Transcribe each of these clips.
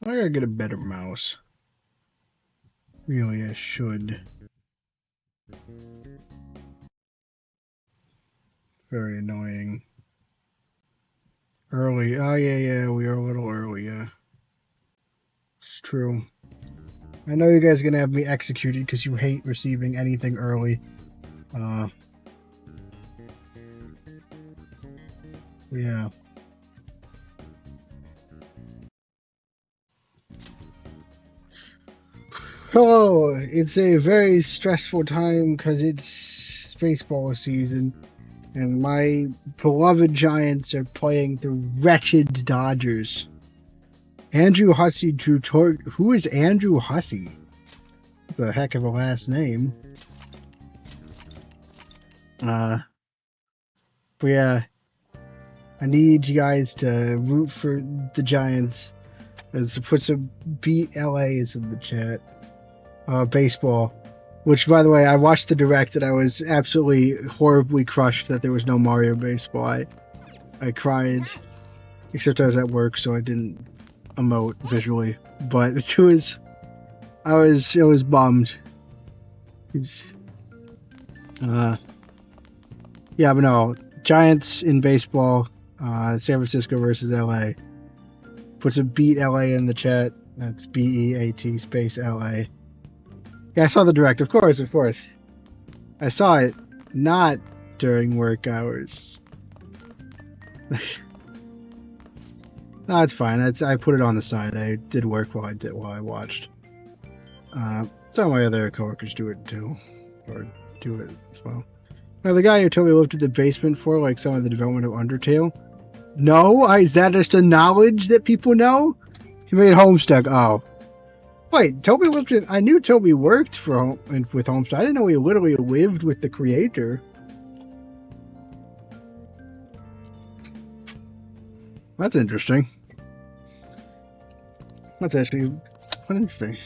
I gotta get a better mouse. Really, I should. Very annoying. Early. Oh, yeah, we are a little early, yeah. It's true. I know you guys are gonna have me executed because you hate receiving anything early. Yeah. Oh, it's a very stressful time because it's baseball season, and my beloved Giants are playing the wretched Dodgers. Andrew Hussey drew toward. Who is Andrew Hussey? It's a heck of a last name. But yeah, I need you guys to root for the Giants. Let's put some beat LA's in the chat. Baseball. Which, by the way, I watched the direct and I was absolutely horribly crushed that there was no Mario Baseball. I cried, except I was at work, so I didn't emote visually. But it was bummed. Yeah, but no, Giants in baseball. San Francisco versus LA. Put some beat LA in the chat. That's BEAT space LA. Yeah, I saw the direct. Of course. I saw it not during work hours. No, it's fine. I put it on the side. I did work while I watched. Some of my other coworkers do it too, or do it as well. Now the guy who told me lived in the basement for like some of the development of Undertale. No, is that just a knowledge that people know? He made Homestuck. Oh, wait, Toby lived with. I knew Toby worked with Homestuck. I didn't know he literally lived with the creator. That's interesting. That's actually quite interesting.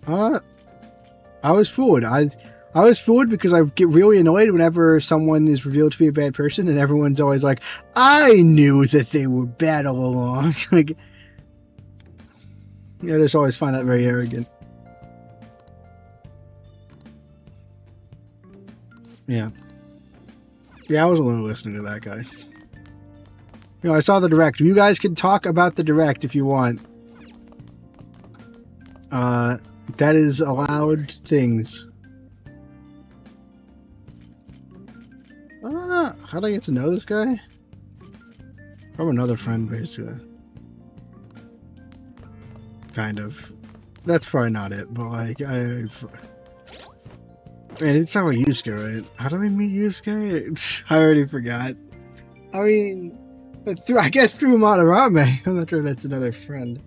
I was fooled. I was fooled because I get really annoyed whenever someone is revealed to be a bad person, and everyone's always like, "I knew that they were bad all along." Like, I just always find that very arrogant. Yeah, I was only listening to that guy. I saw the direct. You guys can talk about the direct if you want. That is allowed things. How did I get to know this guy? From another friend, basically. Kind of. That's probably not it, but like, man, it's not about Yusuke, right? How did we meet Yusuke? I already forgot. I mean, I guess through Madarame. I'm not sure if that's another friend.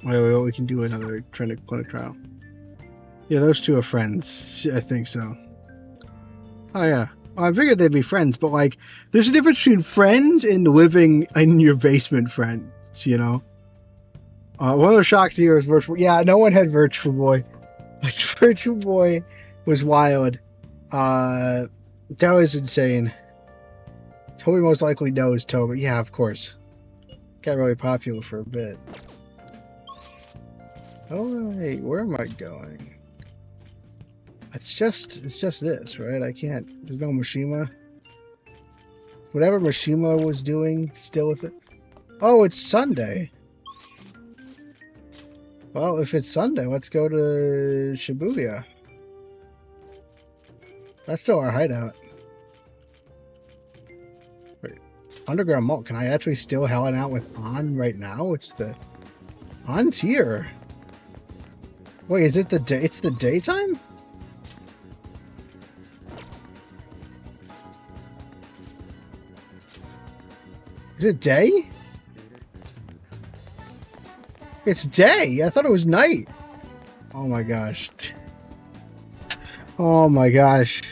Wait, we can do another clinic trial. Yeah, those two are friends. I think so. Oh, yeah. Well, I figured they'd be friends, but, like, there's a difference between friends and living in your basement friends, you know? One of the shocks here is Virtual... Yeah, no one had Virtual Boy. Virtual Boy was wild. That was insane. Toby most likely knows Toby. Yeah, of course. Got really popular for a bit. Oh, wait, where am I going? It's just this, right? I can't. There's no Mishima. Whatever Mishima was doing, still with it. Oh, it's Sunday. Well, if it's Sunday, let's go to Shibuya. That's still our hideout. Wait, Underground Mall. Can I actually still hang out with An right now? An's here. Wait, is it the day? It's the daytime? Is it day? It's day. I thought it was night. Oh my gosh. Oh my gosh.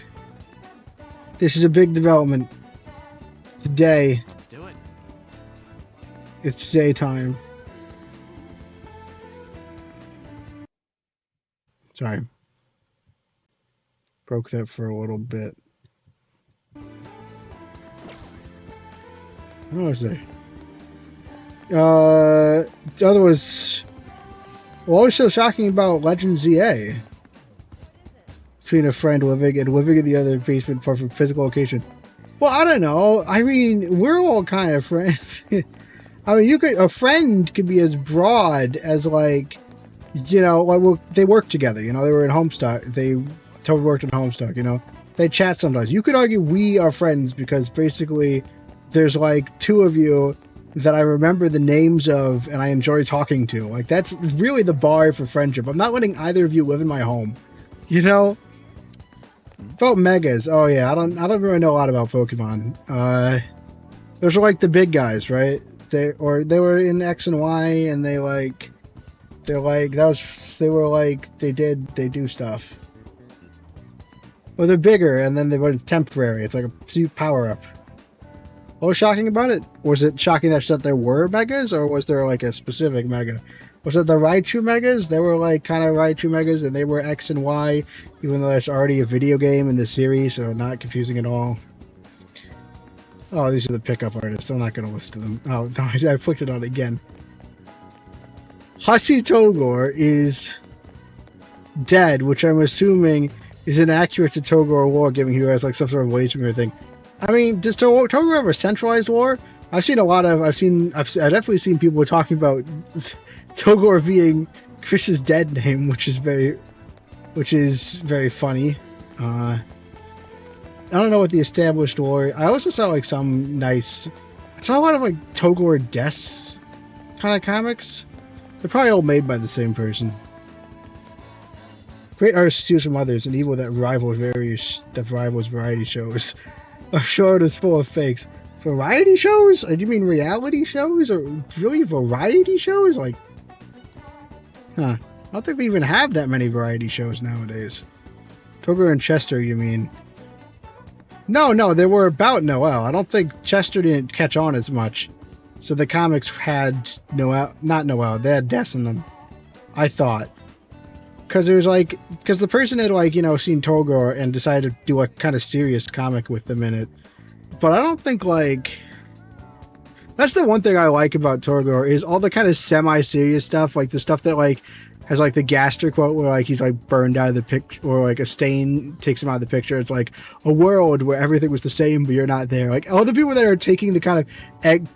This is a big development. Today. Let's do it. It's daytime. Sorry. Broke that for a little bit. What was there? The other was... What was so shocking about Legend ZA? Between a friend living in the other basement for physical location. Well, I don't know. I mean, we're all kind of friends. I mean, a friend could be as broad as, like, you know, like, well, they work together, you know, they were in Homestuck, they totally worked in Homestuck, you know, they chat sometimes. You could argue we are friends because basically there's, like, two of you that I remember the names of and I enjoy talking to. Like, that's really the bar for friendship. I'm not letting either of you live in my home, you know? About Megas, oh yeah, I don't really know a lot about Pokemon. Those are like the big guys, right? They were in X and Y, and they do stuff. Well, they're bigger, and then they were temporary. It's like a power up. What was shocking about it? Was it shocking that there were Megas, or was there like a specific Mega? Was it the Raichu Megas? They were like kind of Raichu Megas, and they were X and Y, even though there's already a video game in the series, so not confusing at all. Oh, these are the pickup artists. I'm not going to listen to them. Oh, no, I flicked it on again. Hussy Togor is dead, which I'm assuming is inaccurate to Togor lore, given he has like some sort of laser thing. I mean, does Togor have a centralized lore? I've definitely seen people talking about Togor being Chris's dead name, which is very funny. I don't know what the established lore. I also saw like I saw a lot of like Togor deaths kind of comics. They're probably all made by the same person. Great artists steals from others, an evil that rivals variety shows. Our show is full of fakes. Variety shows? Do you mean reality shows? Or really variety shows? Like, I don't think we even have that many variety shows nowadays. Togor and Chester, you mean? No, they were about Noelle. I don't think Chester didn't catch on as much. So the comics had Noelle, not Noelle, they had deaths in them. I thought. Because the person had, like, you know, seen Togor and decided to do a kind of serious comic with them in it. But I don't think, like... That's the one thing I like about Togor, is all the kind of semi-serious stuff, like the stuff that, like, has, like, the Gaster quote where, like, he's, like, burned out of the picture, or, like, a stain takes him out of the picture. It's, like, a world where everything was the same, but you're not there. Like, all the people that are taking the kind of...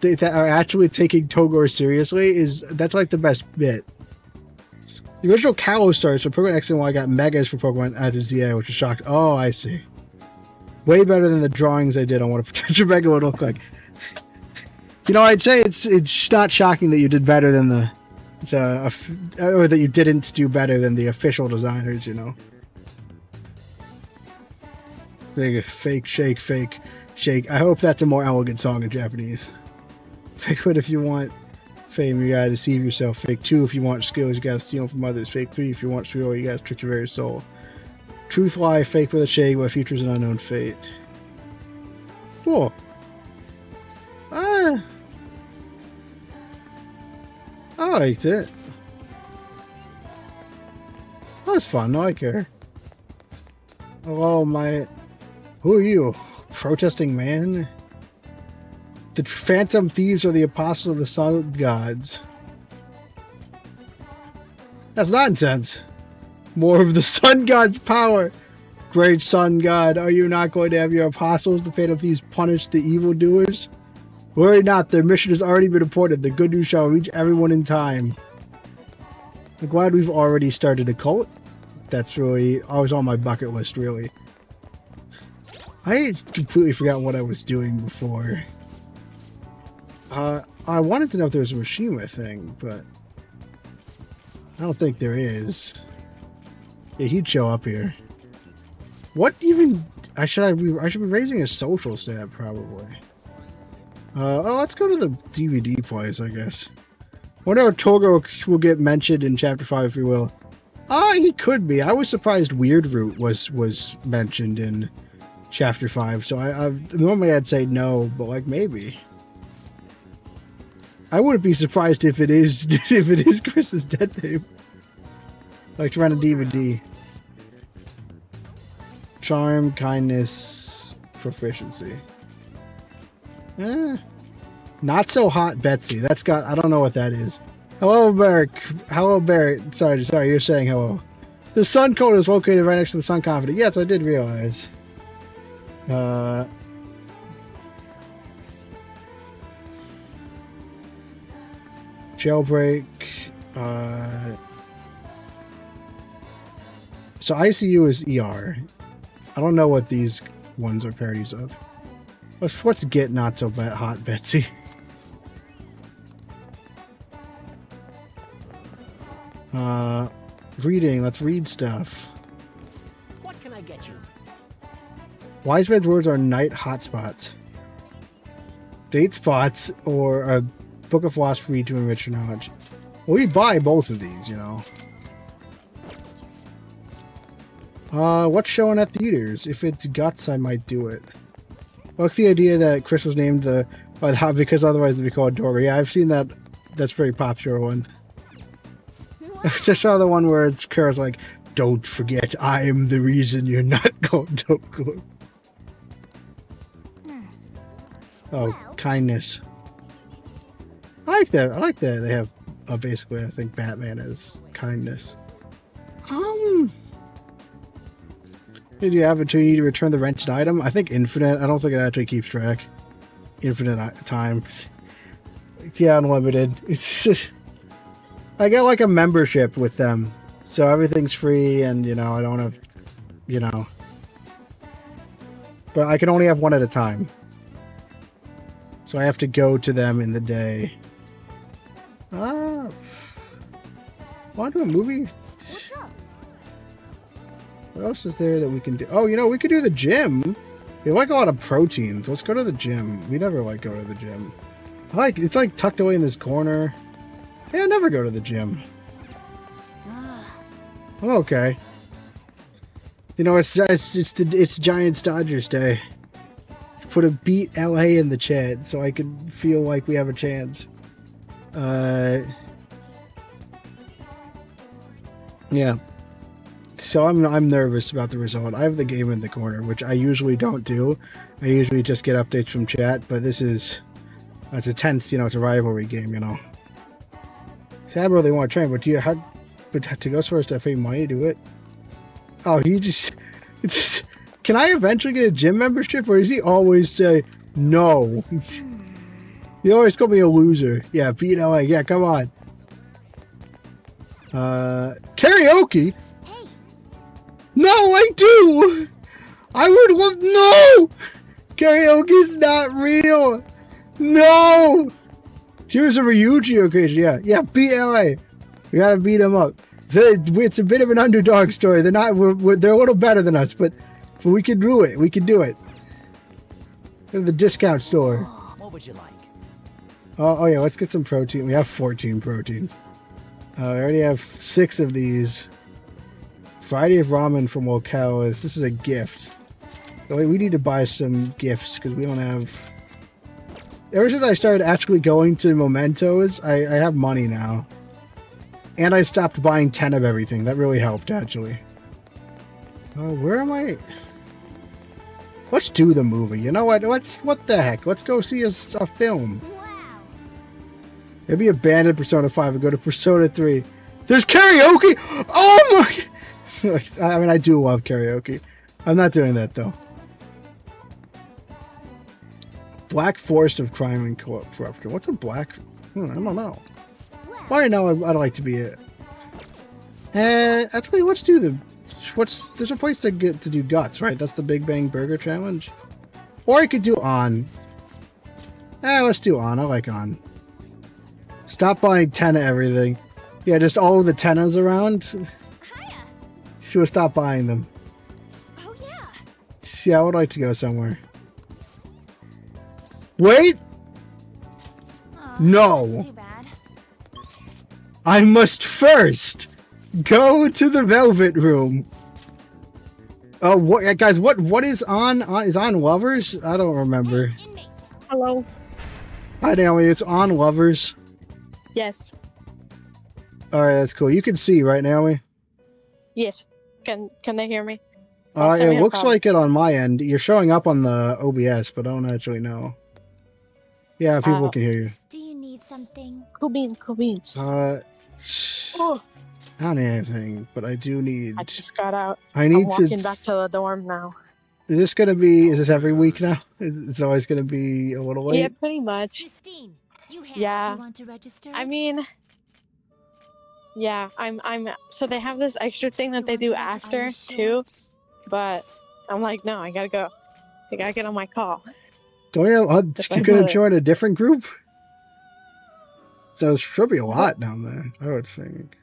that are actually taking Togor seriously, that's, like, the best bit. The original Kalos stars for Pokemon X and Y got Megas for Pokemon out of ZA, which is shocked. Oh, I see. Way better than the drawings I did on what a potential Mega would look like. You know, I'd say it's not shocking that you did better than or that you didn't do better than the official designers, you know. Fake, shake, fake, shake. I hope that's a more elegant song in Japanese. Fake what if you want fame, you gotta deceive yourself. Fake 2 if you want skills, you gotta steal from others. Fake 3 if you want thrill, you gotta trick your very soul. Truth lie, fake with a shade, where future's an unknown fate. Cool. I liked it. That was fun, no, I care. Hello, who are you? Protesting man? The Phantom Thieves are the apostles of the Sun Gods. That's nonsense. More of the Sun God's power. Great Sun God, are you not going to have your apostles, the Phantom Thieves, punish the evildoers? Worry not, their mission has already been reported. The good news shall reach everyone in time. I'm glad we've already started a cult. That's really always on my bucket list, really. I completely forgot what I was doing before. I wanted to know if there was a Mishima thing, but I don't think there is. Yeah, he'd show up here. What even? I should be raising his social stat probably. Let's go to the DVD place, I guess. Wonder if Togor will get mentioned in Chapter 5 if he will. He could be. I was surprised Weird Root was mentioned in Chapter 5, so normally I'd say no, but like maybe. I wouldn't be surprised if it is Chris's dead name. Like to run a DVD. Charm, kindness, proficiency. Not so hot, Betsy. That's got. I don't know what that is. Hello, Barrick. Hello, Barrick. Sorry. You're saying hello. The Sun Code is located right next to the Sun Confidant. Yes, I did realize. Jailbreak. So ICU is ER. I don't know what these ones are parodies of. Let's get not so bad hot, Betsy. Reading. Let's read stuff. What can I get you? Wise man's words are night hotspots. Date spots or a book of philosophy to enrich your knowledge. Well, we buy both of these, you know. What's showing at theaters? If it's Guts, I might do it. I like the idea that Chris was named by the Hobbit because otherwise it'd be called Dory. Yeah, I've seen that. That's a pretty popular one. I just saw the one where it's Kara's like, "Don't forget, I am the reason you're not called Doku." Oh, kindness. I like that. I like that they have basically. I think Batman as kindness. Did you have until you need to return the rented item? I think infinite. I don't think it actually keeps track. Infinite times. Yeah, unlimited. It's just, I get like a membership with them, so everything's free, and you know I don't have, you know. But I can only have one at a time, so I have to go to them in the day. Want to do a movie? What else is there that we can do? Oh, you know, we could do the gym. We like a lot of proteins. Let's go to the gym. We never like go to the gym. It's like tucked away in this corner. Yeah, I never go to the gym. Oh, okay. You know, it's Giants Dodgers Day. Let's put a beat LA in the chat so I can feel like we have a chance. Yeah. So I'm nervous about the result. I have the game in the corner, which I usually don't do. I usually just get updates from chat, but this is it's a tense, you know, it's a rivalry game, you know. See, I really want to train, but to go first, I pay money to do it. Oh, it's just, can I eventually get a gym membership, or does he always say no? He always call me a loser. Yeah, beat LA. Yeah, come on. Karaoke. No, I do! I would love— No! Karaoke's not real! No! Here's a Ryuji occasion, yeah. Yeah, beat LA. We gotta beat them up. It's a bit of an underdog story. They're not— they're a little better than us, but we can do it. We can do it. Go to the discount store. What would you like? Oh yeah, let's get some protein. We have 14 proteins. I already have 6 of these. Variety of ramen from Wokalis. This is a gift. Oh, wait, we need to buy some gifts because we don't have. Ever since I started actually going to mementos, I have money now. And I stopped buying 10 of everything. That really helped, actually. Where am I? Let's do the movie. You know what? What the heck? Let's go see a film. Wow. Maybe abandon Persona 5 and go to Persona 3. There's karaoke! Oh my... I mean, I do love karaoke. I'm not doing that, though. Black Forest of Crime and Corruption. What's a black... I don't know. Why now I'd like to be it. Actually, let's do the... There's a place to get to do Guts, right? That's the Big Bang Burger Challenge. Or I could do On. Let's do On. I like On. Stop buying 10 of everything. Yeah, just all of the tennas around. She will stop buying them. Oh yeah. See, I would like to go somewhere. Wait! Oh, No! too bad. I must first go to the Velvet Room. Oh, what, guys? What is on? Is on Lovers? I don't remember. Inmate. Hello. Hi, Naomi. It's on Lovers. Yes. All right, that's cool. You can see, right, Naomi? Yes. Can they hear me? It looks like it on my end. You're showing up on the OBS, but I don't actually know. Yeah, people Uh, can hear you. Do you need something? Cool beans. Oh, Oh, I don't need anything, but I do need. I just got out. I I'm need to. walking back to the dorm now. Is this gonna be? Is this every week now? It's always gonna be a little Yeah, late. pretty much. Justine, you have. Yeah. You want to register? I mean, yeah, I'm. So they have this extra thing that they do after too, but I'm like, no, I gotta go. I gotta get on my call. Don't you? You could have joined a different group. So there should be a lot down there, I would think.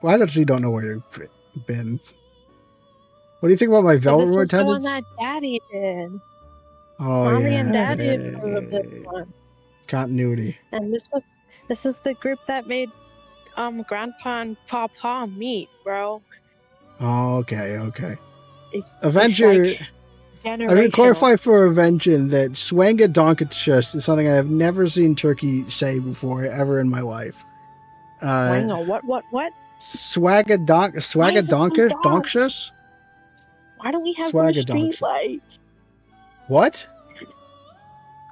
Well, I actually don't know where you've been. What do you think about my velvet room This is the one attendance? that Daddy did. Oh Mommy yeah. and Daddy did for this one. Continuity. And this is the group that made Grandpa and Papa meet, bro. Oh, okay. It's Avenger. It's like I mean, generational. clarify for Avenger that Swanga Donkachus is something I have never seen Turkey say before ever in my life. Hang on, what? Swagga Donkachus? Why don't we have Swagger no street Donk. lights? What?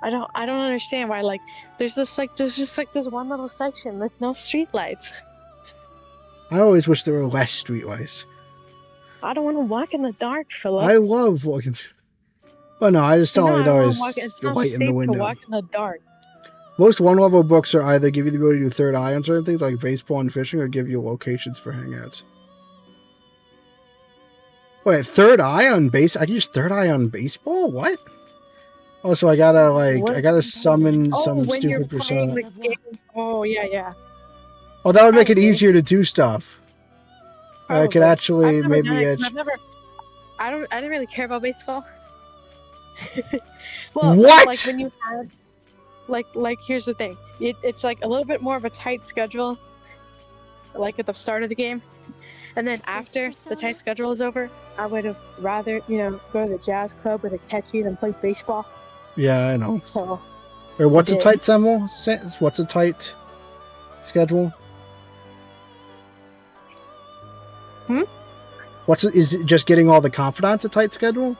I don't understand why. Like, there's just this one little section with no street lights. I always wish there were less streetlights. I don't want to walk in the dark, Philip. I love walking. Well, no, I just don't I like don't always wanna walk. It's the not light safe in the to window. walk in the dark. Most one-level books are either give you the ability to do third eye on certain things like baseball and fishing, or give you locations for hangouts. Wait, third eye on base? I can use third eye on baseball? What? Oh, so I gotta What? I gotta summon Oh, some when you're stupid playing persona. the game. Oh yeah. Oh, that would make it Probably. easier to do stuff. I could Probably. actually I've never maybe done it, edge. 'cause I didn't really care about baseball. Well, What? like when you have, like here's the thing. It's like a little bit more of a tight schedule, like at the start of the game, and then after the tight schedule is over, I would have rather go to the jazz club with a catchy than play baseball. Yeah, I know. So Or what's a did. tight symbol? What's a tight schedule? Is it just getting all the confidants a tight schedule?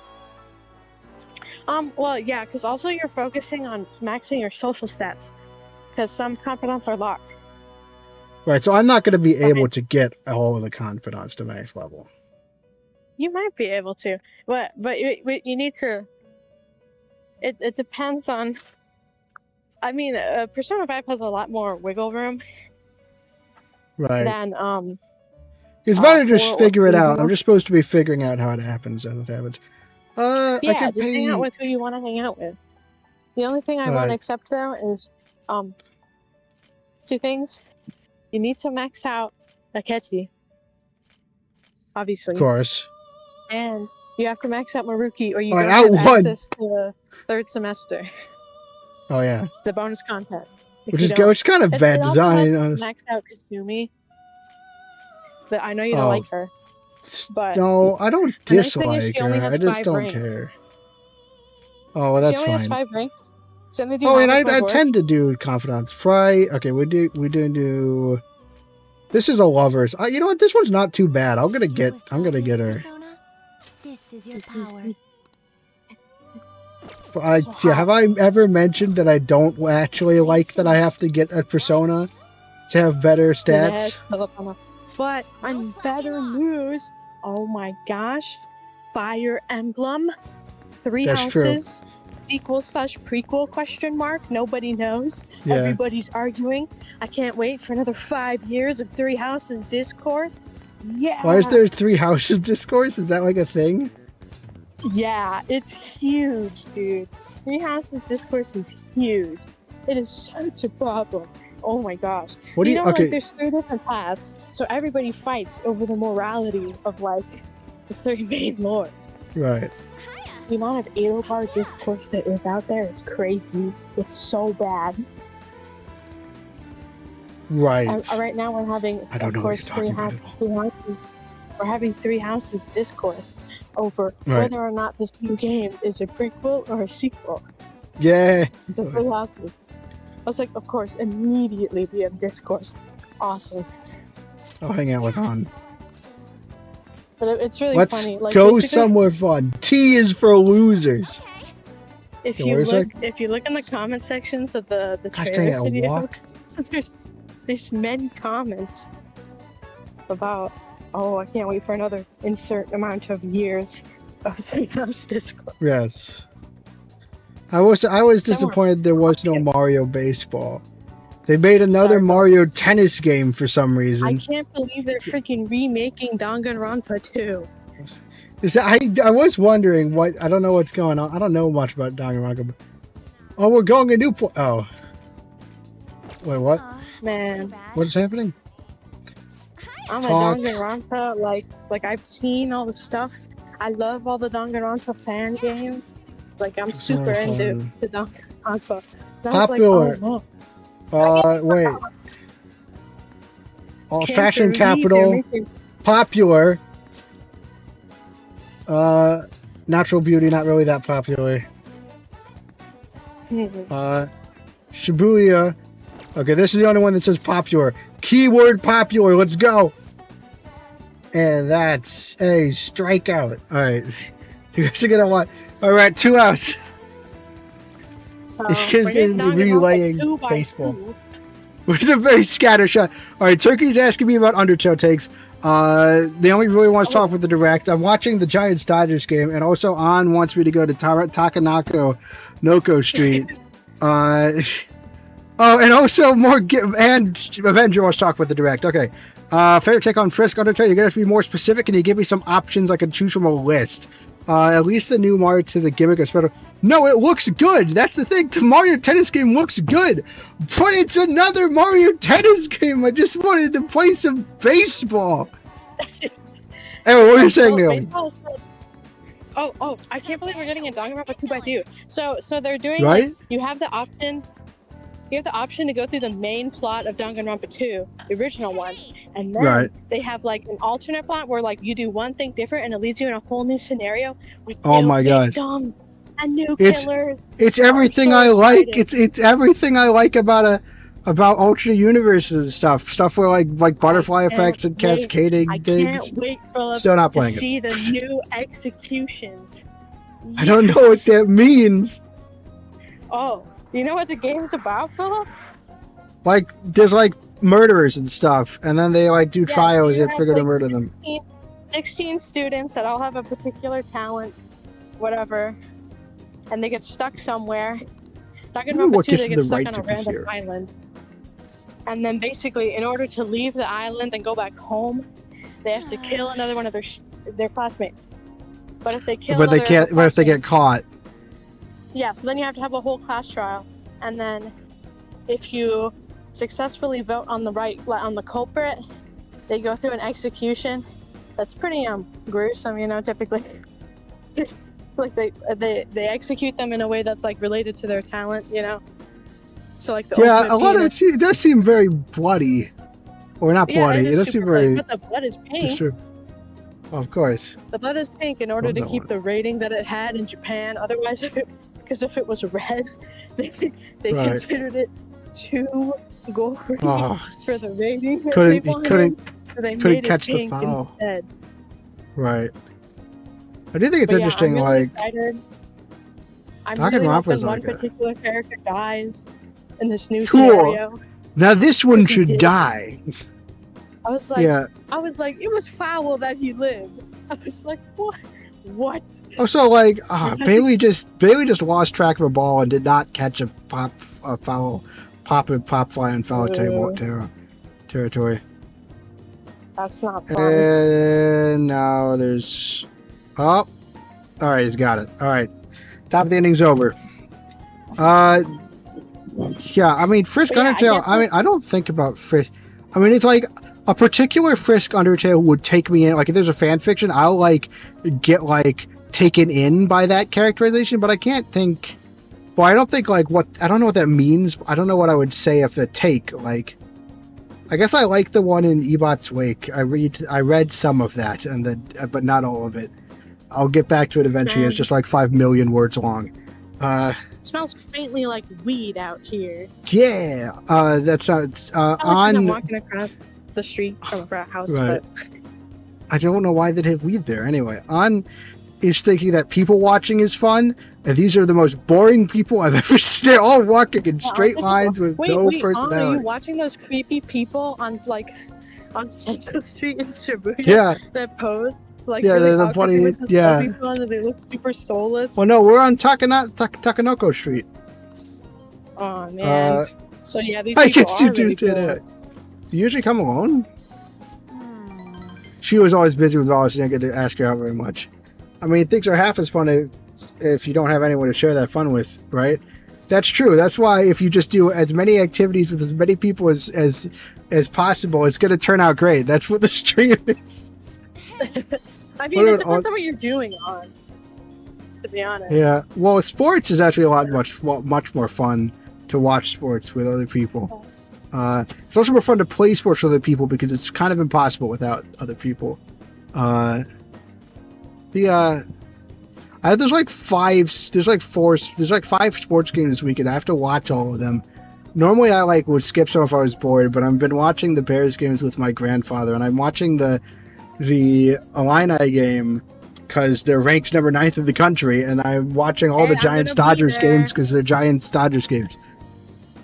well, yeah, because also you're focusing on maxing your social stats, because some confidants are locked. Right, so I'm not going to be Right. able to get all of the confidants to max level. You might be able to, but you need to. It depends on. I mean, Persona 5 has a lot more wiggle room Right. than It's better to 4 just or figure it 3 out. I'm more. just supposed to be figuring out how it happens as it happens. I Yeah, can just pay. hang out with who you want to hang out with. The only thing I won't Alright. accept though is 2 things. You need to max out Akechi, obviously, Of course. and you have to max out Maruki, or you Alright, don't have out one. access to the 3rd semester, Oh yeah, the bonus content. If which you is don't- which is kind of It- bad it also design. helps to honestly. max out Kasumi. But I know you don't Oh. like her. But No, I don't the nice thing is dislike she only her. has I just 5 don't ranks. care. Oh, well, that's she only has fine. 5 ranks. So I'm gonna do Oh, and Mama's I my tend to do confidants. Fry. Okay, we do. This is a lovers. You know what? This one's not too bad. I'm gonna get her. Persona, this is your power. See, have I ever mentioned that I don't actually like that I have to get a persona to have better stats? Yes, but on better news, oh my gosh, Fire Emblem, 3 That's true. houses, sequel/prequel question mark, nobody knows. Yeah. Everybody's arguing. I can't wait for another 5 years of 3 houses discourse. Yeah. Why is there 3 houses discourse? Is that like a thing? Yeah, it's huge, dude. 3 houses discourse is huge. It is such a problem. Oh my gosh. What do you? know, Okay. like, there's 3 different paths, so everybody fights over the morality of, like, the 3 main lords. Right. The amount of Edelgard discourse that is out there is crazy. It's so bad. Right. Right now we're having, I don't of know what course, you're talking about at all. 3 houses. We're having 3 houses discourse over Right. whether or not this new game is a prequel or a sequel. Yeah. The 3 houses. I was like, of course, immediately we have discourse. Awesome. I'll hang out with Han. But it's really Let's funny. Like, go basically- somewhere fun. T is for losers. Okay. If Yeah, you where is look, if you look in the comment sections of the Gosh trailer dang it, a video, walk? there's many comments about, oh, I can't wait for another insert amount of years of Treehouse Discord. Yes. I was disappointed there was no Yeah. Mario Baseball. They made another Sorry, Bob. Mario Tennis game for some I reason. can't believe they're freaking remaking Danganronpa 2. I was wondering what, I don't know what's going on. I don't know much about Danganronpa. Oh, we're going a new oh. Wait, what? Aw, Man. too bad. What's happening? I'm Talk. a Danganronpa, like I've seen all the stuff. I love all the Danganronpa fan games. Like I'm So super into fun. Danganronpa. And I was Popular. like, oh, no. Wait. Can't Fashion believe they're capital. making- Popular. Natural beauty, not really that popular. Shibuya. Okay, this is the only one that says popular. Keyword popular. Let's go. And that's a strikeout. All right. You guys are gonna want. All right, 2 outs. So, This kid's we're getting been Danganronpa relaying 2 by baseball. 2. Which is a very scattershot. All right, Turkey's asking me about Undertale takes. They only really wants to talk with the direct. I'm watching the Giants Dodgers game, and also On wants me to go to Takanako Noko Street. Oh, and also and Avenger wants to talk with the direct. Okay. Favorite take on Frisk Undertale. You're gonna have to be more specific. Can you give me some options I can choose from a list? At least the new Mario has a gimmick or special. No, it looks good. That's the thing. The Mario Tennis game looks good, but it's another Mario Tennis game. I just wanted to play some baseball. Anyway, what are you saying, Neil? Baseball is good. Oh! I can't believe we're getting a Danganronpa 2 by 2. So they're doing Right? like, you have the option. You have the option to go through the main plot of Danganronpa 2, the original one, and then Right. they have like an alternate plot where like you do one thing different and it leads you in a whole new scenario with Oh new my God. victims and new It's- killers. It's everything so I like. excited. It's everything I like about alternate universes and stuff. Stuff where like butterfly can't effects and wait. cascading I things. can't wait for Still not to playing it. see the new executions. I don't know what that means. Oh, you know what the game's about, Philip? Like, there's like murderers and stuff, and then they like do Yeah, trials you and have, figure to like, murder them. 16 students that all have a particular talent, whatever, and they get stuck somewhere. Danganronpa what 2, gives they them get the stuck right on to a be random here? island. And then basically, in order to leave the island and go back home, they have to kill another one of their classmates. But if they kill But they another can't. But if they classmate- get caught, Yeah, so then you have to have a whole class trial, and then if you successfully vote on the culprit, they go through an execution. That's pretty gruesome, you know. Typically, like they execute them in a way that's like related to their talent, you know. So like the yeah, ultimate a lot of penis. it does seem very bloody, or not Yeah, bloody. it It is does seem super bloody, very. but the blood is pink. Just true. Of course. The blood is pink in order Love to that keep one. the rating that it had in Japan. Otherwise, if it was red, they Right. considered it too gory Oh, for the rating. that couldn't they he wanted, couldn't so they couldn't made it catch the pink foul. instead. right. I do think it's But yeah, interesting. I'm really Like, excited. I'm Danganronpa really is hoping one like a- particular character dies in this new Cool. scenario. now this one Because he should did. die. I was like, Yeah. it was foul that he lived. I was like, what? What? Also, like, Bailey just lost track of a ball and did not catch a pop fly in foul territory. That's not fun. And now there's. Oh, all right, he's got it. All right, top of the inning's over. Yeah, I mean Frisk But yeah, I Undertale. guess I mean, I don't think about Frisk. I mean, it's like a particular Frisk Undertale would take me in. Like, if there's a fan fiction, I'll like get like taken in by that characterization. But I can't think. Well, I don't think like what I don't know what that means. I don't know what I would say if a take like. I guess I like the one in Ebot's Wake. I read some of that, and but not all of it. I'll get back to it eventually. It's just like 5 million words long. It smells faintly like weed out here. Yeah. That sounds Not like 'cause I'm on. walking across the street from a frat house, Right. but I don't know why they'd have weed there. Anyway, on is thinking that people watching is fun, and these are the most boring people I've ever seen. They're all walking in straight lines with no Are personality. you watching those creepy people on Central Street in Shibuya? Yeah. That pose? Like, Yeah, really the funny, with the yeah. people on, and they look super soulless. Well, no, we're on Takanoko Street. Oh man. So yeah, these I people guess are you do really say cool. that. Do you usually come alone? Hmm. She was always busy with all, so I didn't get to ask her out very much. I mean, things are half as fun if you don't have anyone to share that fun with, right? That's true. That's why if you just do as many activities with as many people as possible, it's going to turn out great. That's what the stream is. I mean, it depends on what you're doing on. To be honest. Yeah. Well, sports is actually much more fun to watch sports with other people. It's also more fun to play sports with other people because it's kind of impossible without other people. There's like 5 sports games this weekend. I have to watch all of them. Normally I would skip some if I was bored, but I've been watching the Bears games with my grandfather, and I'm watching the Illini game because they're ranked number 9th in the country, and I'm watching all the Giants-Dodgers games because they're Giants-Dodgers games.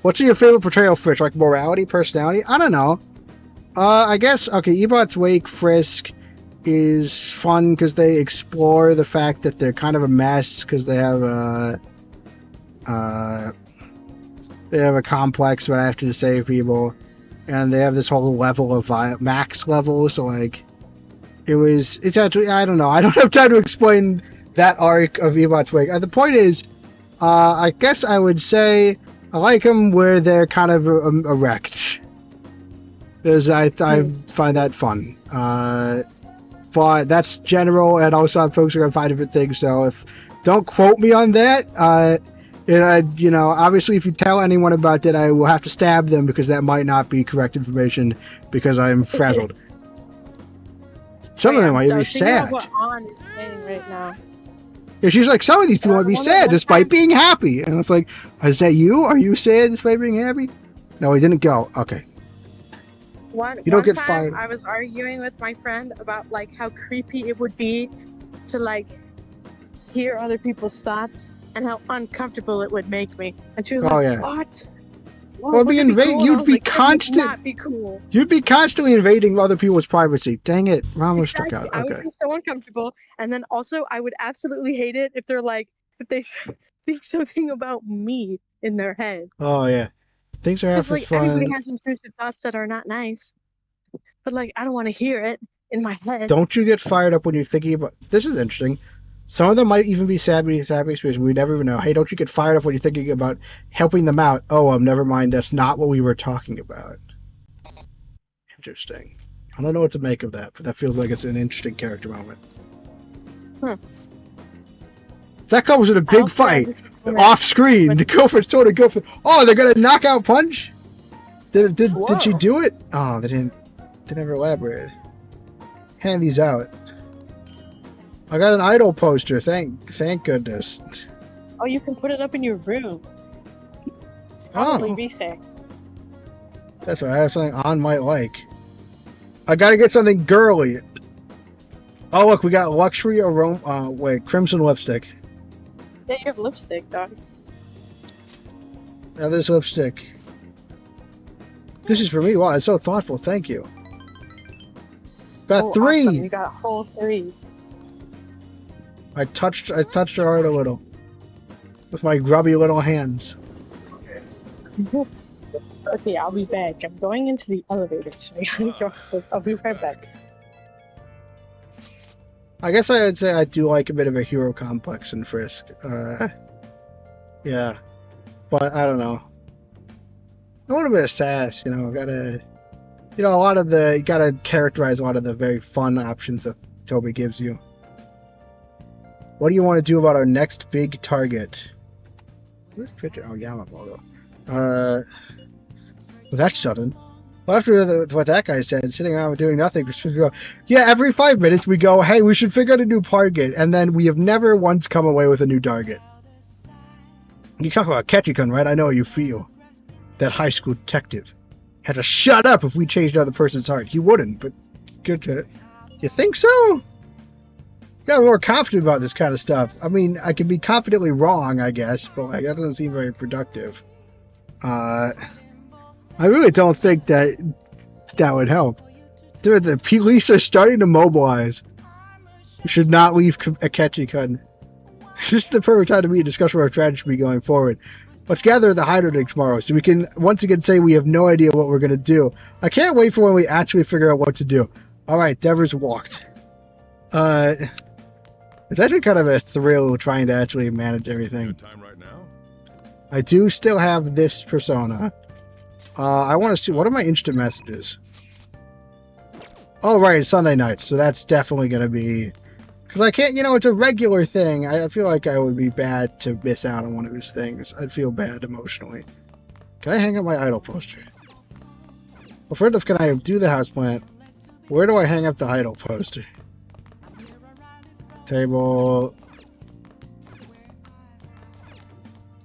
What's your favorite portrayal, Fish? Like morality, personality? I don't know. I guess, okay, Ebot's Wake Frisk is fun because they explore the fact that they're kind of a mess because they have a complex right after to save people, and they have this whole level of max level, so like it's actually, I don't know, I don't have time to explain that arc of Ebot's Wake. The point is, I guess I would say I like them where they're kind of erect, because I find that fun. But that's general, and also folks are going to find different things, so don't quote me on that. Obviously if you tell anyone about that, I will have to stab them because that might not be correct information because I'm frazzled. Some of them might even be sad. What On is saying right now. Yeah, she's like, some of these people might be sad despite being happy. And it's like, is that you? Are you sad despite being happy? No, he didn't go. Okay. You don't get fired. I was arguing with my friend about like how creepy it would be to like hear other people's thoughts and how uncomfortable it would make me. And she was like, yeah. What? Well, you'd be cool. You'd be constantly invading other people's privacy. Dang it, Ramos stuck out. Okay. I would be so uncomfortable, and then also I would absolutely hate it if they think something about me in their head. Oh yeah, things are half as fun. Everybody has intrusive thoughts that are not nice, but like I don't want to hear it in my head. Don't you get fired up when you're thinking about? This is interesting. Some of them might even be sad experiences. We never even know. Hey, don't you get fired up when you're thinking about helping them out? Oh, never mind. That's not what we were talking about. Interesting. I don't know what to make of that, but that feels like it's an interesting character moment. That comes with a big fight off screen. The Gopher's told to go for. Oh, they're gonna knockout punch. Did she do it? Oh, they didn't. They never elaborated. Hand these out. I got an idol poster. Thank goodness. Oh, you can put it up in your room. Probably be safe. That's right. I have something on my like. I gotta get something girly. Oh look, we got luxury aroma. Crimson lipstick. Yeah, you have lipstick, dog. Now this lipstick. This is for me. Wow, it's so thoughtful. Thank you. Got 3. Awesome. You got a whole 3. I touched her heart a little with my grubby little hands. Okay, I'll be back. I'm going into the elevator, so I'll be right back. I guess I would say I do like a bit of a hero complex in Frisk. Yeah, but I don't know. A little bit of sass, you gotta characterize a lot of the very fun options that Toby gives you. What do you want to do about our next big target? Where's the picture? Oh, Yamamoto. Well, that's sudden. Well, after what that guy said, sitting around doing nothing, we're supposed to go, yeah, every 5 minutes we go, hey, we should figure out a new target, and then we have never once come away with a new target. You talk about Ketchikun, right? I know how you feel. That high school detective had to shut up if we changed another person's heart. He wouldn't, but good to... You think so? Got more confident about this kind of stuff. I mean, I can be confidently wrong, I guess, but like that doesn't seem very productive. I really don't think that would help. Dude, the police are starting to mobilize. We should not leave Ketchikan. This is the perfect time to meet and discuss what our strategy should be going forward. Let's gather at the hideout tomorrow so we can once again say we have no idea what we're going to do. I can't wait for when we actually figure out what to do. Alright, Devers walked. It's actually kind of a thrill trying to actually manage everything. Time right now? I do still have this persona. I want to see, what are my instant messages? Oh, right, it's Sunday nights, so that's definitely going to be... Because I can't, it's a regular thing. I feel like I would be bad to miss out on one of his things. I'd feel bad emotionally. Can I hang up my idol poster? Well, first off, can I do the houseplant? Where do I hang up the idol poster? Table.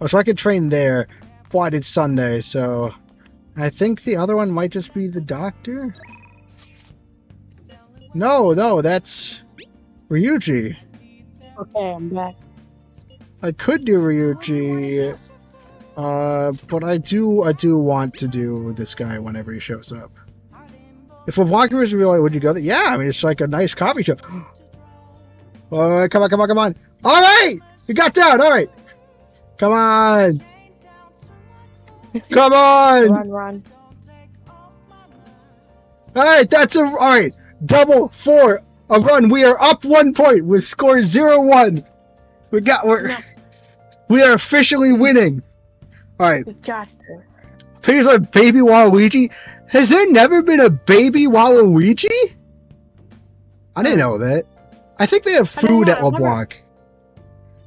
Oh, so I could train there. But it's Sunday, so... I think the other one might just be the doctor? No, that's... Ryuji. Okay, I'm back. I could do Ryuji, but I do want to do this guy whenever he shows up. If LeBlanc was real, would you go there? Yeah, I mean, it's like a nice coffee shop. Oh, come on. All right! You got down, all right. Come on. Come on. Run. All right, all right. Double 4. A run. We are up 1 point with score 0-1. We are officially winning. All right. We got to. Figures like Baby Waluigi. Has there never been a Baby Waluigi? I didn't know that. I think they have food at LeBlanc.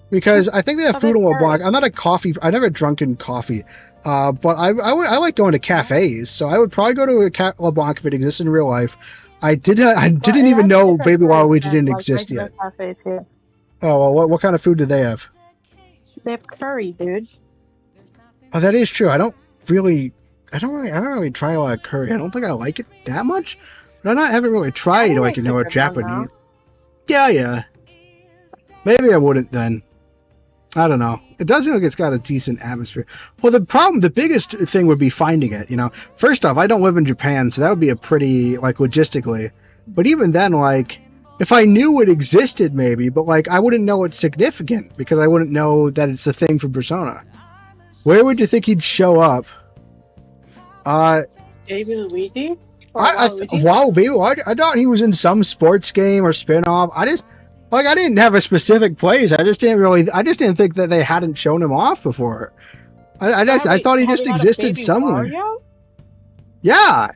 Because I think they have food at LeBlanc. I'm not a coffee. I've never drunken coffee. But I like going to cafes. So I would probably go to a LeBlanc if it exists in real life. I didn't even know Baby Waluigi didn't exist yet. Cafes here. Oh, well, what kind of food do they have? They have curry, dude. Oh, that is true. I haven't really tried a lot of curry. I don't think I like it that much. But I haven't really tried a Japanese. Yeah. Maybe I wouldn't then. I don't know. It does seem like it's got a decent atmosphere. Well, the biggest thing would be finding it, First off, I don't live in Japan, so that would be a pretty, logistically. But even then, if I knew it existed, maybe, but, I wouldn't know it's significant, because I wouldn't know that it's a thing for Persona. Where would you think he'd show up? Baby Luigi? Baby Luigi? I thought he was in some sports game or spin-off. I didn't have a specific place. I just didn't think that they hadn't shown him off before. I thought he just existed somewhere. Mario? Yeah,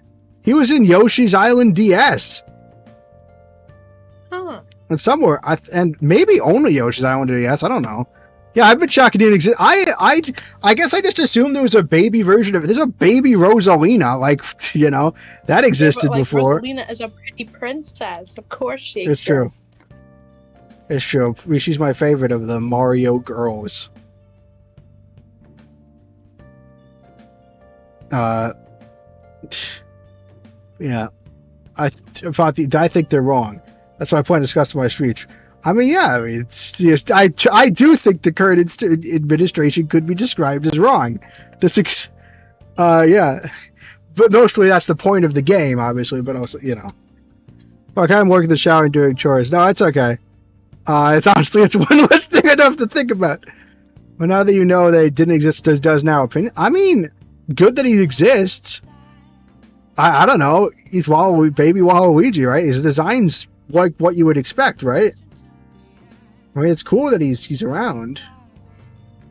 he was in Yoshi's Island DS. Huh. And somewhere, and maybe only Yoshi's Island DS. I don't know. Yeah, I've been shocked it didn't exist. I guess I just assumed there was a baby version of it. There's a baby Rosalina, that existed before. Rosalina is a pretty princess. Of course she It's exists. true. It's true. She's my favorite of the Mario girls. Yeah. I think they're wrong. That's my point discussed in my speech. It's just I do think the current administration could be described as wrong. Yeah. But mostly that's the point of the game, obviously, but also, Okay, I'm working the shower and doing chores. No, it's okay. It's one less thing I don't have to think about. But now that you know they didn't exist, does now opinion. Good that he exists. I don't know. He's Baby Waluigi, right? His design's like what you would expect, right? It's cool that he's around.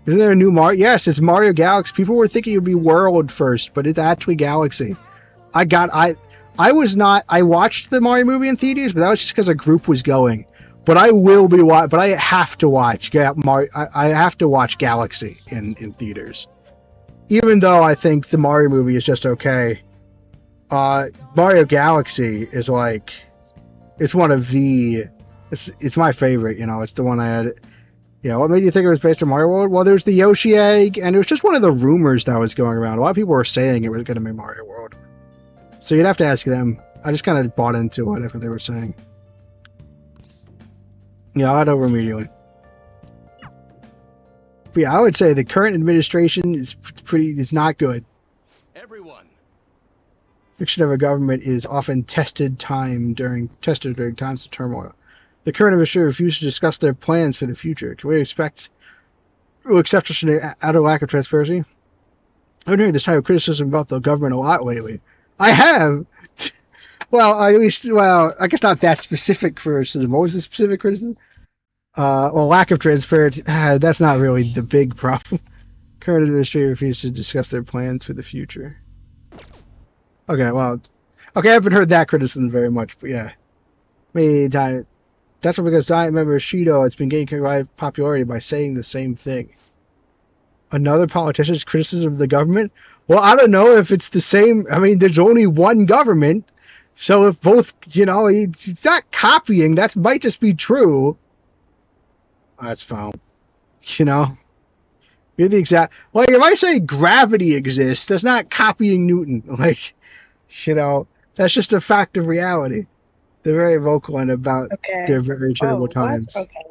Isn't there a new Mario? Yes, it's Mario Galaxy. People were thinking it would be World first, but it's actually Galaxy. I watched the Mario movie in theaters, but that was just because a group was going. But I have to watch I have to watch Galaxy in theaters. Even though I think the Mario movie is just okay. Mario Galaxy is it's one of the it's my favorite, it's the one I had. Yeah, what made you think it was based on Mario World? Well, there's the Yoshi egg, and it was just one of the rumors that was going around. A lot of people were saying it was going to be Mario World. So you'd have to ask them. I just kind of bought into whatever they were saying. Yeah, I'd over immediately. But yeah, I would say the current administration is not good. Everyone. Fiction of a government is often tested during times of turmoil. The current administration refuses to discuss their plans for the future. Can we accept such an utter lack of transparency? I've been hearing this type of criticism about the government a lot lately. I have. Well, I guess not that specific criticism. What was the specific criticism? Lack of transparency. That's not really the big problem. Current administration refuses to discuss their plans for the future. Okay, I haven't heard that criticism very much, but yeah. That's because Diet member Shido has been gaining popularity by saying the same thing. Another politician's criticism of the government? Well, I don't know if it's the same. I mean, there's only one government, so if both, it's not copying. That might just be true. That's fine. You're the exact. Like, if I say gravity exists, that's not copying Newton. Like, that's just a fact of reality. They're very vocal and about their very terrible times. What? Okay.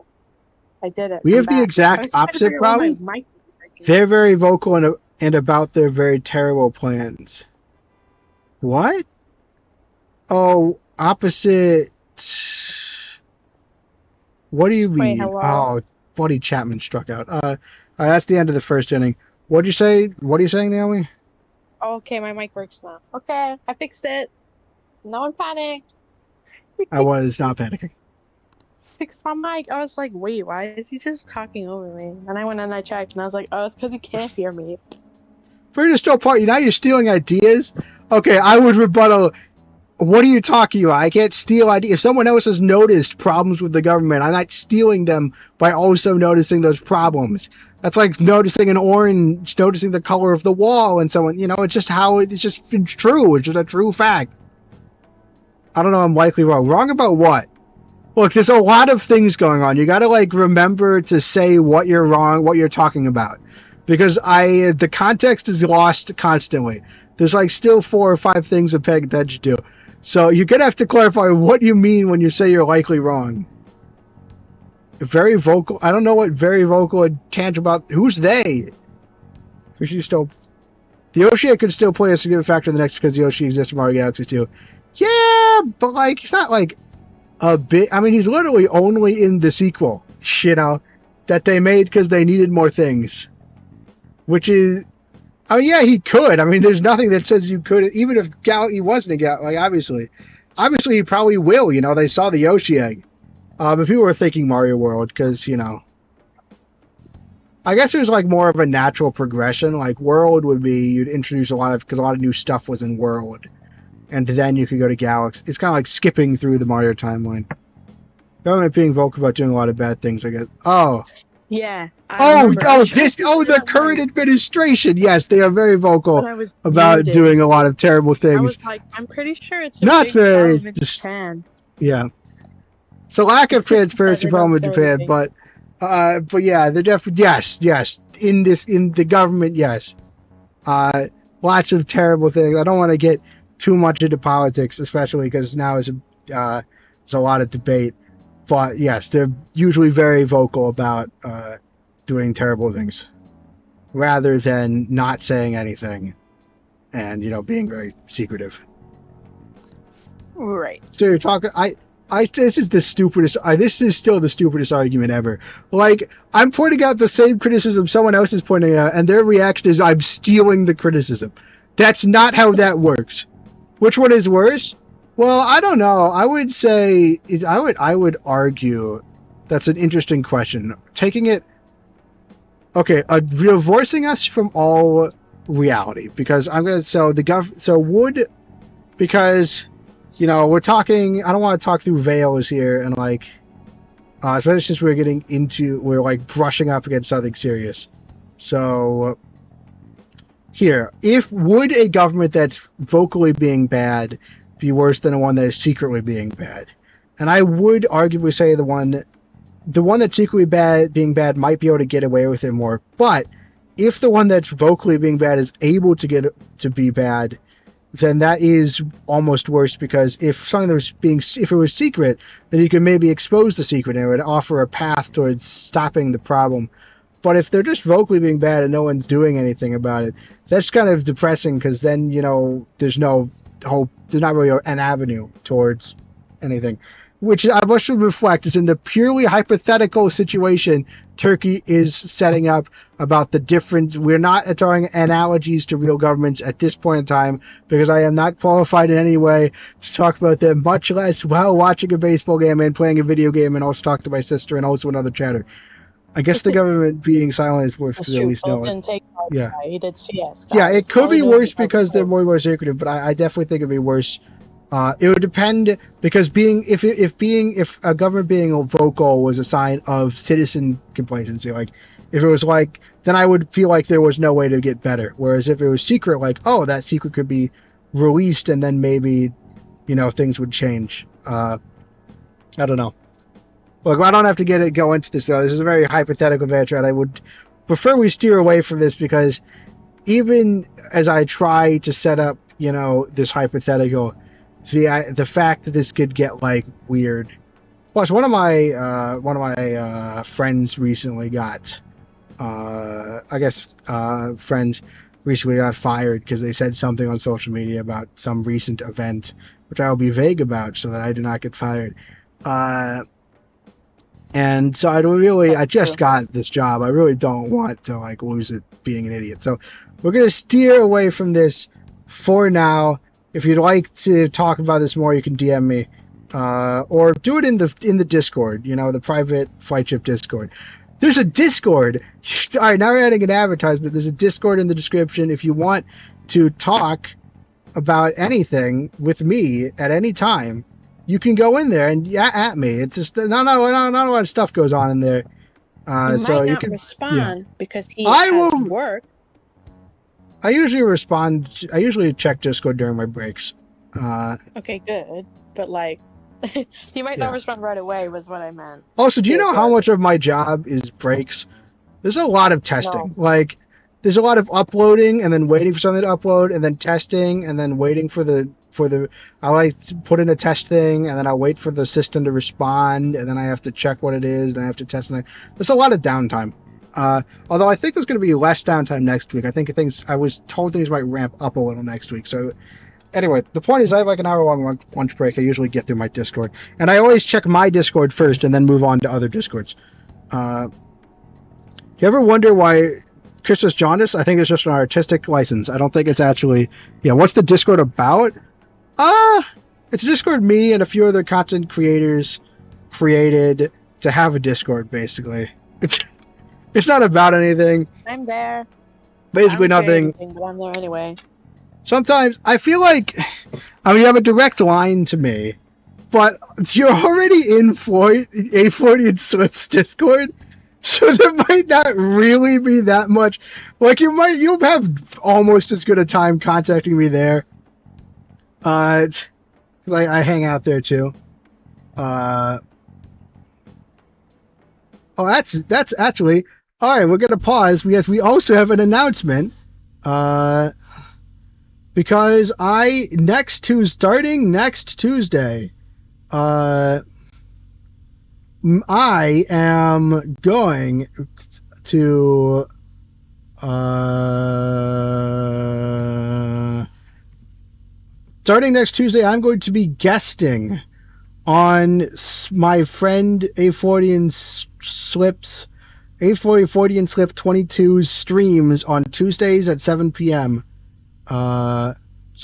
I did it. We have the exact opposite problem. They're very vocal and about their very terrible plans. What? Oh, opposite. What do you mean? Oh, Buddy Chapman struck out. That's the end of the first inning. What'd you say? What are you saying, Naomi? Okay, my mic works now. Okay, I fixed it. No one panic. I was not panicking. Fixed my mic. I was like, wait, why is he just talking over me? And I went and I checked, and I was like, oh, it's because he can't hear me. For you to still part, now you're stealing ideas? Okay, I would rebuttal. What are you talking about? I can't steal ideas. If someone else has noticed problems with the government, I'm not stealing them by also noticing those problems. That's like noticing an orange, noticing the color of the wall, and so on. It's just it's true. It's just a true fact. I don't know. I'm likely wrong. Wrong about what? Look, there's a lot of things going on. You got to remember to say what you're wrong, what you're talking about, because the context is lost constantly. There's still 4 or 5 things I'm paying attention to. So you're going to have to clarify what you mean when you say you're likely wrong. Very vocal. I don't know what very vocal and tangible about. Who's they? The Yoshi could still play a significant factor in the next because the Yoshi exists in Mario Galaxy 2. Yeah, but he's not a bit. I mean, he's literally only in the sequel, that they made because they needed more things. Which is, I mean, yeah, he could. I mean, there's nothing that says you could, even if he wasn't a Galaxy. Obviously, he probably will. They saw the Yoshi egg. But people were thinking Mario World because, I guess it was more of a natural progression. World would be, you'd introduce because a lot of new stuff was in World. And then you could go to Galaxy. It's kind of like skipping through the Mario timeline. Government being vocal about doing a lot of bad things, I guess. Oh. Yeah. The current administration. Yes, they are very vocal about doing a lot of terrible things. I was like, I'm pretty sure it's not big very problem in Japan. Yeah. So lack of transparency problem in Japan, but yeah, yes. In the government, yes. Lots of terrible things. I don't want to get too much into politics, especially because now there's a lot of debate. But yes, they're usually very vocal about doing terrible things, rather than not saying anything, and being very secretive. Right. So you're talking. This is the stupidest. This is still the stupidest argument ever. I'm pointing out the same criticism someone else is pointing out, and their reaction is, "I'm stealing the criticism." That's not how that works. Which one is worse? Well, I don't know. I would say I would argue that's an interesting question. Taking it, okay, divorcing us from all reality, because I'm gonna because we're talking. I don't want to talk through veils here and especially since we're brushing up against something serious. So here, would a government that's vocally being bad be worse than the one that is secretly being bad? And I would arguably say the one that's secretly being bad might be able to get away with it more. But if the one that's vocally being bad is able to get to be bad, then that is almost worse, because if it was secret, then you could maybe expose the secret and it would offer a path towards stopping the problem. But if they're just vocally being bad and no one's doing anything about it, that's kind of depressing, because then, there's no hope. There's not really an avenue towards anything. Which I must reflect is in the purely hypothetical situation Turkey is setting up about the difference. We're not drawing analogies to real governments at this point in time, because I am not qualified in any way to talk about them, much less while watching a baseball game and playing a video game and also talk to my sister and also another chatter. I guess the government being silent is worth at least knowing. Yeah. He did CS. Yeah, it could be worse because they're more secretive, but I definitely think it'd be worse. It would depend, because if a government being vocal was a sign of citizen complacency, like if it was like, then I would feel like there was no way to get better. Whereas if it was secret, like, oh, that secret could be released and then maybe, things would change. I don't know. Look, I don't have to go into this though. This is a very hypothetical venture, and I would prefer we steer away from this, because even as I try to set up, this hypothetical, the fact that this could get like weird. Plus, one of my friends recently got, friends recently got fired because they said something on social media about some recent event, which I will be vague about so that I do not get fired. And so I just got this job. I really don't want to like lose it being an idiot. So we're going to steer away from this for now. If you'd like to talk about this more, you can DM me, or do it in the Discord, the private Flightship Discord. There's a Discord. All right, now we're adding an advertisement. There's a Discord in the description. If you want to talk about anything with me at any time, you can go in there and at me. It's just not a lot of stuff goes on in there. You can respond because he has work. I usually respond. I usually check Discord during my breaks. Okay, good. But like, you might not respond right away. Was what I meant. Also, do you know how much of my job is breaks? There's a lot of testing. No. Like, there's a lot of uploading and then waiting for something to upload, and then testing, and then waiting for the. I like to put in a test thing, and then I wait for the system to respond, and then I have to check what it is, and I have to test something. There's a lot of downtime. Although I think there's going to be less downtime next week. I was told things might ramp up a little next week. So anyway, the point is I have like an hour-long lunch break. I usually get through my Discord. And I always check my Discord first and then move on to other Discords. You ever wonder why Christmas jaundice? I think it's just an artistic license. I don't think it's actually... Yeah, what's the Discord about? It's a Discord me and a few other content creators created to have a Discord, basically. It's not about anything. I'm there. Basically nothing. But I'm there anyway. Sometimes I feel like, you have a direct line to me, but you're already in A40 Slip's Discord, so there might not really be that much. Like you'll have almost as good a time contacting me there. I hang out there too. That's actually. All right, we're gonna pause because we also have an announcement. Because starting next Tuesday, I am going to starting next Tuesday, I'm going to be guesting on my friend A40 and Slip's A40 and Slip 22's streams on Tuesdays at 7 p.m. So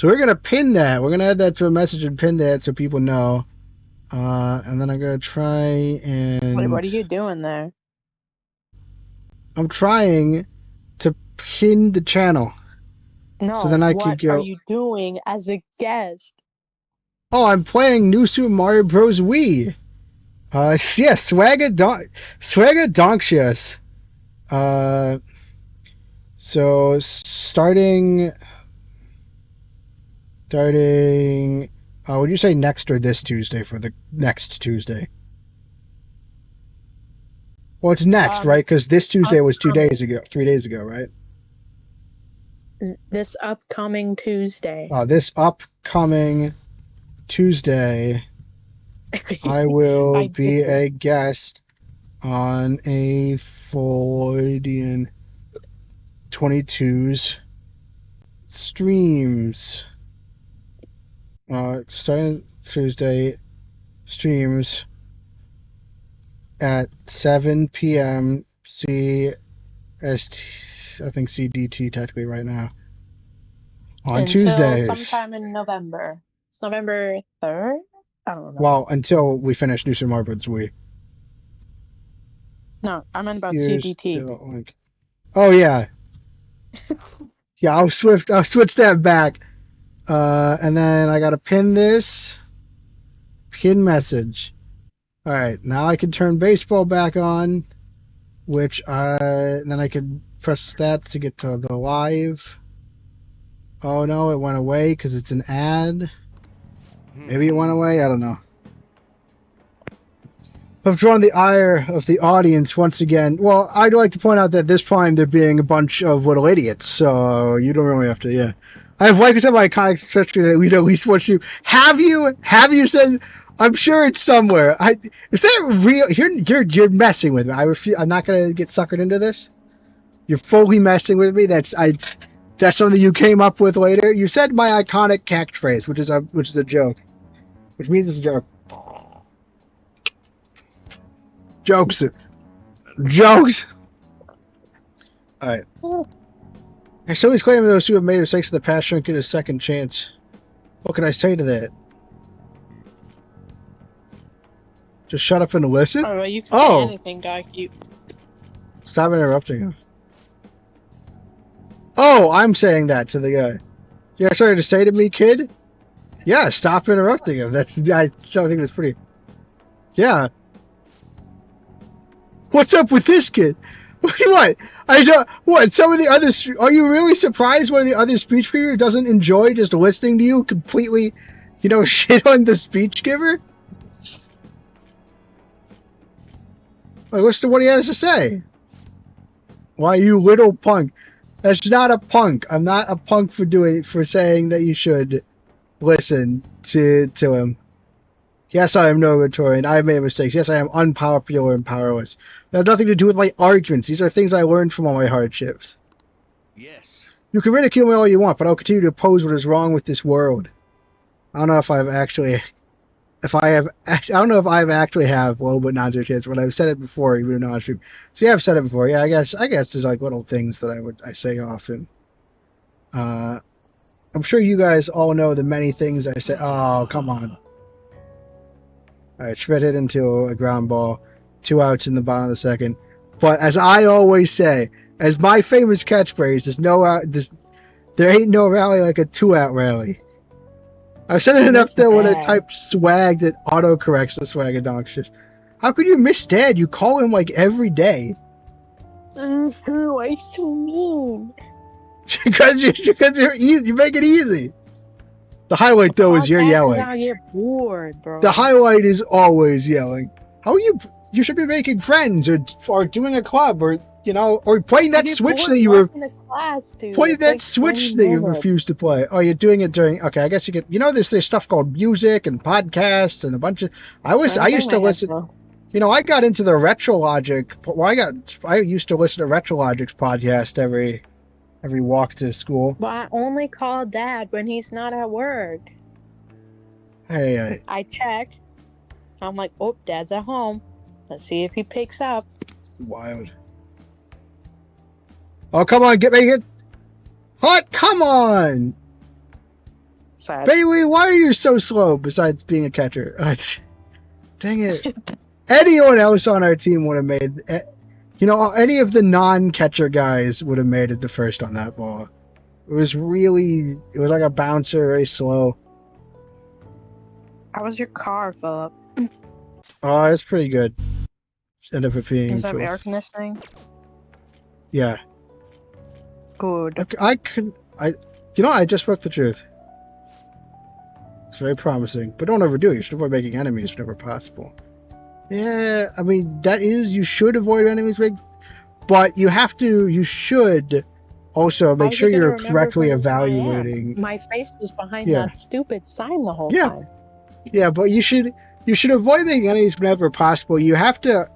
we're going to pin that. We're going to add that to a message and pin that so people know. And then I'm going to try and... What are you doing there? I'm trying to pin the channel. No, so then I could go... What are you doing as a guest? Oh, I'm playing New Super Mario Bros. Wii. Yes, Swagadoncious. So starting, would you say next or this Tuesday for the next Tuesday? Well, it's next, right? Because this Tuesday was 3 days ago, right? This upcoming Tuesday. This upcoming Tuesday, I will be a guest on a Freudian 22's streams. Starting Tuesday, streams at 7 p.m. CST, I think CDT technically right now. On Until Tuesdays. sometime in November. It's November 3rd? I don't know. Well, until we finish New Super Mario Bros. Wii. No, I meant about CDT. Oh yeah. Yeah, I'll switch that back. And then I gotta pin this. Pin message. Alright, now I can turn baseball back on. Then I can press that to get to the live. Oh no, it went away because it's an ad. Maybe it went away, I don't know. I've drawn the ire of the audience once again. Well, I'd like to point out that this time they're being a bunch of little idiots, so you don't really have to, yeah. I have liked some of my iconic accessory that we'd at least watch you. Have you said? I'm sure it's somewhere. Is that real? You're messing with me. I'm not gonna get suckered into this. You're fully messing with me. That's something you came up with later. You said my iconic catchphrase, which is a joke, which means it's a joke. Jokes. Alright. I still always claim those who have made mistakes in the past shouldn't get a second chance. What can I say to that? Just shut up and listen? Oh, you can say anything, guy. Stop interrupting him. Oh, I'm saying that to the guy. You got something to say to me, kid? Yeah, stop interrupting him. I don't think that's pretty... Yeah. What's up with this kid? What? What? Some of the others... Are you really surprised one of the other speech people doesn't enjoy just listening to you completely, shit on the speech giver? Like, listen to what he has to say. Why, you little punk. That's not a punk. I'm not a punk for saying that you should listen to him. Yes, I am no Victorian. I have made mistakes. Yes, I am unpopular and powerless. That has nothing to do with my arguments. These are things I learned from all my hardships. Yes. You can ridicule me all you want, but I'll continue to oppose what is wrong with this world. I don't know if I've actually have low but not chance, but I've said it before, even though not true. So yeah, I've said it before. Yeah, I guess there's like little things that I say often. I'm sure you guys all know the many things I say. Oh, come on. Alright, Schmidt hit into a ground ball. 2 outs in the bottom of the second. But as I always say, as my famous catchphrase, there ain't no rally like a 2-out rally. I've said it enough that when I type swag, that autocorrects the swagadonks. How could you miss Dad? You call him like every day. Why so mean? because you're easy. You make it easy. The highlight though is you're yelling. I get bored, bro. The highlight is always yelling. How are you? You should be making friends or doing a club or or playing that Switch that you were playing that Switch that you refused to play. Oh, you're doing it during. Okay, I guess you could. There's stuff called music and podcasts and a bunch of. I used to listen. I got into the Retrologic. Well, I used to listen to Retrologic's podcast every walk to school. But I only call Dad when he's not at work. Hey. I check. I'm like, oh, Dad's at home. Let's see if he picks up. Wild. Oh, come on, make it. Hot, come on! Sad. Bailey, why are you so slow besides being a catcher? Dang it. Anyone else on our team would have made... any of the non-catcher guys would have made it the first on that ball. It was like a bouncer, very slow. How was your car, Philip? Oh, it's pretty good. Ended up being... Does it have air conditioning? Yeah. Good. Okay, I just spoke the truth. It's very promising. But don't overdo it. You should avoid making enemies whenever possible. Yeah, I mean, you should avoid enemies, but you should Also, make How's sure he gonna you're remember correctly who I am? evaluating. My face was behind Yeah. that stupid sign the whole Yeah. time. Yeah, but you should avoid making enemies whenever possible. You have to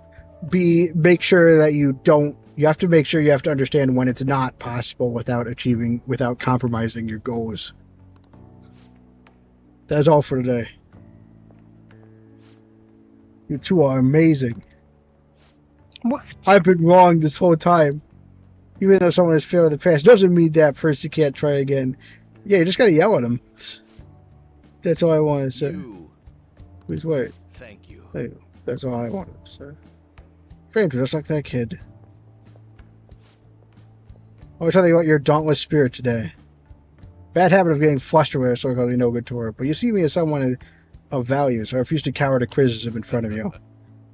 make sure that you don't. You have to make sure you have to understand when it's not possible without compromising your goals. That's all for today. You two are amazing. What? I've been wrong this whole time. Even though someone has failed in the past, doesn't mean that first you can't try again. Yeah, you just gotta yell at them. That's all I want to say. You. Please wait. Thank you. Hey, that's all I wanted to say. Framed just like that kid. I was telling you about your dauntless spirit today. Bad habit of getting flustered with a circle be no good to her, but you see me as someone of value, so I refuse to cower to criticism in front of you.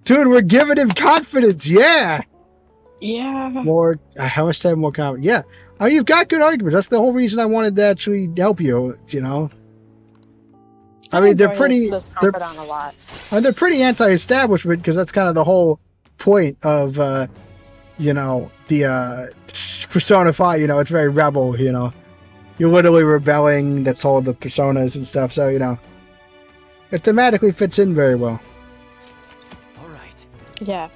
Dude, we're giving him confidence, yeah! Yeah. More, how much time more confidence? Yeah. I mean, you've got good arguments. That's the whole reason I wanted to actually help you, you know? I mean, they're pretty, They're a lot. and they're pretty anti-establishment, because that's kind of the whole point of, you know, the Persona 5, you know, it's very rebel, you know. You're literally rebelling, that's all the personas and stuff, so, you know. It thematically fits in very well. All right. Yeah.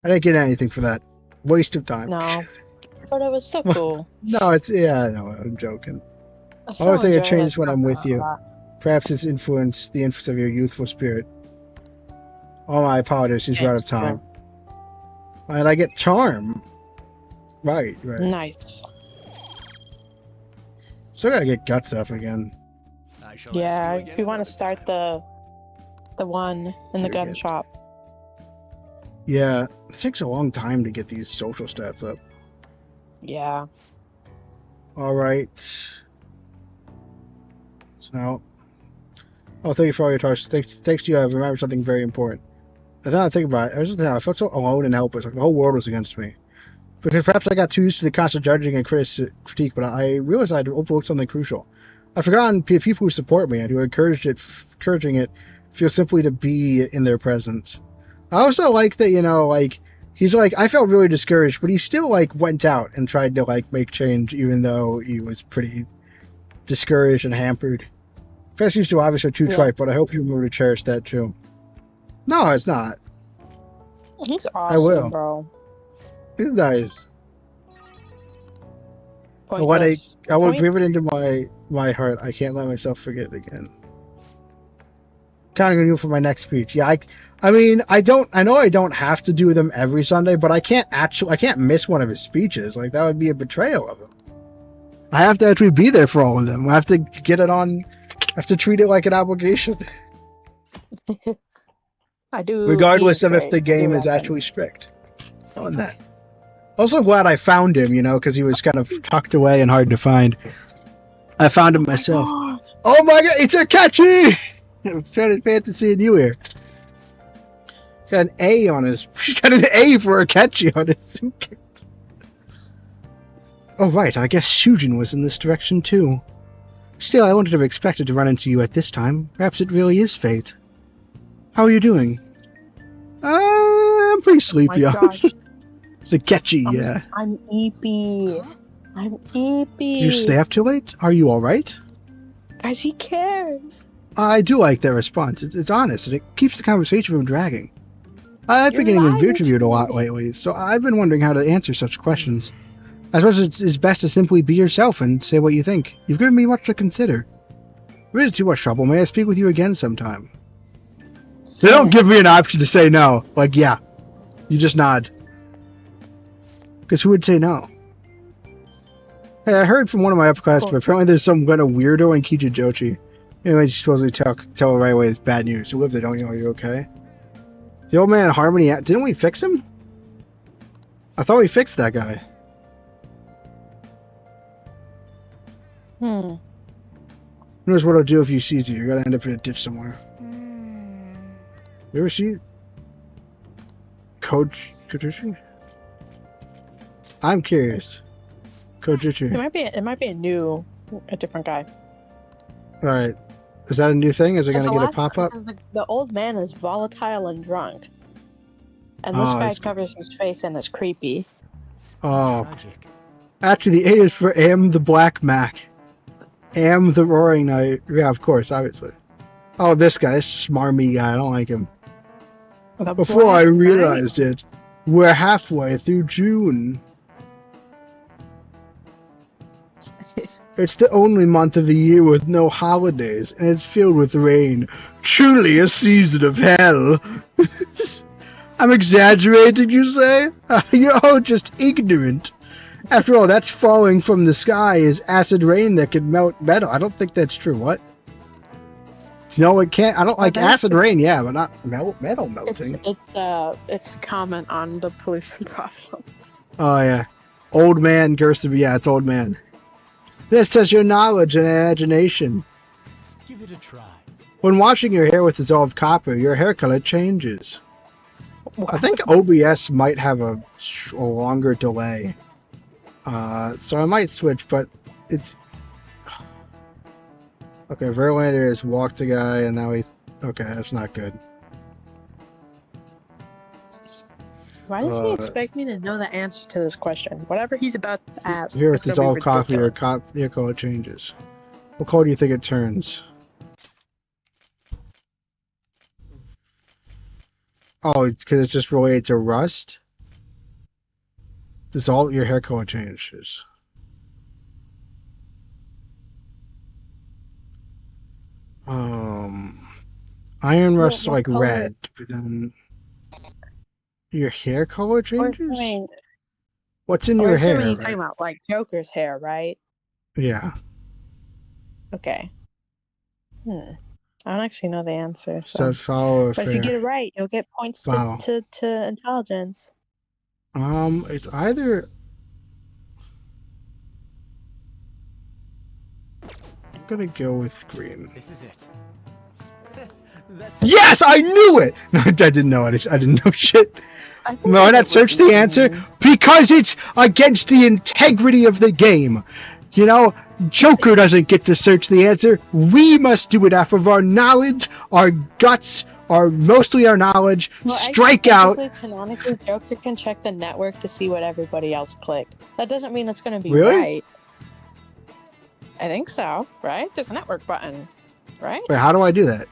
I didn't get anything for that. Waste of time. No. But it was still cool. No, it's, yeah, I know, I'm joking. I I still always think it enjoyed changed when I'm with a you. lot. Perhaps it's the influence of your youthful spirit. Oh, my apologies, he's out of time. And I get charm. Right. Nice. So I gotta get guts up again. I shall Yeah, ask you if again you want to another start time. the one in the Very gun good. shop. Yeah, it takes a long time to get these social stats up. Yeah. Alright. So now. Oh, thank you for all your talks. Thanks to you, I've remembered something very important. I thought I'd think about it. I felt so alone and helpless, like the whole world was against me. Because perhaps I got too used to the constant judging and critique, but I realized I'd overlooked something crucial. I've forgotten people who support me and who are encouraging it feel simply to be in their presence. I also like that, you know, like, he's like, I felt really discouraged, but he still, like, went out and tried to, like, make change, even though he was pretty discouraged and hampered. Fast used to obviously too trite, but I hope you remember to cherish that, too. No, it's not. He's I will. awesome, bro. He's nice. But what I will give it into my heart. I can't let myself forget it again. Counting on you for my next speech. Yeah, I mean, I know I don't have to do them every Sunday, but I can't miss one of his speeches. Like, that would be a betrayal of him. I have to actually be there for all of them. I have to get it on. I have to treat it like an obligation. I do. Regardless of he's if the great. game Do is that actually strict on that. Also glad I found him, you know, because he was kind of tucked away and hard to find. I found him myself. Oh my god, it's Akechi! I'm started fantasying you here. He's got an A on his. He's got an A for Akechi on his suitcase. Oh right, I guess Shujin was in this direction too. Still, I wouldn't have expected to run into you at this time. Perhaps it really is fate. How are you doing? I'm pretty sleepy, my gosh. honestly. Akechi, yeah. I'm eepy. I'm eepy. You stay up too late? Are you alright? Guys, he cares. I do like that response. It's honest, and it keeps the conversation from dragging. I've been You're getting lying interviewed to a lot me. lately, so I've been wondering how to answer such questions. I suppose it's best to simply be yourself and say what you think. You've given me much to consider. If it is too much trouble, may I speak with you again sometime? They don't give me an option to say no. Like, yeah. You just nod. Because who would say no? Hey, I heard from one of my upperclassmen, apparently there's some kind of weirdo in Kichijochi. Anyway, you supposedly tell right away it's bad news. You live there, don't you? Are you okay? The old man in Harmony, didn't we fix him? I thought we fixed that guy. Hmm. Who knows what he'll do if he sees you? You're gonna end up in a ditch somewhere. You ever see Coach Kojuchi? I'm curious. Kojuchi. It might be a different guy. Alright. Is that a new thing? Is it Because gonna the get a last- pop-up? because The old man is volatile and drunk. And this Oh, guy it's- covers his face and is creepy. Oh. Tragic. Actually, the A is for Am the Black Mac. Am the Roaring Knight. Yeah, of course, obviously. Oh, this guy, this smarmy guy, I don't like him. The Before I Black Knight? realized it, we're halfway through June. It's the only month of the year with no holidays, and it's filled with rain. Truly a season of hell. I'm exaggerating, you say? You're all just ignorant. After all, that's falling from the sky is acid rain that can melt metal. I don't think that's true. What? No, it can't. I don't like acid rain, yeah, but not metal melting. It's a comment on the pollution problem. Oh, yeah. Old man Gersten. Yeah, it's old man. This tests your knowledge and imagination. Give it a try. When washing your hair with dissolved copper, your hair color changes. Wow. I think OBS might have a longer delay. So I might switch, but it's... Okay, Verlander has walked a guy, and now he's... Okay, that's not good. Why does he expect me to know the answer to this question? Whatever he's about to ask. Here with it's gonna be dissolved coffee, ridiculous. your color changes. What color do you think it turns? Oh, it's because it's just related to rust? Dissolve, your hair color changes. Iron rust's what like color? red, but then your hair color We're changes? assuming, What's in we're your assuming hair? he's talking about like Joker's hair, right? Yeah. Okay. I don't actually know the answer. So So. follow But if you get it right, you'll get points Wow. to intelligence. It's either... I'm gonna go with green. This is it. That's Yes, I knew it! No, I didn't know it. I didn't know shit. I think Why it not was search the answer? green. Because it's against the integrity of the game. You know, Joker doesn't get to search the answer. We must do it off of our knowledge, our guts, mostly our knowledge. Well, Strike out. Canonically, Joker can check the network to see what everybody else clicked. That doesn't mean it's going to be Really? right. I think so, right? There's a network button, right? Wait, how do I do that?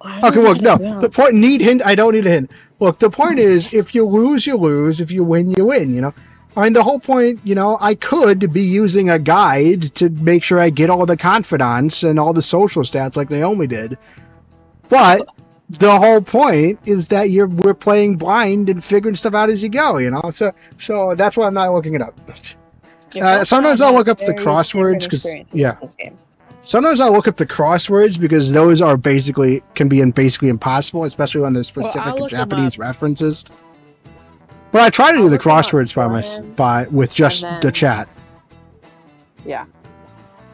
I don't Okay, know look, how no. to do The it. point, need hint, I don't need a hint. Look, the point is, if you lose, you lose. If you win, you win, you know? I mean, the whole point, you know, I could be using a guide to make sure I get all the confidants and all the social stats like Naomi did. But the whole point is that we're playing blind and figuring stuff out as you go, you know? So that's why I'm not looking it up. You both Sometimes have I'll look up the very crosswords, different 'cause- experiences yeah. with this game. Sometimes I look up the crosswords because those are can be basically impossible, especially when there's Well, specific I'll look 'em Japanese up. references. But I try to do I'll the look 'em up crosswords beforehand, with just and the then- chat. Yeah.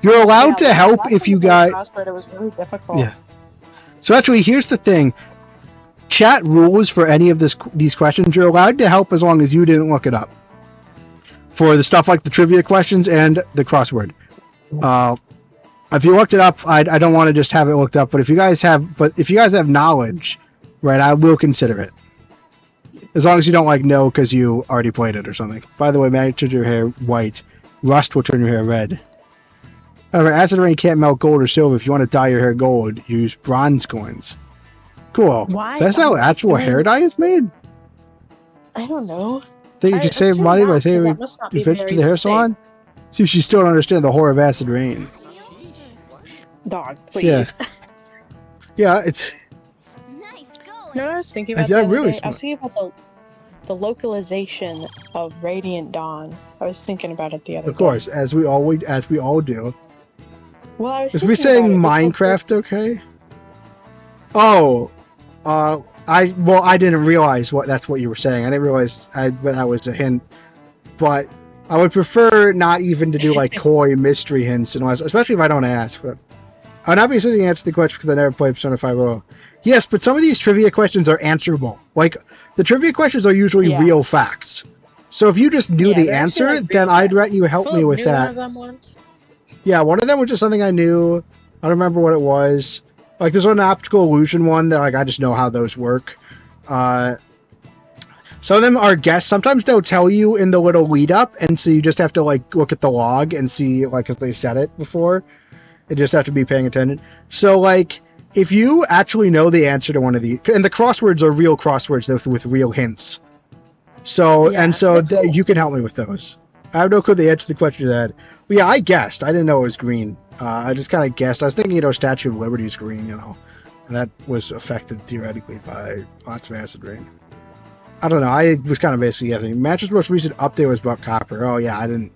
You're allowed to Yeah, help last if time you I played guys. Crossword, it was really difficult. Yeah. So actually, here's the thing: chat rules for any of these questions. You're allowed to help as long as you didn't look it up. For the stuff like the trivia questions and the crossword. If you looked it up, I don't want to just have it looked up. But if you guys have knowledge, right, I will consider it. As long as you don't know because you already played it or something. By the way, man, turn your hair white. Rust will turn your hair red. However, acid rain can't melt gold or silver. If you want to dye your hair gold, use bronze coins. Cool. Why? So that's how actual hair dye is made? I don't know. Think you I can save assume money not, by 'cause saving that must not be visits to very the hair safe. salon? See if you still don't understand the horror of acid rain. Dog, Yeah. please. Yeah, it's... Nice going. No, I was thinking Yeah, about the other really day. I was smart. thinking about the localization of Radiant Dawn. I was thinking about it the other Of day. course, as we all do. Well, I was Is we thinking saying about it because Minecraft okay? Oh, I didn't realize that's what you were saying. I didn't realize that was a hint. But I would prefer not even to do coy mystery hints, especially if I don't ask. But I'm not being sitting to answer the question because I never played Persona 5 Royal. Yes, but some of these trivia questions are answerable. The trivia questions are usually Yeah. real facts. So if you just knew Yeah, the they're actually, answer, like, then real I'd let you help me Philip with knew that. One of them once. Yeah, one of them was just something I knew. I don't remember what it was. There's an optical illusion one that I just know how those work. some of them are guests. Sometimes they'll tell you in the little lead up, and so you just have to like look at the log and see like if they said it before. You just have to be paying attention. So like if you actually know the answer to one of these, and the crosswords are real crosswords with real hints. So Yeah, and so that's cool. you can help me with those. I have no clue the answer to the question you had. Well, yeah, I guessed. I didn't know it was green. I just kind of guessed. I was thinking, Statue of Liberty is green, and that was affected theoretically by lots of acid rain. I don't know. I was kind of basically guessing. Match's most recent update was about copper. Oh yeah, I didn't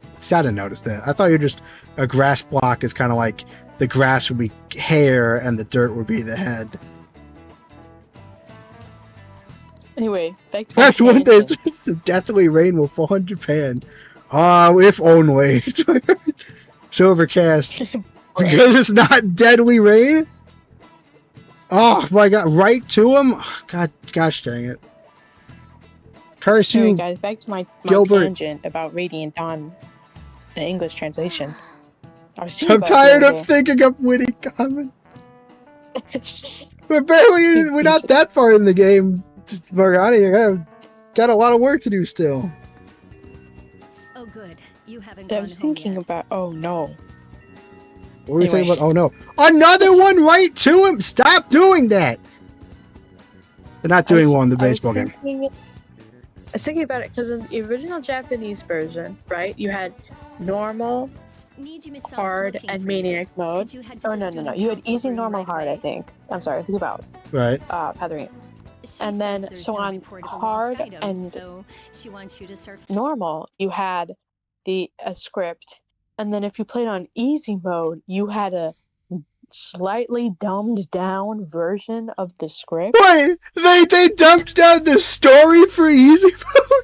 notice that. I thought you were just a grass block is kind of like the grass would be hair and the dirt would be the head. Anyway, back to my That's one thing. tangent. Deathly rain will fall in Japan. If only. It's overcast. Because it's not deadly rain? Oh my god, right to him? God, gosh dang it. Curse Anyway, you, guys, back to my Gilbert. tangent about Radiant Dawn, the English translation. I was I'm tired of thinking of witty comments. We're not that far in the game, Morgana. You got a lot of work to do still. Oh, good. You haven't I gone was home thinking yet. about, oh no. What were you thinking Anyway. about? Oh no. Another one right to him? Stop doing that! They're not doing well in the baseball game. I was thinking about it because in the original Japanese version, right, you had normal, Need you, Miss Summer's hard, looking and for you. maniac mode. Could you head to Oh, the no. student You had council easy, room normal, right hard, I away? think. I'm sorry, think about Right. Path of the Ring. She And says then, there's so no on report of a lost hard item, and so she wants you to start normal, you had a script. And then if you played on easy mode, you had a slightly dumbed down version of the script. Wait, they dumped down the story for easy mode?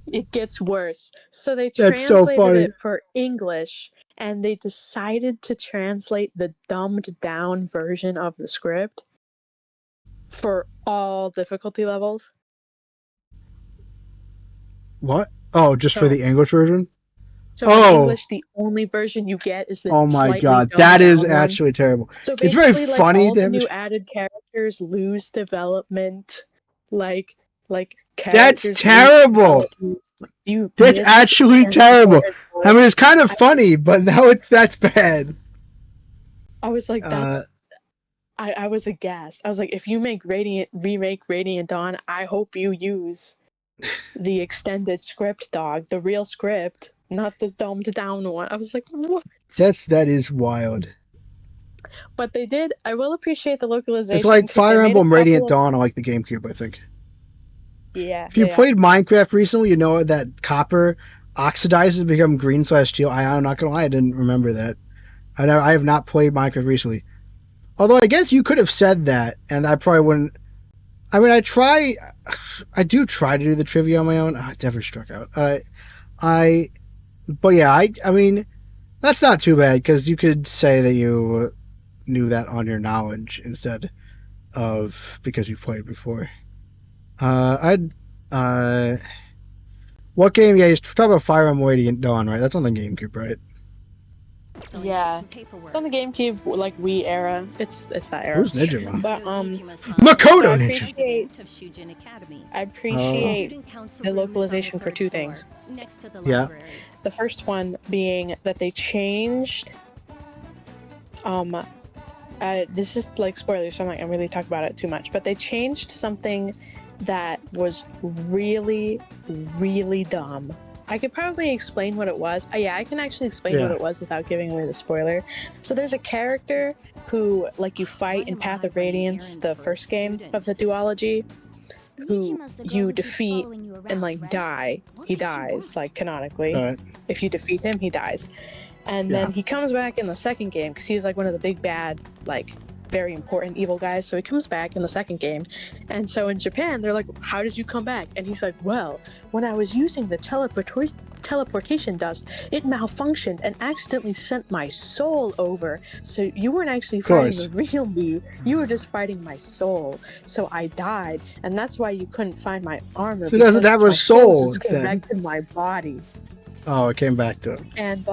It gets worse. So they That's so translated funny. it for English, and they decided to translate the dumbed down version of the script for all difficulty levels. What? Oh, just for So- the English version? So in English, the only version you get is the Oh my slightly god, dumbed that is down one. actually terrible. So It's very basically, like, funny all to the have new this- added characters lose development, like That's characters. lose terrible! development. You That's miss actually an terrible. important I mean, it's kind of I- funny, but now that's bad. I was like, that's. I was aghast. I was like, if you remake Radiant Dawn, I hope you use the extended script, dog, the real script, not the dumbed down one. I was like, what? That is wild. But they did. I will appreciate the localization. It's like 'cause they Fire made a Emblem Radiant couple of- Dawn on like the GameCube, I think. Yeah. If you yeah. played Minecraft recently, you know that copper oxidizes to become green/steel. I'm not gonna lie, I didn't remember that. I have not played Minecraft recently. Although I guess you could have said that, and I probably wouldn't. I mean, I do try to do the trivia on my own. It never struck out. But yeah, I mean, that's not too bad because you could say that you knew that on your knowledge instead of because you played before. What game? Yeah, you're talking about Fire Emblem Radiant Dawn, right? That's on the GameCube, right? filling Yeah. out some paperwork. It's on the GameCube, like Wii era. It's that era. Who's Ninja? But Makoto I Ninja. I appreciate the the localization for two things. Next to the Yeah. library. the first one being that they changed. This is like spoilers, so I'm not gonna really talk about it too much. But they changed something that was really, really dumb. I could probably explain what it was. Yeah, I can actually explain what Yeah. it was without giving away the spoiler. So there's a character who, like, you fight in Path of Radiance, the first game of the duology, who you defeat and, like, die. He dies, like, canonically. Alright. If you defeat him, he dies. And Yeah. then he comes back in the second game because he's like one of the big bad, like, very important evil guys. So he comes back in the second game. And so in Japan, they're like, how did you come back? And he's like, well, when I was using the teleportation dust, it malfunctioned and accidentally sent my soul over. So you weren't actually fighting course. the real me. You were just fighting my soul. So I died. And that's why you couldn't find my armor. So it doesn't because have a my soul, just then. came back to my body. Oh, it came back to it. And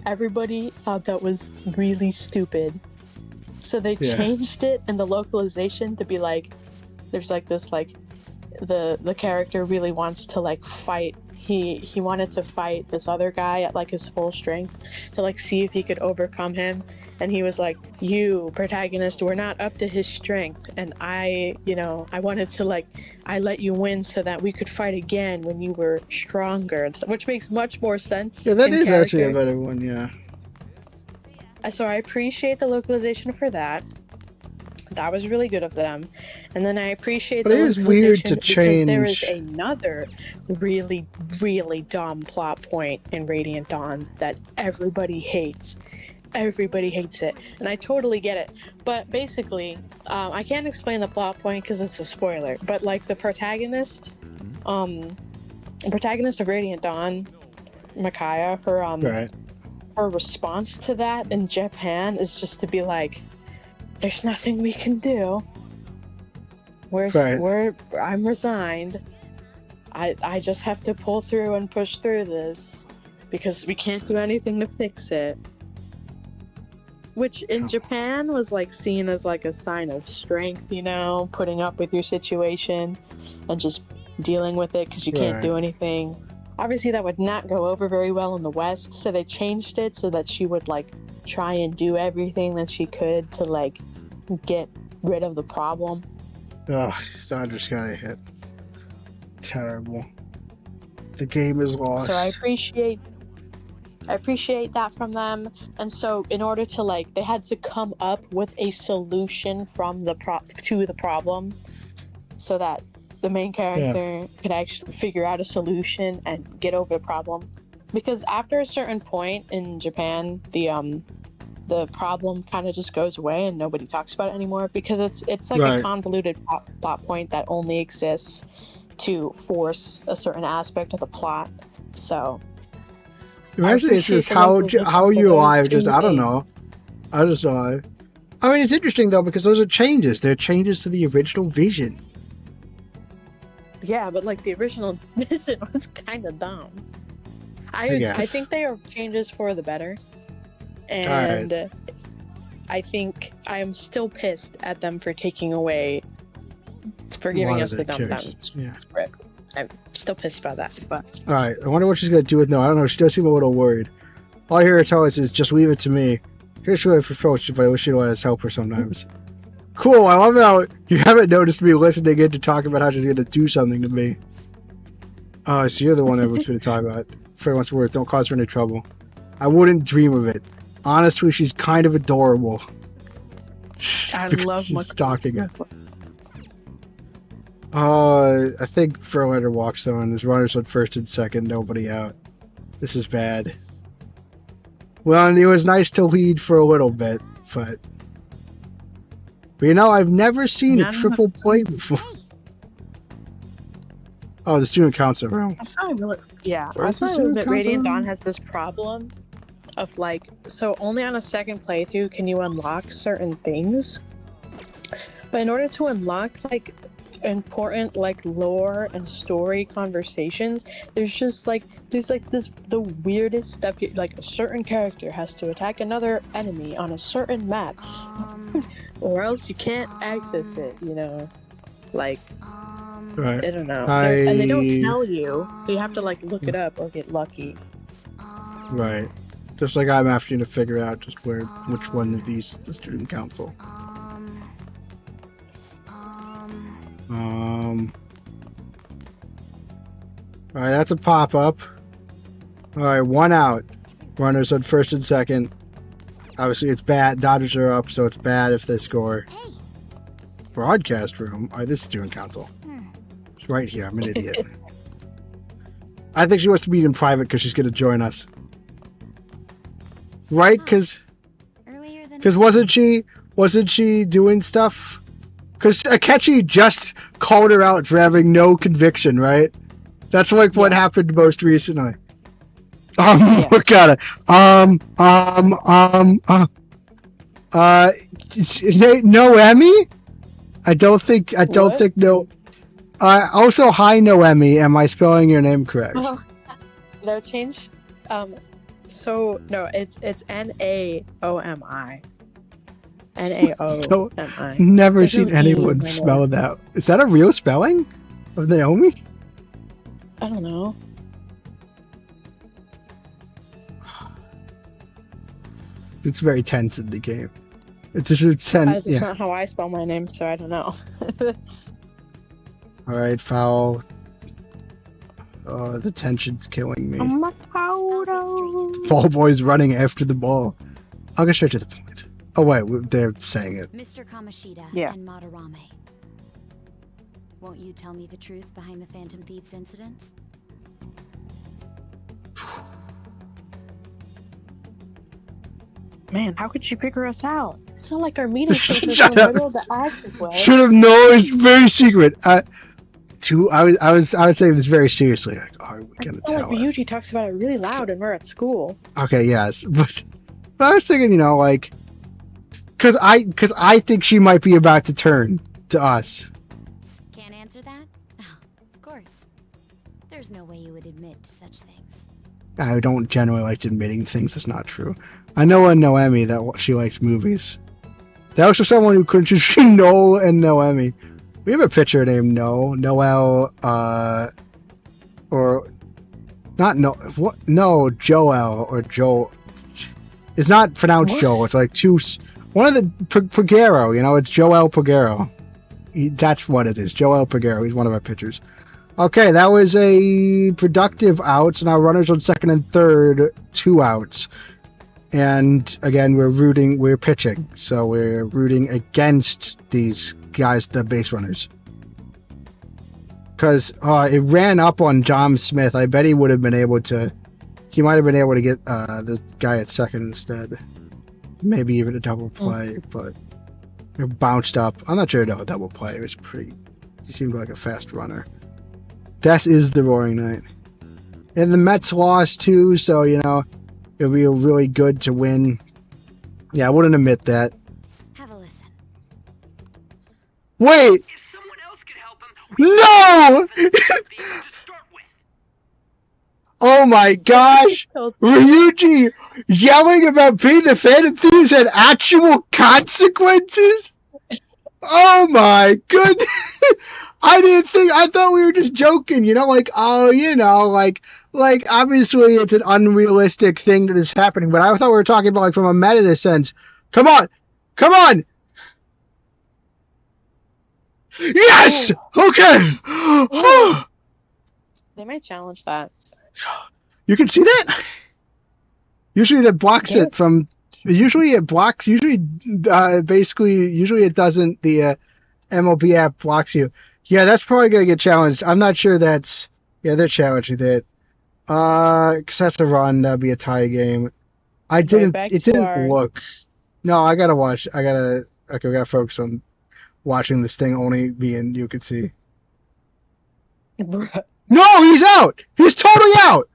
everybody thought that was really stupid. So they Yeah. changed it in the localization to be like, there's like this like the character really wants to like fight. He wanted to fight this other guy at like his full strength to like see if he could overcome him, and he was like, "You protagonist, we're not up to his strength, and I wanted to like I let you win so that we could fight again when you were stronger," and stuff, which makes much more sense. Yeah, that in is actually a character. better one. Yeah. So I appreciate the localization for that. That was really good of them. And then I appreciate But the it is weird localization to because there is change. another really, really dumb plot point in Radiant Dawn that everybody hates. Everybody hates it. And I totally get it. But basically, I can't explain the plot point because it's a spoiler. But like the protagonist of Radiant Dawn, Micaiah, Right. her response to that in Japan is just to be like, "There's nothing we can do. I'm resigned. I just have to pull through and push through this because we can't do anything to fix it." Which in Japan was like seen as like a sign of strength, putting up with your situation and just dealing with it because you can't do anything. Obviously that would not go over very well in the West, so they changed it so that she would like try and do everything that she could to like get rid of the problem. Ugh, I just got a hit. Terrible. The game is lost. So I appreciate that from them. And so in order to like, they had to come up with a solution from to the problem so that the main character could actually figure out a solution and get over the problem. Because after a certain point in Japan, the problem kind of just goes away and nobody talks about it anymore because it's like a convoluted plot point that only exists to force a certain aspect of the plot. So Imagine it's just how are you alive? Just I don't know. I just alive. I mean, it's interesting though because those are changes. They're changes to the original vision. Yeah, but like the original vision was kind of dumb. I think they are changes for the better, and I think I am still pissed at them for taking away, for giving us the dumb script. I'm still pissed about that. But all right, I wonder what she's gonna do with no. I don't know. She does seem a little worried. All I hear her tell us is just leave it to me. Here's what I for Flightship, but I wish she'd let us help her sometimes. Cool, I love how you haven't noticed me listening in to talk about how she's going to do something to me. Oh, so you're the one that was going to talk about. For what's worth, don't cause her any trouble. I wouldn't dream of it. Honestly, she's kind of adorable. I love she's stalking us. I think Furlander walks on. There's runners on first and second, nobody out. This is bad. Well, it was nice to lead for a little bit, but I've never seen a triple play before. Oh, the student council room. I saw that Radiant Dawn has this problem of like, so only on a second playthrough can you unlock certain things. But in order to unlock like important like lore and story conversations, there's the weirdest stuff. Like a certain character has to attack another enemy on a certain map. Or else you can't access it, like, right. I don't know. And they don't tell you, so you have to, like, look it up or get lucky. Right. Just like I'm after you to figure out just which one of these the student council. Alright, that's a pop-up. Alright, one out. Runners on first and second. Obviously, it's bad. Dodgers are up, so it's bad if they score. Broadcast room? Alright, this is student council. It's right here. I'm an idiot. I think she wants to meet in private because she's going to join us. Right? Because wasn't she doing stuff? Because Akechi just called her out for having no conviction, right? That's like what happened most recently. Look at it. Noemi? I don't think no. Also, hi Noemi. Am I spelling your name correct? No change. So no, it's Naomi. Naomi. Never seen anyone spell that. Is that a real spelling? Of Naomi? I don't know. It's very tense in the game. It's just tense. That's Yeah. not how I spell my name, so I don't know. All right, foul. The tension's killing me. I'll get straight to Ball boy's running after the ball. I'll get straight to the point. Oh wait, they're saying it. Mr. Kamoshida Yeah. and Madarame. Won't you tell me the truth behind the Phantom Thieves incidents? Man, how could she figure us out? It's not like our meeting place is Shut in the up. middle of the accessway. Should have known. It's very secret. I was saying this very seriously. Like, are we I gonna feel tell like her? Ryuji talks about it really loud and we're at school. Okay, yes, but I was thinking, like, because I think she might be about to turn to us. Can't answer that? Oh, of course. There's no way you would admit to such things. I don't generally like admitting things that's not true. I know a Noemi that she likes movies. That was just someone who couldn't choose between Noel and Noemi. We have a picture named Noel, or not what? No, Joel or Joel. It's not pronounced What? Joel. It's like one of the Pagero. It's Joel Pagero. That's what it is. Joel Pagero. He's one of our pitchers. Okay, that was a productive out. So now runners on second and third, 2 outs. And again, we're pitching. So we're rooting against these guys, the base runners. Because it ran up on John Smith. I bet he would have been able to. He might have been able to get the guy at second instead. Maybe even a double play, but it bounced up. I'm not sure a double play. It was pretty. He seemed like a fast runner. This is the Roaring Night. And the Mets lost too, so, it'll be really good to win. Yeah, I wouldn't admit that. Have a listen. Wait! If someone else could help him, No! things to start with. Oh my gosh! Ryuji yelling about being the Phantom Thieves had actual consequences? Oh my goodness! I thought we were just joking, like obviously it's an unrealistic thing that is happening, but I thought we were talking about like from a meta sense. Come on! Come on! Yes! Okay! They might challenge that. You can see that? Usually that blocks it Yes. from. Usually it blocks. Usually it doesn't. The MLB app blocks you. Yeah, that's probably gonna get challenged. I'm not sure that's. Yeah, they're challenging that. Cause that's a run. That'd be a tie game. It back to didn't our- look. No, I gotta watch. Okay, we gotta focus on watching this thing. Only me and you could see. Bruh. No, he's out. He's totally out.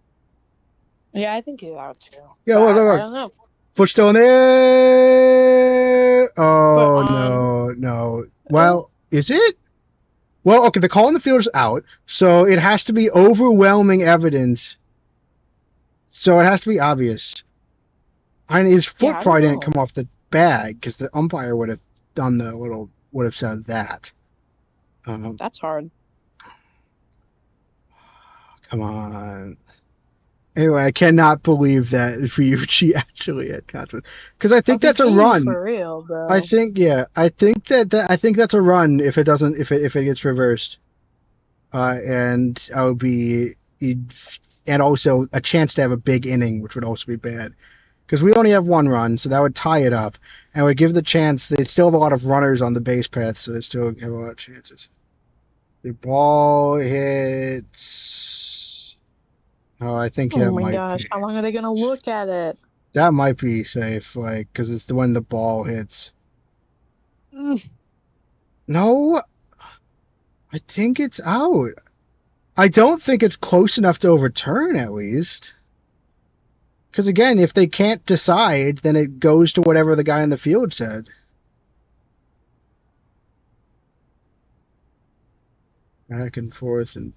Yeah, I think he's out too. Yeah, But look, I look. don't know. Foot still in there. Oh, But, no. Well, is it? Well, okay, the call in the field is out, so it has to be overwhelming evidence. So it has to be obvious. I mean, his foot I probably don't didn't come know. off the bag because the umpire would have done would have said that. That's hard. Come on. Anyway, I cannot believe that Ryuji actually had consequences. Because I think If that's a he's being run. For real, bro. I think that's a run if it gets reversed, and I would be, and also a chance to have a big inning, which would also be bad, because we only have 1 run, so that would tie it up, and would give the chance. They still have a lot of runners on the base path, so they still have a lot of chances. The ball hits. Oh, I think that Oh my might gosh, be. how long are they gonna look at it? That might be safe, because it's the when the ball hits. Mm. No, I think it's out. I don't think it's close enough to overturn, at least. Because again, if they can't decide, then it goes to whatever the guy in the field said. Back and forth, and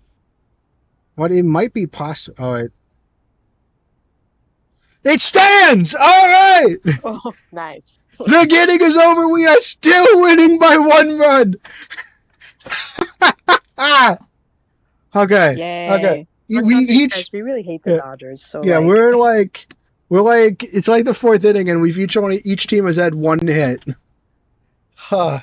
what it might be possible. Oh, it stands. All right. Oh, nice. The inning is over. We are still winning by 1 run. Okay. Yay. Okay. Let's We not be each. guys, we really hate the Yeah. Dodgers. So Yeah, like, we're like it's like the fourth inning, and we've each team has had one hit. Huh.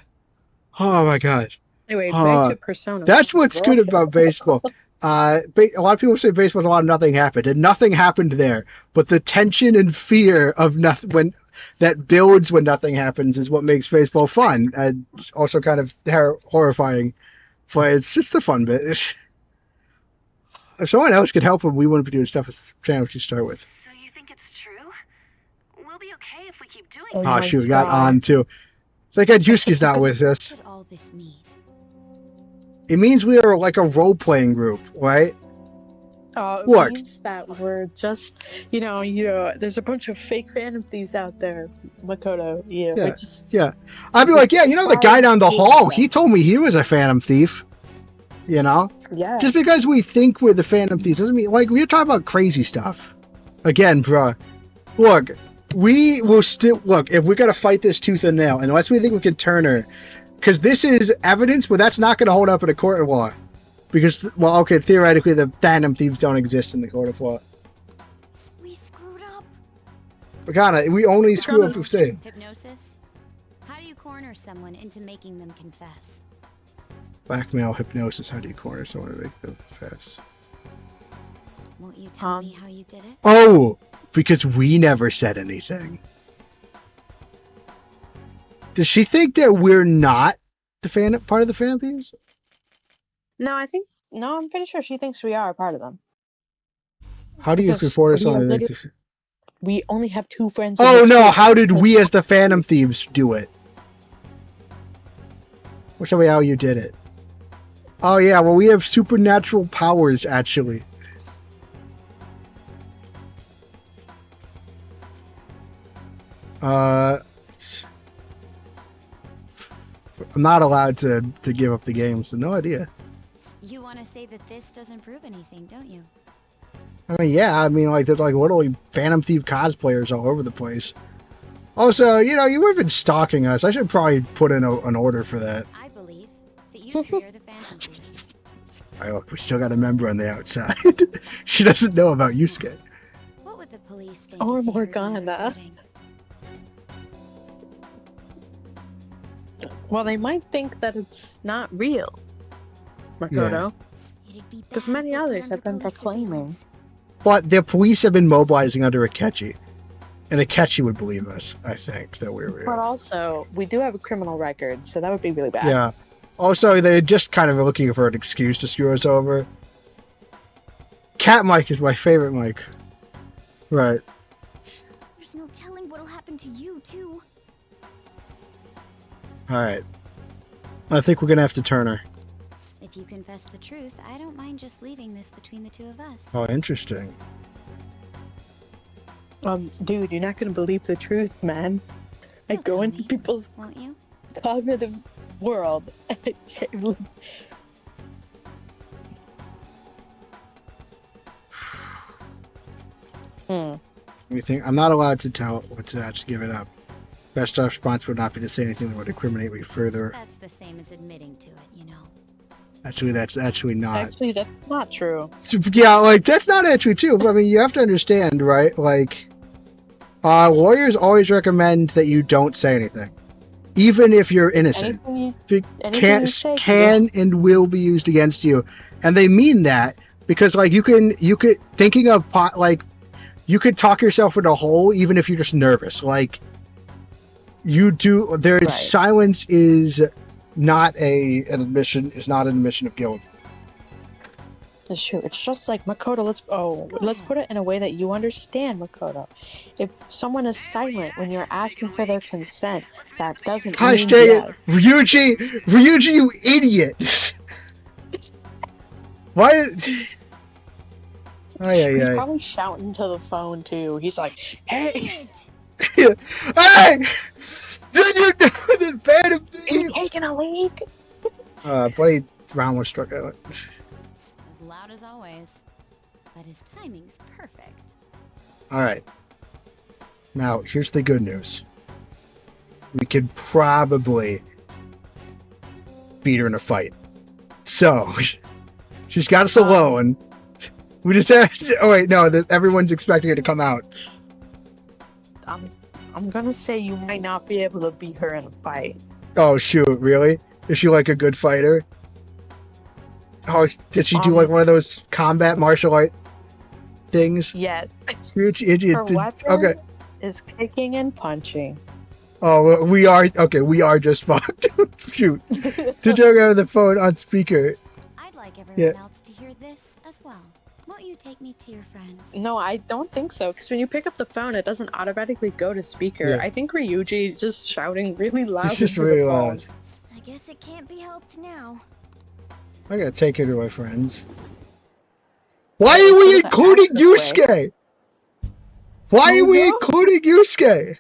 Oh my gosh. anyway, back Huh. to Persona. That's what's good Rocket. about baseball. A lot of people say baseball's a lot of nothing happened, and nothing happened there. But the tension and fear of nothing that builds when nothing happens is what makes baseball fun, and also kind of horrifying. But it's just the fun bit. If someone else could help him, we wouldn't be doing stuff as channel to start with. So you think it's true? We'll be okay if we keep doing Oh it. my Oh shoot, we got God. on too. Thank God Yusuke's not with us. What could all this mean? It means we are like a role-playing group, right? It Look. means that we're just, there's a bunch of fake Phantom Thieves out there, Makoto. Yeah, Yeah. we're just, Yeah. I'd be Just like, yeah, the guy down the hall, he told me he was a Phantom Thief. yeah. Just because we think we're the Phantom Thieves doesn't mean, like, we're talking about crazy stuff. Again, bruh. Look, we will still, if we gotta fight this tooth and nail, unless we think we can turn her, because this is evidence, but that's not gonna hold up in a court of law. Because, well, okay, theoretically, the Phantom Thieves don't exist in the court of law. We screwed up. We only screw up if say. Hypnosis? How do you corner someone into making them confess? Blackmail, hypnosis, how do you corner someone to make them confess? Won't you tell me how you did it? Oh, because we never said anything. Does she think that we're not the part of the Phantom Thieves? No, I'm pretty sure she thinks we are a part of them. How do you Because report us we on are it? We only have 2 friends. in Oh this no, group. how did we as the Phantom Thieves do it? Or show me how you did it. Oh yeah, well we have supernatural powers actually. I'm not allowed to give up the game, so no idea. You want to say that this doesn't prove anything, don't you? I mean, yeah, like there's like literally Phantom Thief cosplayers all over the place. Also, you've been stalking us. I should probably put in an order for that. I believe that you three are the Phantom Thieves. Alright, look, we still got a member on the outside. She doesn't know about Yusuke. What would the police think? Or if they heard you Morgana. recording? Well, they might think that it's not real, Makoto. It'd be Because bad many if they others were have been under police proclaiming. surveillance. But the police have been mobilizing under Akechi. And Akechi would believe us, I think, that we're But real. also, we do have a criminal record, so that would be really bad. Yeah. Also, they're just kind of looking for an excuse to screw us over. Cat Mike is my favorite mic. Right. There's no telling what'll happen to you, too. Alright. I think we're gonna have to turn her. If you confess the truth, I don't mind just leaving this between the two of us. Oh, interesting. Dude, you're not gonna believe the truth, man. I You'll go tell into me, people's won't you? cognitive world. You think I'm not allowed to tell what to actually give it up. Best response would not be to say anything that would incriminate me further. That's the same as admitting to it, you know. Actually, that's actually not. Actually, that's not true. Yeah, like that's not actually true. I mean, you have to understand, right? Like, lawyers always recommend that you don't say anything, even if you're innocent. It anything you say can and will be used against you, and they mean that because, like, you could thinking of you could talk yourself into a hole even if you're just nervous. Like, you do. There's Right. silence is not an admission. Is not an admission of guilt. It's true. It's just like Makoto. Let's put it in a way that you understand, Makoto. If someone is silent when you're asking for their consent, that doesn't Gosh mean dang yes. it, Ryuji, you idiot! Why? He's probably shouting to the phone too. He's like, "Hey, Hey! Did you know this bad of are you things? taking a leak?" Buddy Brown was struck out. As loud as always. But his timing's perfect. Alright. Now, here's the good news. We could probably beat her in a fight. So, She's got us alone. We just have to, oh wait, no, everyone's expecting her to come out. I'm gonna say you might not be able to beat her in a fight. Oh shoot, really? Is she like a good fighter? Oh, did she do like one of those combat martial art things? Yes. Her weapon is kicking and punching. Oh, well, we are just fucked. Shoot. Did you have the phone on speaker? I'd like everyone else to hear this as well. Won't you take me to your friends? No, I don't think so, because when you pick up the phone, it doesn't automatically go to speaker. Yeah. I think Ryuji is just shouting really loud. It's just into really the phone. loud. I guess it can't be helped now. I gotta take her to my friends. Why are we including Yusuke? Why are we including Yusuke?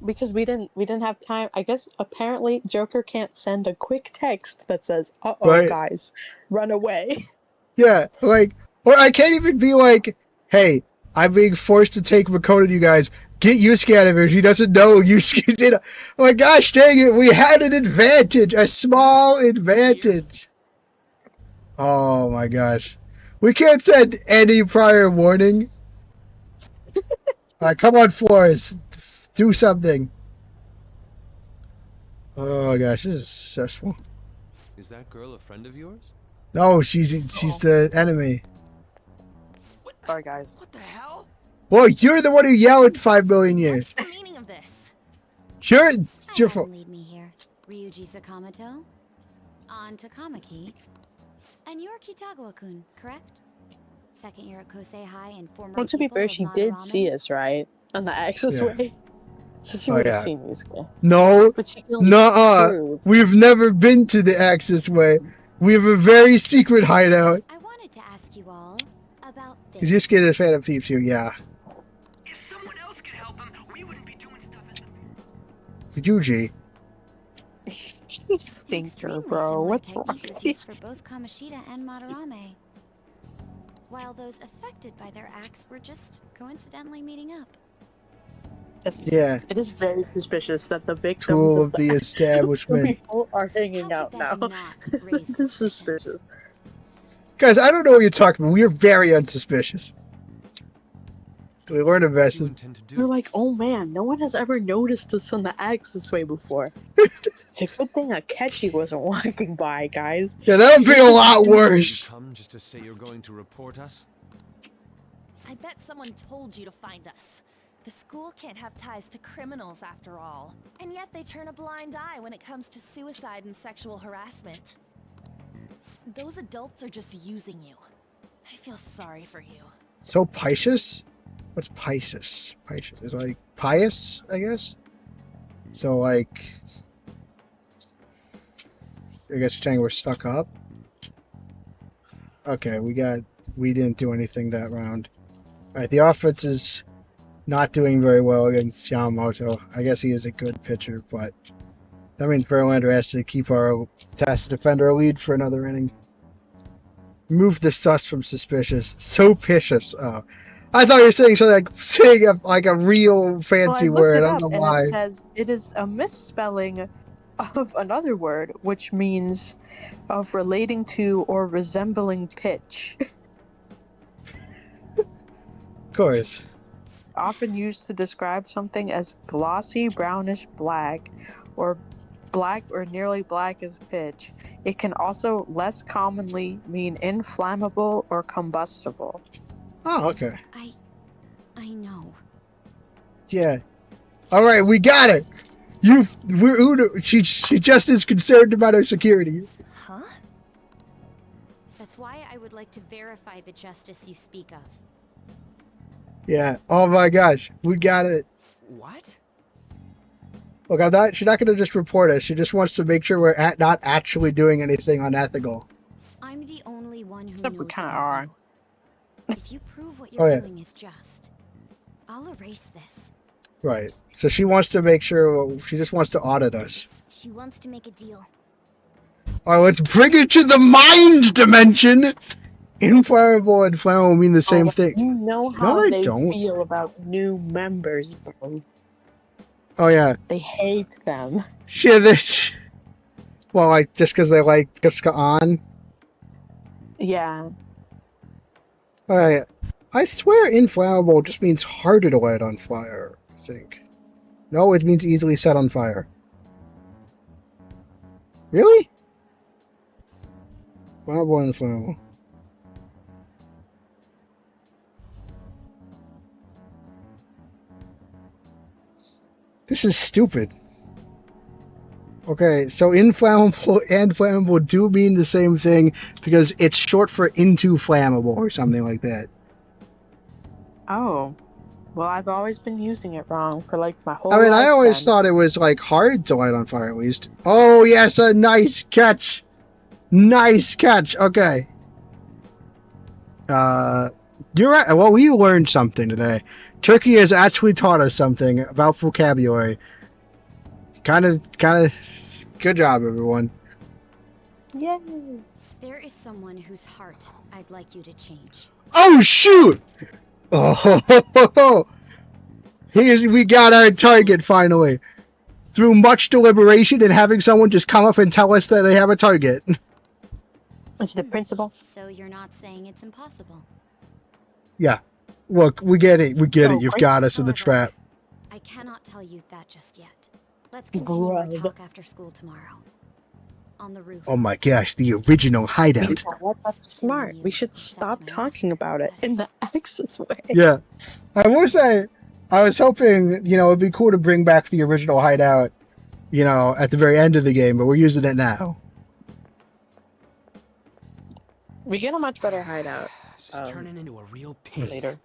Because we didn't have time. I guess apparently Joker can't send a quick text that says, "Uh-oh, Right. guys, run away." Yeah, like, or I can't even be like, hey, I'm being forced to take Makoto to you guys. Get Yusuke out of here. She doesn't know Yusuke's in. Oh my gosh, dang it, we had an advantage, a small advantage. Oh my gosh. We can't send any prior warning. Alright, come on, Flores. Do something. Oh my gosh, this is stressful. Is that girl a friend of yours? No, she's the enemy. Sorry, guys. What the hell? Well, you're the one who yelled 5 million years. What's the meaning of this? Sure, it's your fault. Lead me here. Ryuji Sakamoto, on to Kamaki, and you're Kitagawa-kun, correct? Second year at Kosei High and former. Well, to be fair, she did see us, right? On the access way. So she would have seen Yusuke. No, But she can only nuh-uh. prove. We've never been to the Axis Way. We have a very secret hideout. I wanted to ask you all about this. Did you just get a fan of Thieves too? Yeah. If someone else could help him, we wouldn't be doing stuff as Yuji. You stinker, bro. What's wrong Technique with is you? used for both Kamoshida and Madarame. While those affected by their acts were just coincidentally meeting up. Yeah. It is very suspicious that the victims Tool of of the establishment. people are hanging out How now. could that not raise This is suspicions? suspicious. Guys, I don't know what you're talking about. We are very unsuspicious. We learned a What do you lesson. intend to We're do? like, oh man, no one has ever noticed this on the access way before. It's a good thing Akechi wasn't walking by, guys. Yeah, that would be a lot You worse. come just to say you're going to report us? I bet someone told you to find us. The school can't have ties to criminals after all. And yet they turn a blind eye when it comes to suicide and sexual harassment. Those adults are just using you. I feel sorry for you. So Pisces? What's Pisces? Pisces is like pious, I guess. So like, I guess you're saying we're stuck up. Okay, we didn't do anything that round. All right, the offense is not doing very well against Yamamoto. I guess he is a good pitcher, but that means Verlander has to defend our lead for another inning. Move the sus from suspicious. So picious. Oh. I thought you were saying something like a real fancy word. I don't know why. It says it is a misspelling of another word, which means of relating to or resembling pitch. Of course. Often used to describe something as glossy, brownish black, or black or nearly black as pitch. It can also less commonly mean inflammable or combustible. Oh, okay. I know. Yeah. All right, we got it. She just is concerned about our security. Huh? That's why I would like to verify the justice you speak of. Yeah. Oh my gosh, we got it. What? Look, she's not going to just report us. She just wants to make sure we're not actually doing anything unethical. I'm the only one who Except we knows kinda what are. I know. If you prove what you're Oh, yeah. doing is just, I'll erase this. Right. So she wants to make sure. She just wants to audit us. She wants to make a deal. All right, let's bring it to the mind dimension. Inflammable and flammable mean the same thing. You know how they they don't. feel about new members, bro. Oh yeah. They hate them. Yeah, this. Well, like just because they like Kiska on. Yeah. I swear inflammable just means harder to light on fire, I think. No, it means easily set on fire. Really? Flammable and inflammable. This is stupid. Okay, so inflammable and flammable do mean the same thing because it's short for into flammable or something like that. Oh. Well, I've always been using it wrong for like my whole I mean, life. I always then. thought it was like hard to light on fire at least. Oh, yes, a nice catch. Nice catch. Okay. You're right. Well, we learned something today. Turkey has actually taught us something about vocabulary. Kind of. Good job, everyone. Yay! There is someone whose heart I'd like you to change. Oh shoot! Oh, we got our target finally. Through much deliberation and having someone just come up and tell us that they have a target. It's the principal. So you're not saying it's impossible? Yeah. Look, we get it. We get it. You've got us in the However, trap. I cannot tell you that just yet. Let's continue our Bruh. talk after school tomorrow. On the roof. Oh my gosh, the original hideout. That's smart. We should stop talking about it in the Axis way. Yeah. I will say, I was hoping, it'd be cool to bring back the original hideout, at the very end of the game, but we're using it now. We get a much better hideout It's just turning into a real pig. later.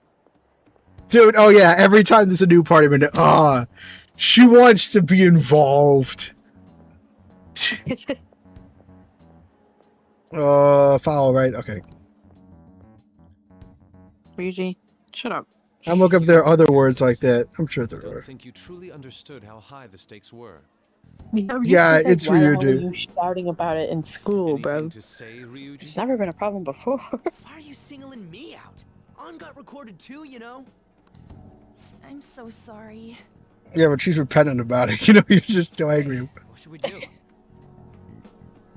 Dude, oh yeah, every time there's a new party member, she wants to be involved. Follow, right? Okay. Ryuji, shut up. I'm looking if there are other words like that. I'm sure I there don't are. think you truly understood how high the stakes were. Yeah, it's why the hell Ryuji. are you shouting about it in school, bro? Anything to say, Ryuji? It's never been a problem before. Why are you singling me out? On got recorded too, you know? I'm so sorry. Yeah, but she's repentant about it. You're just still angry. What should we do?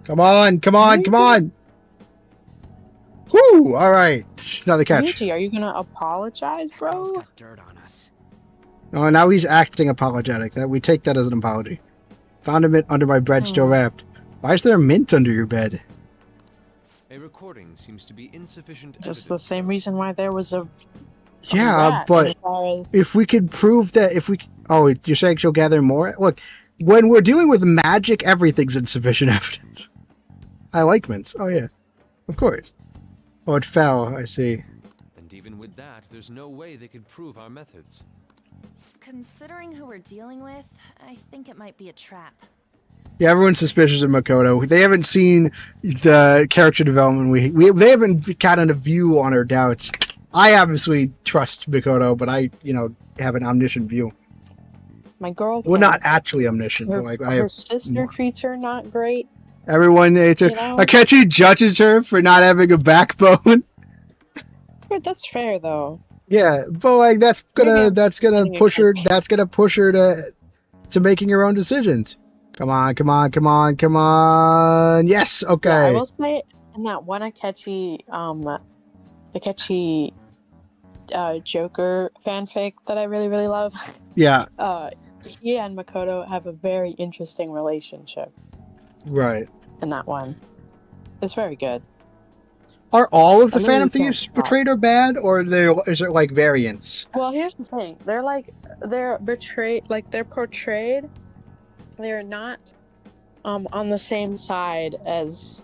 Come on, come on, come on! Whoo! Alright, another catch. Ryuji, are you gonna apologize, Girl's bro? got dirt on us. Oh, now he's acting apologetic. That we take that as an apology. Found a mint under my bread, still wrapped. Why is there a mint under your bed? A recording seems to be insufficient. Just the evidence, same though. reason why there was a Yeah, rat but in our- if we could prove that, oh, you're saying she'll gather more? Look, when we're dealing with magic, everything's insufficient evidence. I like mints. Oh yeah, of course. Oh, it fell. I see. And even with that, there's no way they could prove our methods. Considering who we're dealing with, I think it might be a trap. Yeah, everyone's suspicious of Makoto. They haven't seen the character development. They haven't gotten a view on her doubts. I obviously trust Makoto, but I, have an omniscient view. my girlfriend. Well, not actually omniscient, her, but like I her have. sister treats her not great. Everyone, Akechi judges her for not having a backbone. But that's fair though. Yeah, but like Maybe I'm that's gonna getting push her. attention. That's gonna push her to making her own decisions. Come on, come on, come on, come on. Yes, Yeah, I okay. will say in that one Akechi Joker fanfic that I really, really love. Yeah, He and Makoto have a very interesting relationship right. in that one. It's very good. Are all of the I really Phantom can't Thieves stop. portrayed or bad, or is it like variants? Well, here's the thing. They're betrayed, like they're portrayed. They're not on the same side as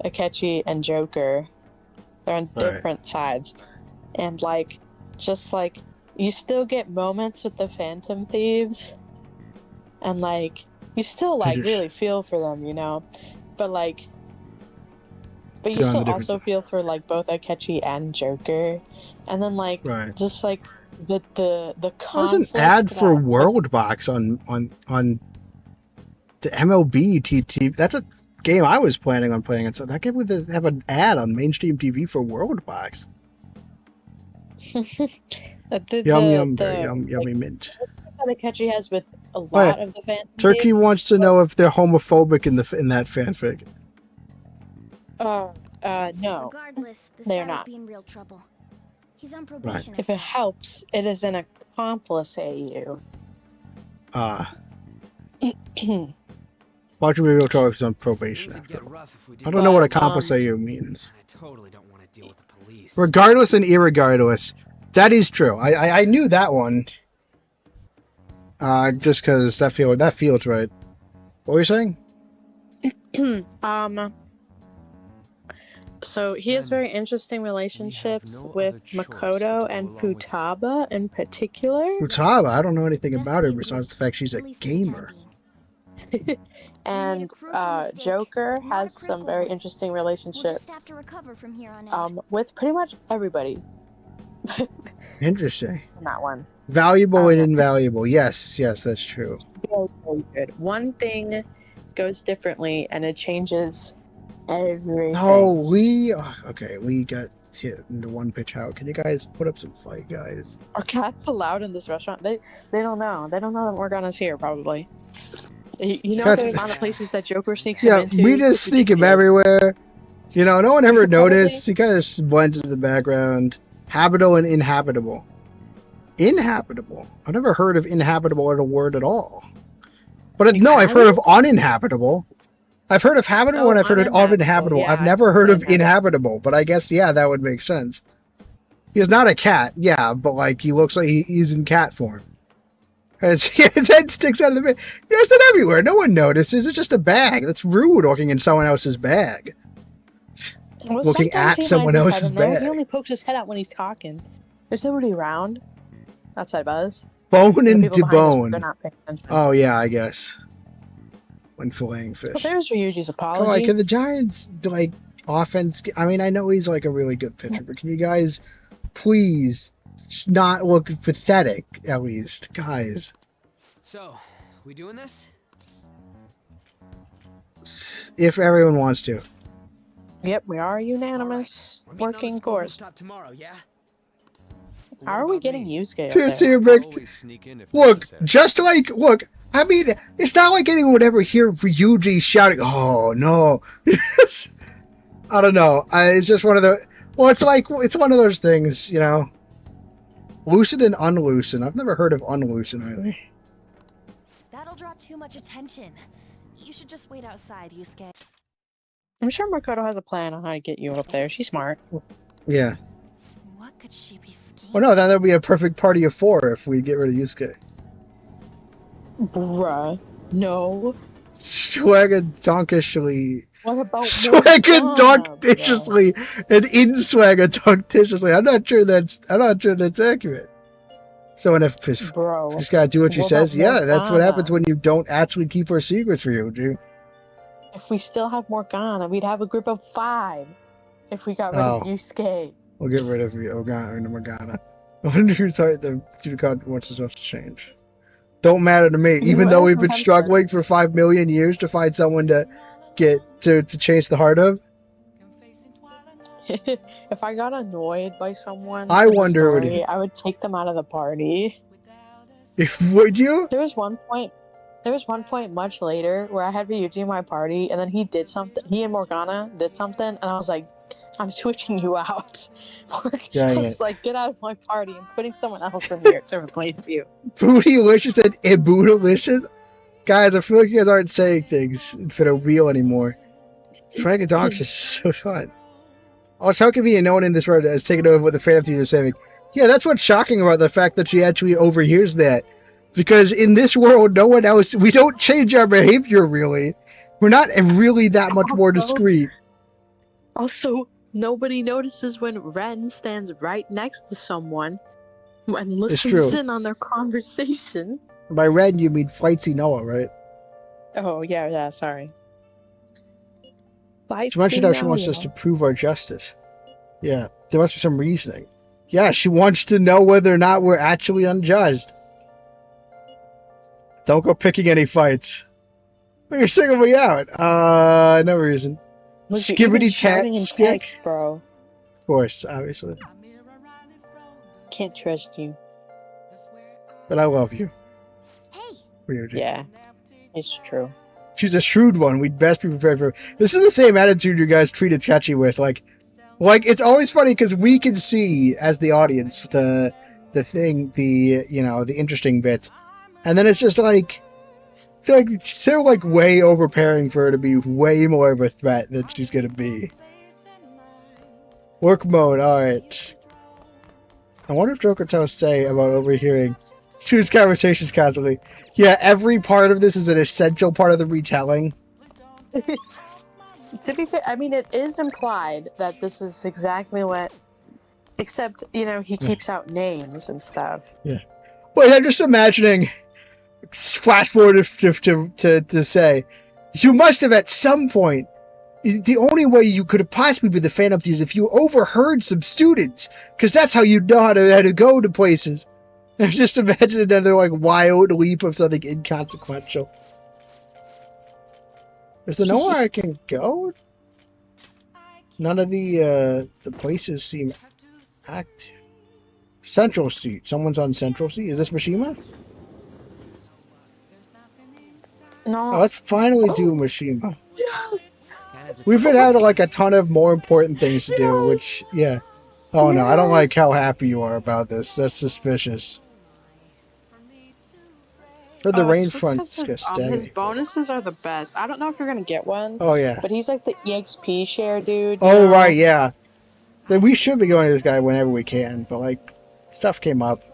Akechi and Joker. They're on Right. different sides. And just you still get moments with the Phantom Thieves. And you still just- really feel for them, But you They're on still the different also side. feel for both Akechi and Joker. And then Right. just the There's conflict an ad for that- World Box on the MLB TT. That's a game I was planning on playing, and so that game would have an ad on mainstream TV for World Box. Yum, very yummy mint. That Akechi has with a lot Oh, yeah. of the Phantom Turkey Thieves. wants to know if they're homophobic in that fanfic. No. Regardless, this they're guy not. would be in real trouble. He's on probation. If it helps, it is an accomplice AU. Watch me real trouble if he's on Things probation. would get rough if we I didn't. don't know what But, accomplice AU means. I totally don't want to deal with the police. Regardless and irregardless, that is true. I knew that one. Just because that feels right. What were you saying? So he has very interesting relationships no with other choice but Makoto to and go along with Futaba in particular. Futaba, I don't know anything Best about her be besides brief, the fact she's a at least for the time gamer. being. And crucial mistake, Joker not a has some critical very one. interesting We'll just have relationships to recover from here on out. with pretty much everybody Interesting. in that one. Valuable and Okay. invaluable. Yes, that's true. Very, very good. One thing goes differently and it changes everything. Oh, we got hit into one pitch out. Can you guys put up some fight, guys? Are cats allowed in this restaurant? They don't know. They don't know that Morgana's here, probably. You know Cats- the amount of places that Joker sneaks Yeah, him into? we just It's sneak him ridiculous. everywhere. You know, no one ever Probably- noticed. He kind of blends into the background. Habitable and inhabitable. Inhabitable. I've never heard of inhabitable as a word at all. But You no, I've heard of haven't? uninhabitable. I've heard of habitable Oh, and I've heard of uninhabitable. uninhabitable. Yeah, I've I've never heard heard of of that. inhabitable, but I guess, yeah, that would make sense. He's not a cat, yeah, but like he looks like he's in cat form. His head sticks out of the bag. He does it everywhere. No one notices. It's just a bag. That's rude looking in someone else's bag. Well, Looking sometimes at he someone hides his else's head in there. bag. He only pokes his head out when he's talking. There's nobody around. Outside Buzz. Bone The and people behind us, debone. they're not paying attention. Oh, yeah, I guess. When filleting But fish. there's Ryuji's Come apology. on, can the Giants, like, offense... I mean, I know he's, like, a really good pitcher, but can you guys please not look pathetic, at least? Guys. So, we doing this? If everyone wants to. Yep, we are unanimous. All right, we're meeting on Working the school course. rooftop tomorrow, yeah? How are we getting Yusuke up Dude, there? see your I'll big... always sneak in if Look, necessary. just like... Look, I mean, it's not like anyone would ever hear Ryuji shouting, oh, no. I don't know. It's just one of the... Well, it's like... It's one of those things, you know? Loosen and unloosen. I've never heard of unloosen either. That'll draw too much attention. You should just wait outside, Yusuke. I'm sure Makoto has a plan on how to get you up there. She's smart. Yeah. What could she be scheming? Well, no, then there'll be a perfect party of 4 if we get rid of Yusuke. Bruh. No. Swagadonkishly. What about Swagadonkishly and inswagadonkishly. I'm not sure that's accurate. So if Bro. just gotta do what she What says, about yeah, that's what Morgana? happens when you don't actually keep her secrets for you, dude. If we still have Morgana, we'd have a group of 5. If we got rid of Oh. Yusuke. We'll get rid of Morgana. I wonder who's sorry the Judicata wants us to change. Don't matter to me, even though we've been sometimes struggling for 5 million years to find someone to get to change the heart of. If I got annoyed by someone, I in the wonder what story, I would take them out of the party. Would you? There was one point much later where I had Ryuji in my party, and then he did something. He and Morgana did something, and I was like, "I'm switching you out." I Dang was it. like, "Get out of my party! I'm putting someone else in here to replace you." Bootylicious and Iboodalicious? Guys, I feel like you guys aren't saying things that are real anymore. Swagadonkishly is so fun. Also, how convenient no one in this room has taken over what the fan team are saying. Yeah, that's what's shocking about the fact that she actually overhears that. Because in this world, no one else, we don't change our behavior really. We're not really that much more Also- discreet. Also, nobody notices when Ren stands right next to someone and true. listens in on their conversation. By red, you mean Flightsy Noah, right? Oh yeah, sorry. She mentioned how she wants us to prove our justice. Yeah, there must be some reasoning. Yeah, she wants to know whether or not we're actually unjust. Don't go picking any fights. Well, you're singling me out. No reason. Look, you're even Skibbity shouting in tat stick. text, bro. Of course, obviously. Can't trust you. But I love you. Hey, Ryuji. Yeah, it's true. She's a shrewd one. We'd best be prepared for her. This is the same attitude you guys treated Tachi with. Like it's always funny because we can see as the audience the thing, the interesting bit, and then it's just like they're like way overpreparing for her to be way more of a threat than she's gonna be. Work mode. All right. I wonder if Joker tells say about overhearing choose conversations constantly. Yeah, every part of this is an essential part of the retelling. To be fair, I mean, it is implied that this is exactly what, except, he keeps out names and stuff. Yeah. Wait, I'm just imagining, flash forward to say, you must have at some point, the only way you could have possibly been the fan up to is if you overheard some students, because that's how you know how to go to places. I just imagine another like wild leap of something inconsequential. Is there nowhere I can go? None of the places seem active. Central Seat. Someone's on Central Seat. Is this Mishima? No. Oh, let's finally do Mishima. Yes! We've been having like a ton of more important things to do, which, yeah. Oh no, I don't like how happy you are about this. That's suspicious. For the range front, his bonuses are the best. I don't know if you're gonna get one. Oh yeah. But he's like the EXP share dude. Oh right, yeah. Then we should be going to this guy whenever we can, but like stuff came up.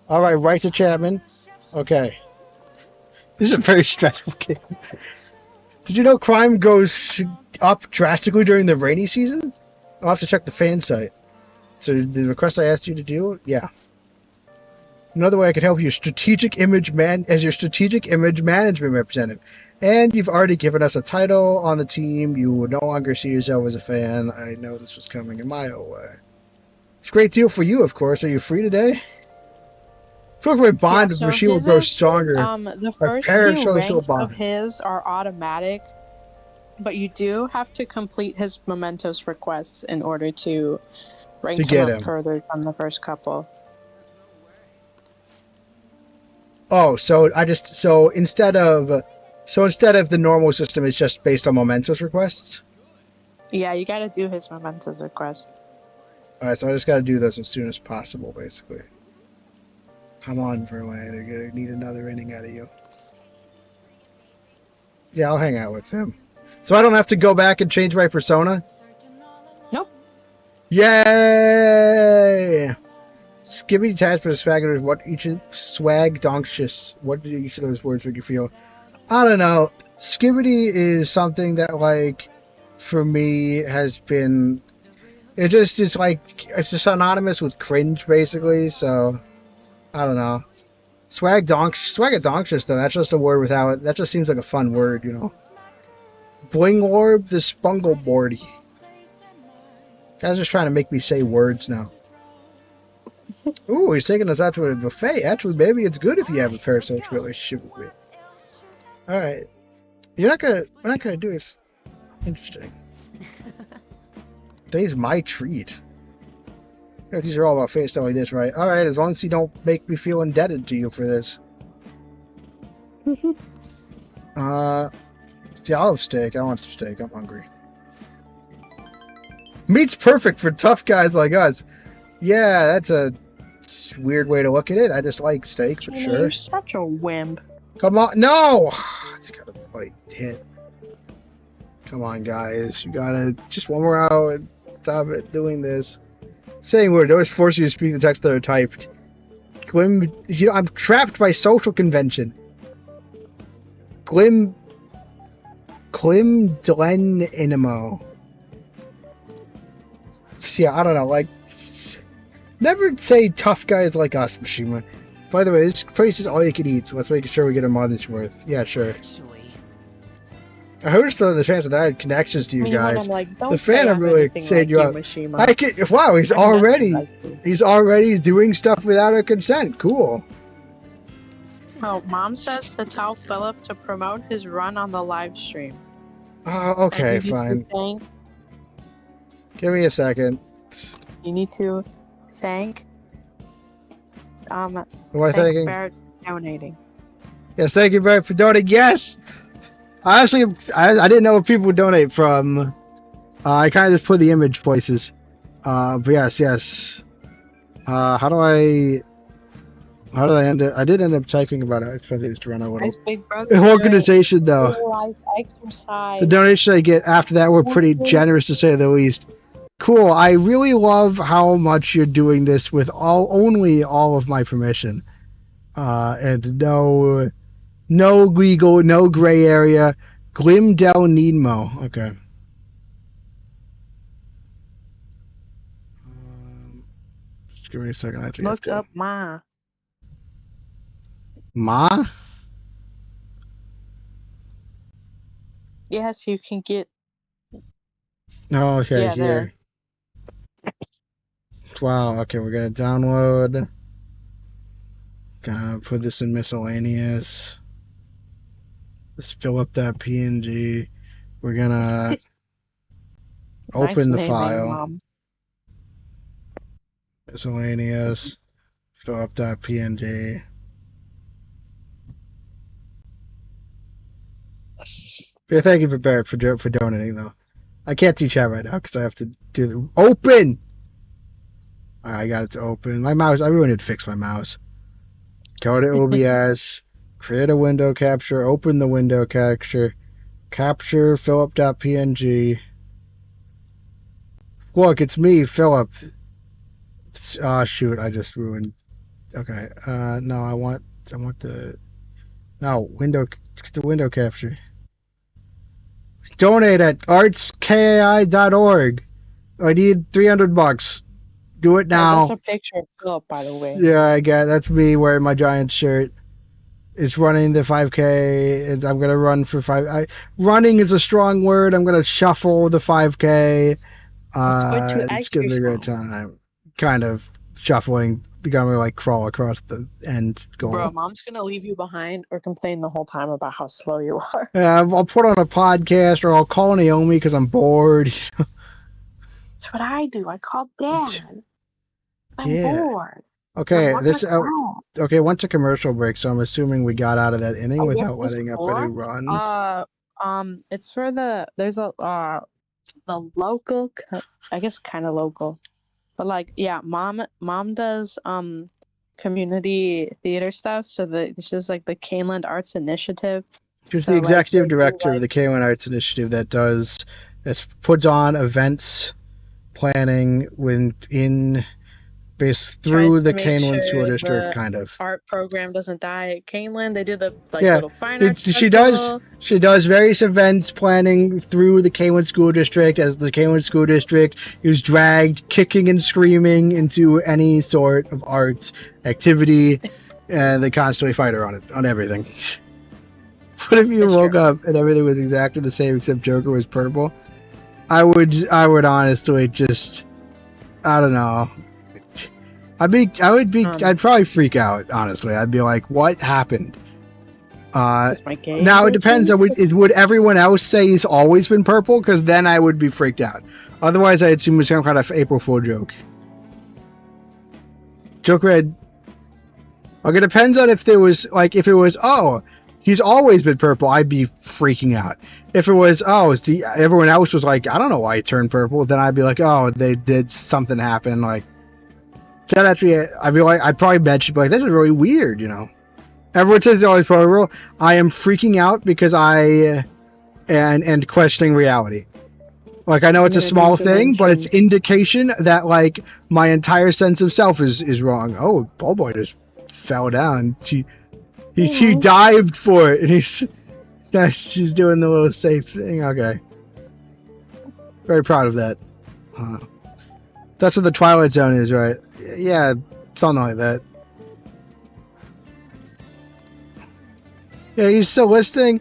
All right, right to Chapman. Okay. This is a very stressful game. Did you know crime goes up drastically during the rainy season? I'll have to check the fan site. So the request I asked you to do, yeah. Another way I could help you, as your strategic image management representative. And you've already given us a title on the team. You will no longer see yourself as a fan. I know this was coming a mile away. It's a great deal for you, of course. Are you free today? I feel like my bond with Machine will grow stronger. The first few ranks of his are automatic, but you do have to complete his mementos requests in order to rank him up further than the first couple. Oh, so instead of the normal system, it's just based on mementos requests? Yeah, you gotta do his mementos requests. Alright, so I just gotta do those as soon as possible, basically. Come on, Verlaine, I need another inning out of you. Yeah, I'll hang out with him. So I don't have to go back and change my persona? Nope. Yay! Skibbity task for the swagger is what each swagdoncious. What did each of those words make you feel? I don't know. Skibbity is something that, like, for me has been. It just is like it's just synonymous with cringe, basically. So I don't know. Swagdoncious though. That's just a word without. That just seems like a fun word, you know. Bling orb the spungle boardy. Guys just trying to make me say words now. Ooh, he's taking us out to a buffet. Actually, maybe it's good if you have a parasocial relationship with me. Alright. We're not gonna do it. Interesting. Today's my treat. These are all about face stuff like this, right? Alright, as long as you don't make me feel indebted to you for this. The olive steak. I want some steak. I'm hungry. Meat's perfect for tough guys like us. Yeah, that's a weird way to look at it. I just like steak for sure. You're such a wimp. Come on, no! It's got a bite hit. Come on, guys. You gotta just one more out and stop it doing this. Saying words always force you to speak the text that are typed. Glim, I'm trapped by social convention. Glim Dlen Inimo. Yeah, I don't know, like, never say tough guys like us, Mishima. By the way, this place is all you can eat, so let's make sure we get a month's worth. Yeah, sure. I heard some of the fans that I had connections to you guys. Like, the fan I'm really saying you up. I can, wow, he's already doing stuff without her consent. Cool. Oh, Mom says to tell Philip to promote his run on the live stream. Oh, okay, fine. Give me a second. You need to thank Who am I thanking? Barrett donating. Yes, thank you very for donating. Yes! Honestly, I didn't know if people would donate from. I kind of just put the image places. But yes. How did I end it? I did end up typing about how expensive it is to run a little Nice big brother. organization, though. Life exercise. The donations I get after that were pretty generous, to say the least. Cool. I really love how much you're doing this with only all of my permission, and no legal, no gray area. Glimdell Needmo. Okay. Just give me a second. I have to Look up Ma. Ma? Yes, you can get. Oh, okay, Yeah, here. Wow, okay, we're gonna download. Gonna put this in miscellaneous. Just fill up that PNG. We're gonna open the Nice file. Mom. Miscellaneous. Fill up that PNG. Yeah, thank you for Barrett for donating, though. I can't teach chat right now because I have to do the open. All right, I got it to open. My mouse. I really need to fix my mouse. Go to OBS. Create a window capture. Open the window capture. Capture Philip.png. Look, it's me, Philip. Shoot, I just ruined. Okay. No, I want the. No, the window capture. Donate at artskai.org. I need $300. Do it now. That's a picture of Philip, by the way. Yeah, I got. That's me wearing my Giants shirt. It's running the 5K. I'm gonna run for running is a strong word. I'm gonna shuffle the 5K. It's gonna be a great time. Kind of shuffling. Gonna like crawl across the end goal. Bro, Mom's gonna leave you behind or complain the whole time about how slow you are. Yeah, I'll put on a podcast or I'll call Naomi because I'm bored. That's what I do. I call Dad. I'm bored. Okay, okay. Went to commercial break, so I'm assuming we got out of that inning without letting up any runs. It's for there's the local, I guess, kind of local, but like, yeah, mom does community theater stuff. So this is like the Caneland Arts Initiative. She's the executive director of the Caneland Arts Initiative that puts on events, planning through the Caneland School District, kind of. Art program doesn't die at Caneland. They do the little fine arts she does various events planning through the Caneland School District, as the Caneland School District is dragged kicking and screaming into any sort of art activity, and they constantly fight her on everything. What if you woke up and everything was exactly the same except Joker was purple? I would honestly just, I don't know. I'd probably freak out, honestly. I'd be like, what happened? Now it depends on would everyone else say he's always been purple? Because then I would be freaked out. Otherwise, I'd assume it was some kind of April Fool joke. Joker had. Like, it depends on if it was, oh, he's always been purple, I'd be freaking out. If it was, everyone else was like, I don't know why he turned purple, then I'd be like, oh, they did something happen, like. That actually, I'd probably bet she'd be like, this is really weird, you know. Everyone says it's always purple. I am freaking out because and questioning reality. Like, I know it's a small thing, but it's indication that, like, my entire sense of self is wrong. Oh, Ballboy just fell down. He dived for it, and she's doing the little safe thing. Okay. Very proud of that. That's what the Twilight Zone is, right? Yeah, something like that. Yeah, he's still listening.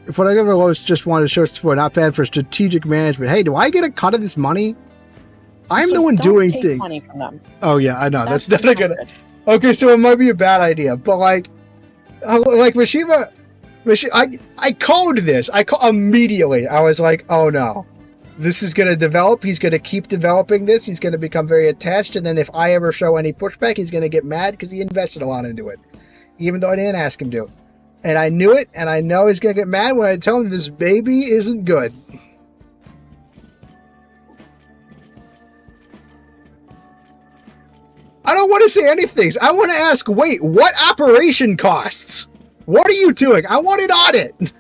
If what I ever just wanted to show support, not bad for strategic management. Hey, do I get a cut of this money? I'm the one doing things. Don't take money from them. Oh yeah, I know. That's not gonna. Okay, so it might be a bad idea, but like Mishima, I called this. Immediately. I was like, oh no. This is going to develop. He's going to keep developing this. He's going to become very attached. And then if I ever show any pushback, he's going to get mad because he invested a lot into it. Even though I didn't ask him to. And I knew it, and I know he's gonna get mad when I tell him this baby isn't good. I don't want to say anything. I want to ask, wait, what operation costs? What are you doing? I want an audit.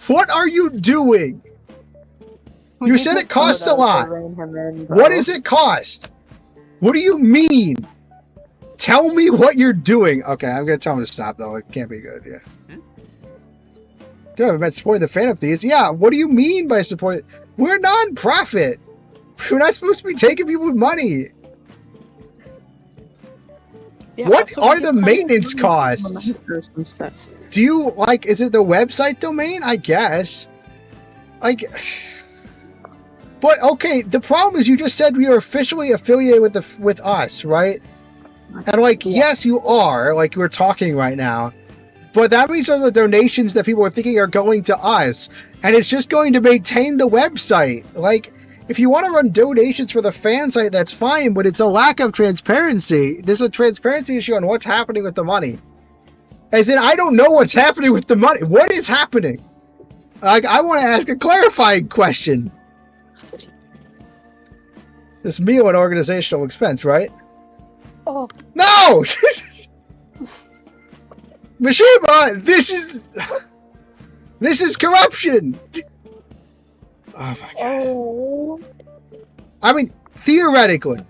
What are you doing? You said it costs a lot. What does it cost? What do you mean? Tell me what you're doing. Okay, I'm going to tell him to stop, though. It can't be good, yeah. Dude, I've supporting the Phantom Thieves. Yeah, what do you mean by supporting? We're non-profit. We're not supposed to be taking people's money. Yeah, what also, are the maintenance costs? Do you, like, is it the website domain? I guess. Like, but, okay, the problem is you just said we are officially affiliated with us, right? And, like, yes, you are, like we're talking right now. But that means all the donations that people are thinking are going to us. And it's just going to maintain the website. Like, if you want to run donations for the fan site, that's fine, but it's a lack of transparency. There's a transparency issue on what's happening with the money. As in, I don't know what's happening with the money. What is happening? Like, I want to ask a clarifying question. This meal at organizational expense, right? Oh. No! Mishima, this is corruption. Oh my god. Oh. I mean, theoretically,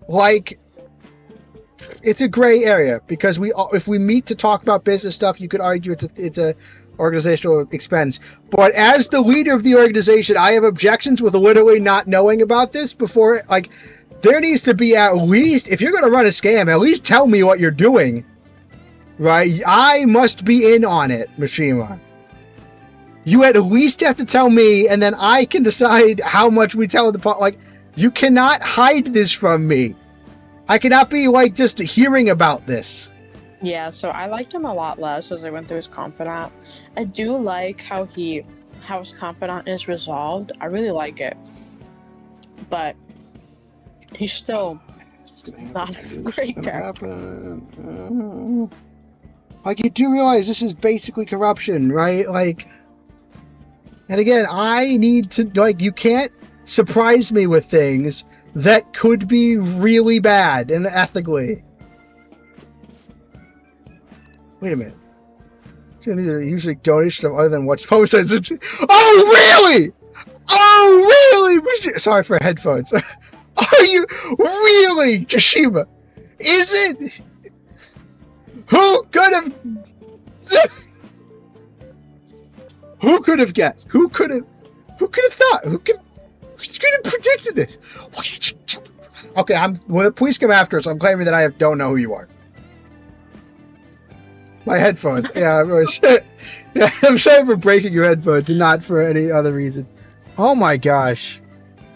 like, it's a gray area because if we meet to talk about business stuff, you could argue it's a organizational expense. But as the leader of the organization, I have objections with literally not knowing about this before. Like, there needs to be at least, if you're going to run a scam, at least tell me what you're doing. Right? I must be in on it, Mishima. You at least have to tell me, and then I can decide how much we tell the public. Like, you cannot hide this from me. I cannot be, like, just hearing about this. Yeah, so I liked him a lot less as I went through his confidant. I do like how his confidant is resolved. I really like it. But he's still not a great character. Like, you do realize this is basically corruption, right? Like, and again, I need to, like, you can't surprise me with things that could be really bad and ethically. Wait a minute. These are usually donations other than what's posted. Oh, really? Oh, really? Sorry for headphones. Are you really, Tashima? Is it? Who could have? Who could have guessed? Who could have thought? Who could have predicted this? Okay, when the police come after us, I'm claiming that I don't know who you are. My headphones. Yeah, I'm sorry for breaking your headphones and not for any other reason. Oh my gosh.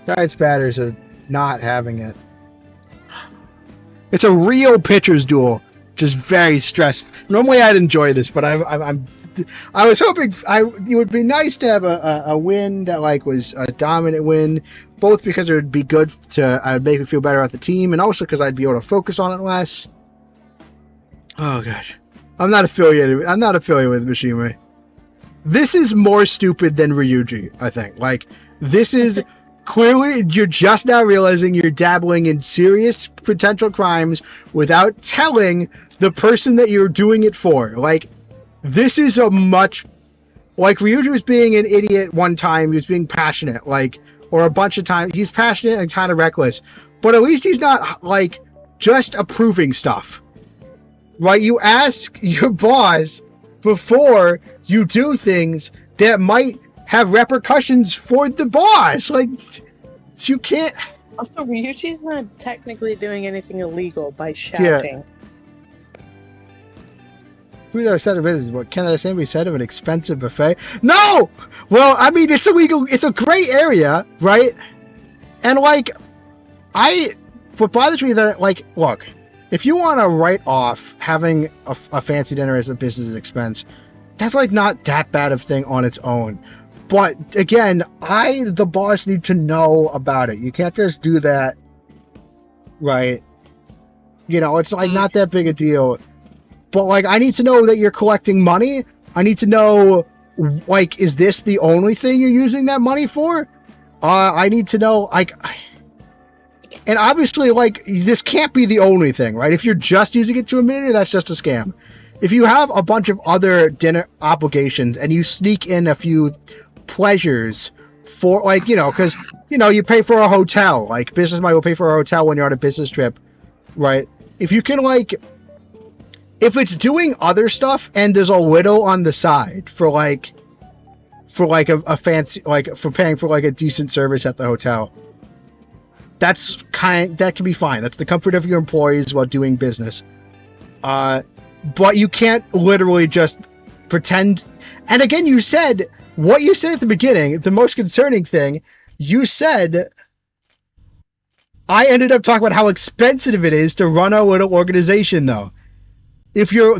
Giant Spatters are not having it. It's a real pitcher's duel. Just very stressed. Normally I'd enjoy this, but I was hoping it would be nice to have a win that, like, was a dominant win, both because it would be good to make me feel better about the team, and also because I'd be able to focus on it less. Oh gosh. I'm not affiliated with Mishima. This is more stupid than Ryuji, I think. Like, this is clearly, you're just now realizing you're dabbling in serious potential crimes without telling the person that you're doing it for. Like, this is a much, like, Ryuji was being an idiot one time, he was being passionate, like, or a bunch of times, he's passionate and kind of reckless, but at least he's not, like, just approving stuff. Right, you ask your boss before you do things that might have repercussions for the boss. Like, you can't. Also, Ryuji's not technically doing anything illegal by shouting. Who's our set of business? What can the same be said of an expensive buffet? No! Well, I mean, it's illegal. It's a gray area, right? And, like, what bothers me that, like, look. If you want to write off having a fancy dinner as a business expense, that's, like, not that bad of a thing on its own. But, again, the boss, need to know about it. You can't just do that, right? You know, it's, like, not that big a deal. but like I need to know that you're collecting money. I need to know, like, is this the only thing you're using that money for? I need to know, like, and obviously, like, this can't be the only thing, right? If you're just using it to a minute, that's just a scam. If you have a bunch of other dinner obligations and you sneak in a few pleasures for, like, you know, because, you know, you pay for a hotel, like, business money will pay for a hotel when you're on a business trip, right? If you can, like, if it's doing other stuff and there's a little on the side for a fancy, like, for paying for, like, a decent service at the hotel, that can be fine. That's the comfort of your employees while doing business. But you can't literally just pretend. And again, you said what you said at the beginning, the most concerning thing, you said, I ended up talking about how expensive it is to run a little organization, though. If you're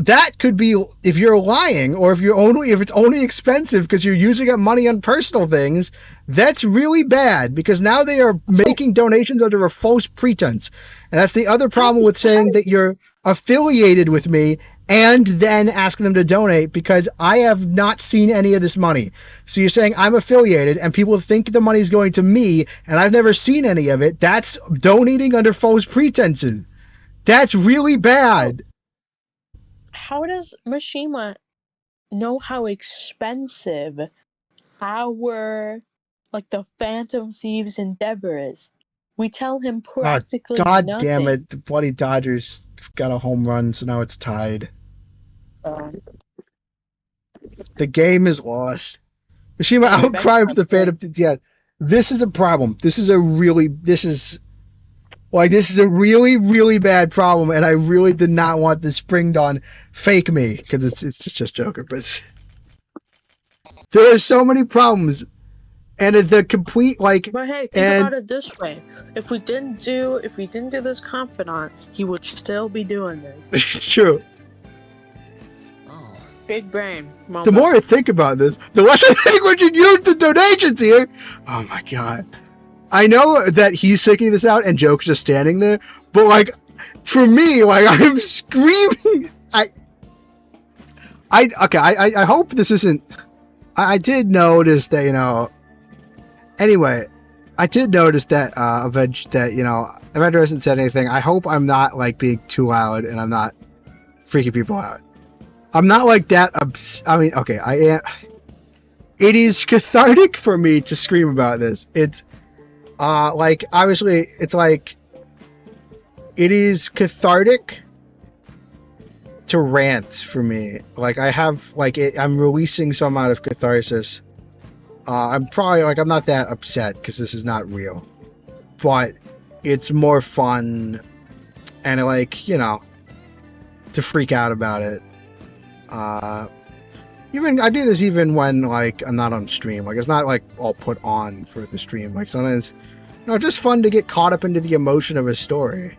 lying, or if it's only expensive because you're using up money on personal things, that's really bad, because now they are making donations under a false pretense. And that's the other problem with saying that you're affiliated with me and then asking them to donate, because I have not seen any of this money. So you're saying I'm affiliated and people think the money is going to me and I've never seen any of it. That's donating under false pretenses. That's really bad. How does Mishima know how expensive our, like, the Phantom Thieves endeavor is? We tell him practically God nothing. damn it, the bloody Dodgers got a home run, so now it's tied. The game is lost. Mishima outcried the Phantom Thieves. Yeah, this is a problem. This is a really, really bad problem, and I really did not want the Spring Dawn fake me, because it's just Joker, but there are so many problems, and the complete, like... But hey, think about it this way. If we didn't do this confidant, he would still be doing this. It's true. Big brain moment. The more I think about this, the less I think we should use the donations here. Oh my god. I know that he's thinking this out and Joke's just standing there, but like, for me, like, I'm screaming. I hope this isn't. I did notice that, you know. Anyway, I did notice that Avenger hasn't said anything. I hope I'm not like being too loud and I'm not freaking people out. I'm not like that. I mean, okay, I am. It is cathartic for me to scream about this. It's like, obviously, it's like, it is cathartic to rant for me. Like, I have, like, I'm releasing some amount of catharsis. I'm probably, like, I'm not that upset because this is not real, but it's more fun and, like, you know, to freak out about it. Even I do this even when, like, I'm not on stream. Like, it's not like all put on for the stream. Like, sometimes, you know, just fun to get caught up into the emotion of a story.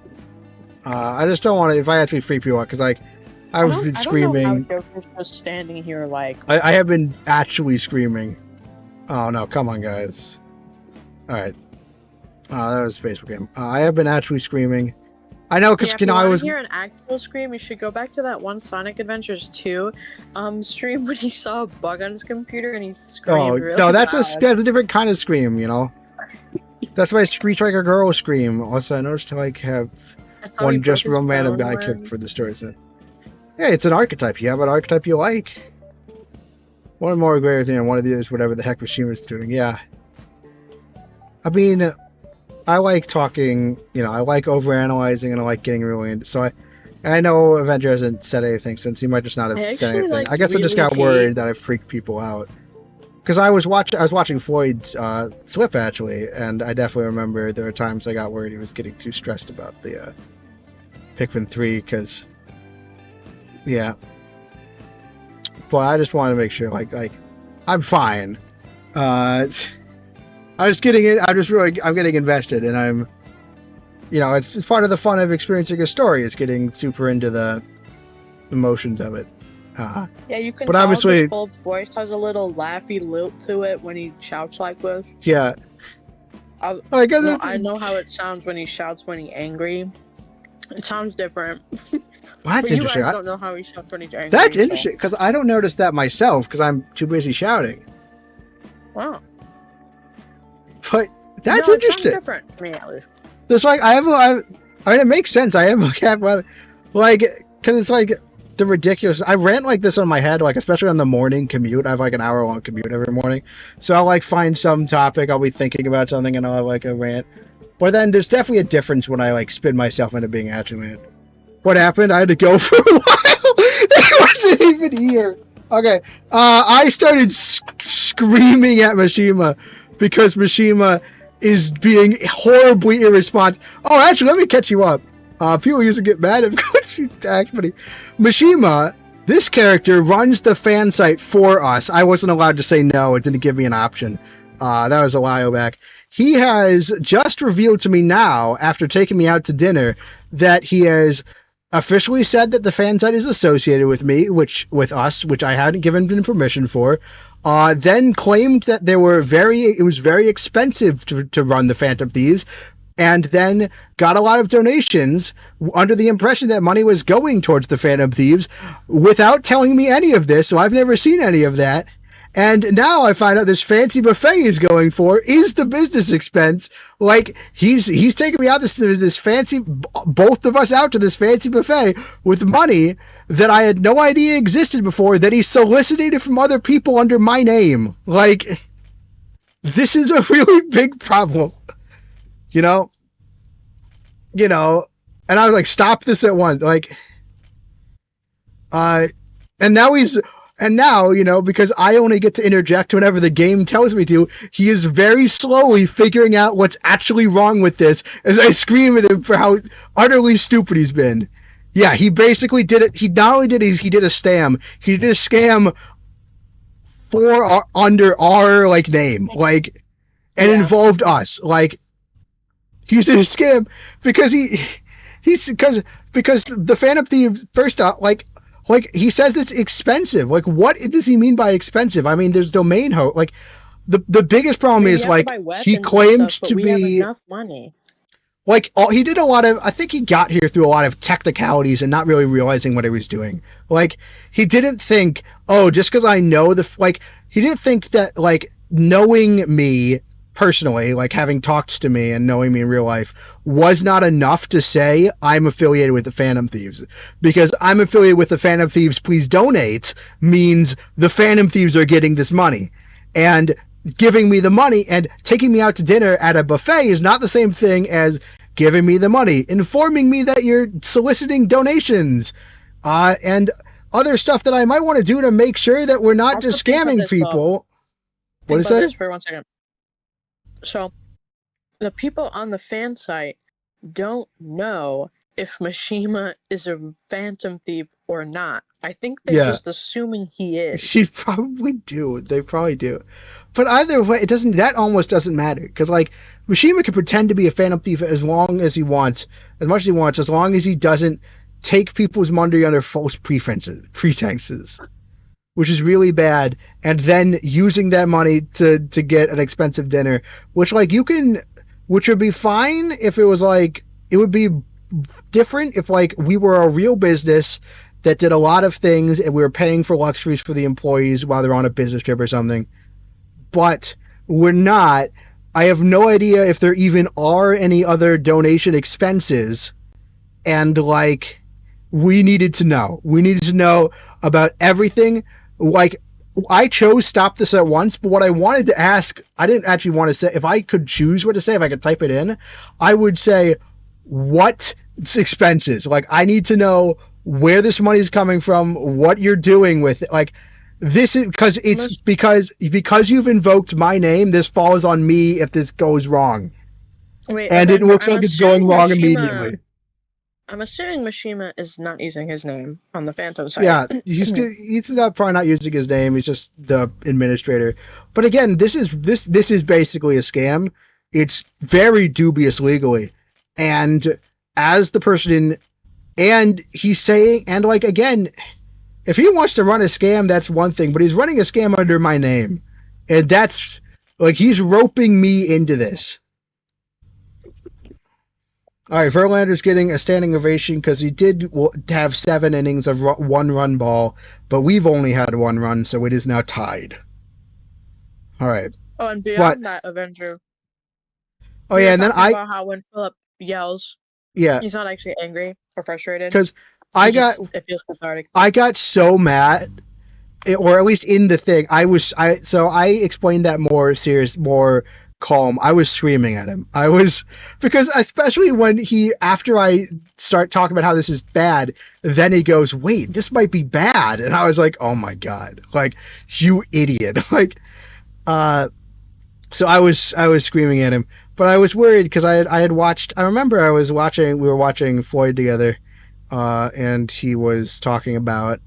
I just don't want to, if I actually freak people out, because, like, I've been screaming. I don't know how Joker's just standing here like... I have been actually screaming. Oh no, come on, guys. Alright. That was a Facebook game. I have been actually screaming. I know, because, yeah, I was... If you hear an actual scream, you should go back to that one Sonic Adventures 2 stream when he saw a bug on his computer and he screamed really no, that's loud. a different kind of scream, you know? That's my Screech Like a Girl scream. Also, I noticed how I have one just real man and I kept for the story. So. Yeah, it's an archetype. You have an archetype you like. One more greater thing, and one of these, whatever the heck Rashima's doing. Yeah. I mean, I like talking, you know, I like overanalyzing and I like getting really into. So I know Avenger hasn't said anything since he might just not have said anything. I guess I just got worried that I freaked people out. Because I was watching Floyd's Slip, actually, and I definitely remember there were times I got worried he was getting too stressed about the Pikmin 3, because, yeah. But I just wanted to make sure, like I'm fine. I'm getting invested, and I'm, you know, it's part of the fun of experiencing a story. It's getting super into the emotions of it. Yeah, you can but tell obviously, his full voice has a little laughy lilt to it when he shouts like this. Yeah. I know how it sounds when he shouts when he's angry. It sounds different. Well, that's But you interesting. guys don't know how he shouts when he's angry. That's so- interesting because I don't notice that myself because I'm too busy shouting. Wow. But that's No, it sounds interesting. different to me, at least. There's like I mean, it makes sense. I am a cat, like because it's like the ridiculous. I rant like this on my head, like especially on the morning commute. I have like an hour-long commute every morning, so I'll like find some topic. I'll be thinking about something and I'll have like a rant. But then there's definitely a difference when I like spin myself into being actually mad. What happened? I had to go for a while. It wasn't even here. Okay. I started screaming at Mishima because Mishima is being horribly irresponsible. Oh, actually, let me catch you up. People used to get mad at me because you tagged me. Mishima, this character runs the fan site for us. I wasn't allowed to say no. It didn't give me an option. That was a while back. He has just revealed to me now, after taking me out to dinner, that he has officially said that the fan site is associated with me, which I hadn't given him permission for. Then claimed that it was very expensive to run the Phantom Thieves, and then got a lot of donations under the impression that money was going towards the Phantom Thieves without telling me any of this, so I've never seen any of that. And now I find out this fancy buffet he's going for is the business expense. Like, he's taking me out this fancy, both of us out to this fancy buffet with money that I had no idea existed before, that he solicited from other people under my name. Like, this is a really big problem. You know, and I was like, stop this at once. Like, and now, because I only get to interject whenever the game tells me to, he is very slowly figuring out what's actually wrong with this as I scream at him for how utterly stupid he's been. Yeah, he basically did it. He not only did he did a scam, he did a scam under our like name, like, and involved us. Like, he did a scam because because the Phantom Thieves, first off, like he says it's expensive. Like, what does he mean by expensive? I mean, there's domain like the biggest problem is like he claimed to be have enough money. Like, he did a lot of, I think he got here through a lot of technicalities and not really realizing what he was doing. Like, he didn't think, oh, just because I know he didn't think that, like, knowing me personally, like, having talked to me and knowing me in real life was not enough to say I'm affiliated with the Phantom Thieves. Because I'm affiliated with the Phantom Thieves, please donate, means the Phantom Thieves are getting this money. And giving me the money and taking me out to dinner at a buffet is not the same thing as giving me the money, informing me that you're soliciting donations, and other stuff that I might want to do to make sure that we're not just scamming people. What is that? For 1 second. So, the people on the fan site don't know if Mishima is a Phantom Thief or not. I think they're just assuming he is. They probably do. They probably do. But either way, that almost doesn't matter. Because, like, Mishima can pretend to be a Phantom Thief as long as he wants, as much as he wants, as long as he doesn't take people's money under false pretenses, which is really bad. And then using that money to get an expensive dinner, which, like, which would be fine if it was, like, it would be different if, like, we were a real business that did a lot of things and we were paying for luxuries for the employees while they're on a business trip or something. But we're not. I have no idea if there even are any other donation expenses. And, like, we needed to know. We needed to know about everything. Like, I chose stop this at once, but what I wanted to ask, I didn't actually want to say, if I could choose what to say, if I could type it in, I would say, what expenses? Like, I need to know where this money is coming from, what you're doing with it. Like, this is because you've invoked my name, this falls on me if this goes wrong. Wait, and it looks like it's going wrong immediately. I'm assuming Mishima is not using his name on the Phantom site. Yeah, he's probably not using his name. He's just the administrator. But again, this is basically a scam. It's very dubious legally. And as the person and he's saying, and like, again, if he wants to run a scam, that's one thing, but he's running a scam under my name. And that's, like, he's roping me into this. All right, Verlander's getting a standing ovation because he did have 7 innings of 1-run ball, but we've only had 1 run, so it is now tied. All right. Oh, and But beyond that, Avenger, oh we yeah, were and then talking about how when Philip yells, yeah, he's not actually angry or frustrated. because I got It feels cathartic. so mad, or at least in the thing, I explained that more calm. I was screaming at him. Because especially when after I start talking about how this is bad, then he goes, "Wait, this might be bad," and I was like, "Oh my god, like you idiot!" Like, so I was screaming at him, but I was worried because I had watched. I remember we were watching Floyd together, and he was talking about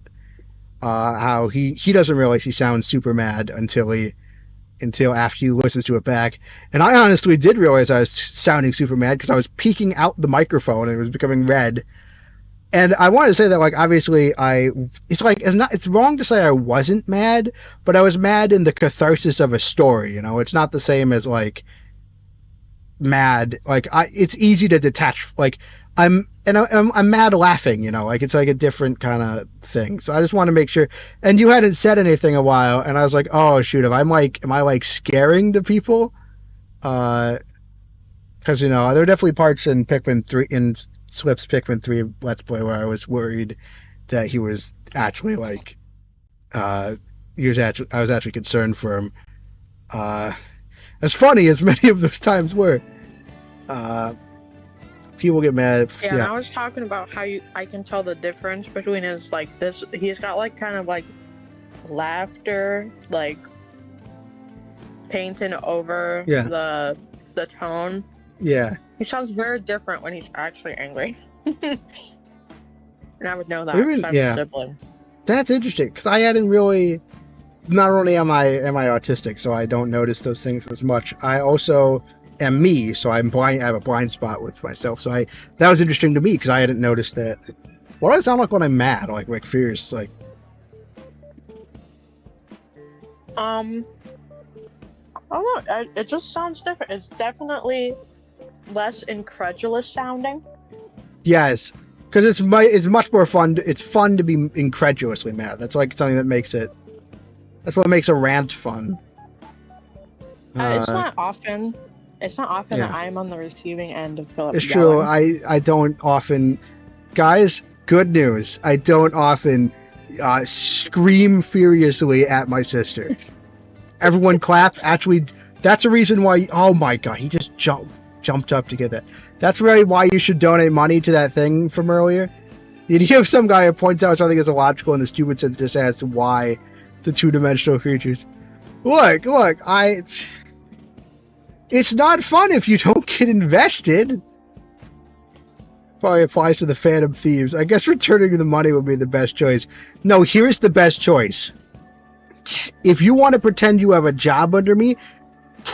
how he doesn't realize he sounds super mad until after he listens to it back. And I honestly did realize I was sounding super mad because I was peeking out the microphone and it was becoming red. And I wanted to say that, like, obviously it's wrong to say I wasn't mad, but I was mad in the catharsis of a story. You know, it's not the same as like mad. Like it's easy to detach. Like I'm mad laughing, you know, like it's like a different kind of thing. So I just want to make sure. And you hadn't said anything a while, and I was like, oh shoot, am I like scaring the people? Because you know there are definitely parts in Slip's Pikmin 3 Let's Play where I was worried that he was actually like I was actually concerned for him. As funny as many of those times were. People get mad. Yeah, and I was talking about how I can tell the difference between his like this. He's got like kind of like laughter, like painting over the tone. Yeah. He sounds very different when he's actually angry. And I would know that because I'm a sibling. That's interesting because I hadn't really. Not only am I autistic, so I don't notice those things as much. I also am me, so I'm blind. I have a blind spot with myself. So that was interesting to me because I hadn't noticed that. What does it sound like when I'm mad? Like fierce, like. I don't know. It just sounds different. It's definitely less incredulous sounding. Yes, because it's much more fun. It's fun to be incredulously mad. That's like something that makes it. That's what makes a rant fun. It's not often. It's not often that I'm on the receiving end of Philip. It's yelling. true. I don't often. Guys, good news. I don't often scream furiously at my sister. Everyone clap. Actually, that's a reason why. Oh my god, he just jumped up to get that. That's really why you should donate money to that thing from earlier. You have some guy who points out, which I think is illogical, and the stupid said just asks why the 2-dimensional creatures. Look, it's not fun if you don't get invested. Probably applies to the Phantom Thieves. I guess returning the money would be the best choice. No, here's the best choice. If you want to pretend you have a job under me,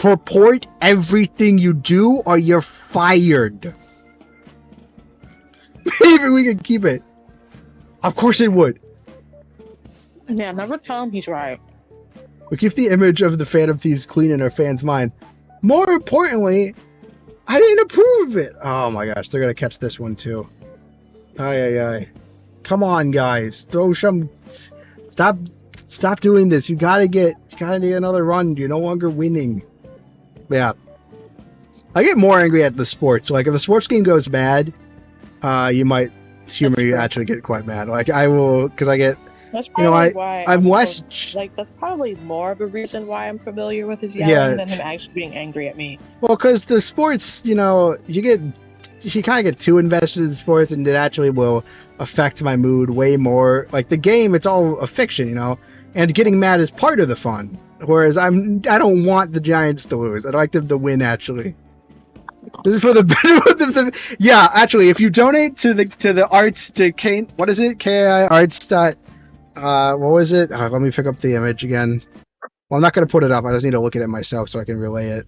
report everything you do or you're fired. Maybe we can keep it. Of course it would. Yeah, never tell him he's right. We keep the image of the Phantom Thieves clean in our fans' mind. More importantly, I didn't approve of it. Oh my gosh, they're gonna catch this one too. Ay. Come on, guys. Throw some. Stop doing this. You gotta get another run. You're no longer winning. Yeah. I get more angry at the sports. Like if the sports game goes bad, you might hear me actually get quite mad. Like I will, because I get. That's probably why I'm less like that's probably more of a reason why I'm familiar with his yelling than him actually being angry at me. Well, because the sports, you kind of get too invested in the sports, and it actually will affect my mood way more. Like the game, it's all a fiction, and getting mad is part of the fun. Whereas I don't want the Giants to lose. I'd like them to win. Actually, this is for the benefit of the. Yeah, actually, if you donate to the arts to Kane, what is it? KAI Arts. What was it? Let me pick up the image again. Well, I'm not going to put it up. I just need to look at it myself so I can relay it.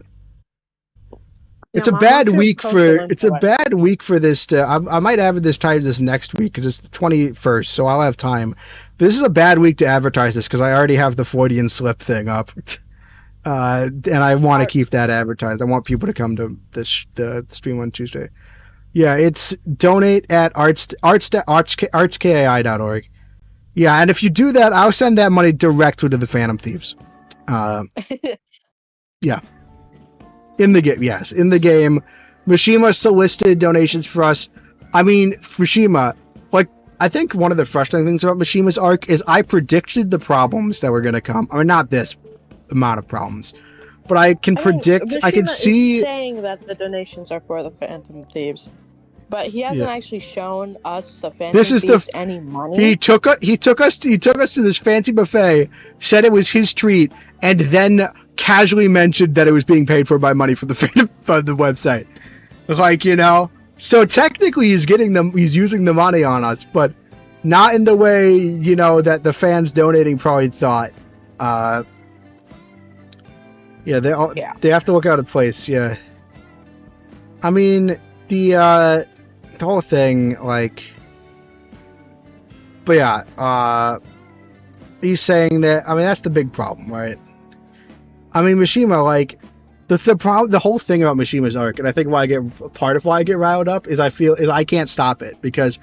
It's a bad week for this. I might have this time this next week because it's the 21st, so I'll have time. This is a bad week to advertise this because I already have the Freudian slip thing up, and I want to keep that advertised. I want people to come to the stream on Tuesday. Yeah, it's donate at artskai.org. Yeah, and if you do that, I'll send that money directly to the Phantom Thieves. Yeah. In the game, yes. In the game, Mishima solicited donations for us. I mean, Fushima, like, I think one of the frustrating things about Mishima's arc is I predicted the problems that were going to come. I mean, not this amount of problems, but I can predict, I can see... is saying that the donations are for the Phantom Thieves, but he hasn't actually shown us the Phantom Thieves any money. He took us to this fancy buffet, said it was his treat, and then casually mentioned that it was being paid for by money from the website. Like, you know, so technically he's using the money on us, but not in the way, you know, that the fans donating probably thought. They have to look out of place. Yeah. I mean, the whole thing, like, but yeah, he's saying that, I mean, that's the big problem, right? I mean, Mishima, like, the whole thing about Mishima's arc, and I think part of why I get riled up is I can't stop it, because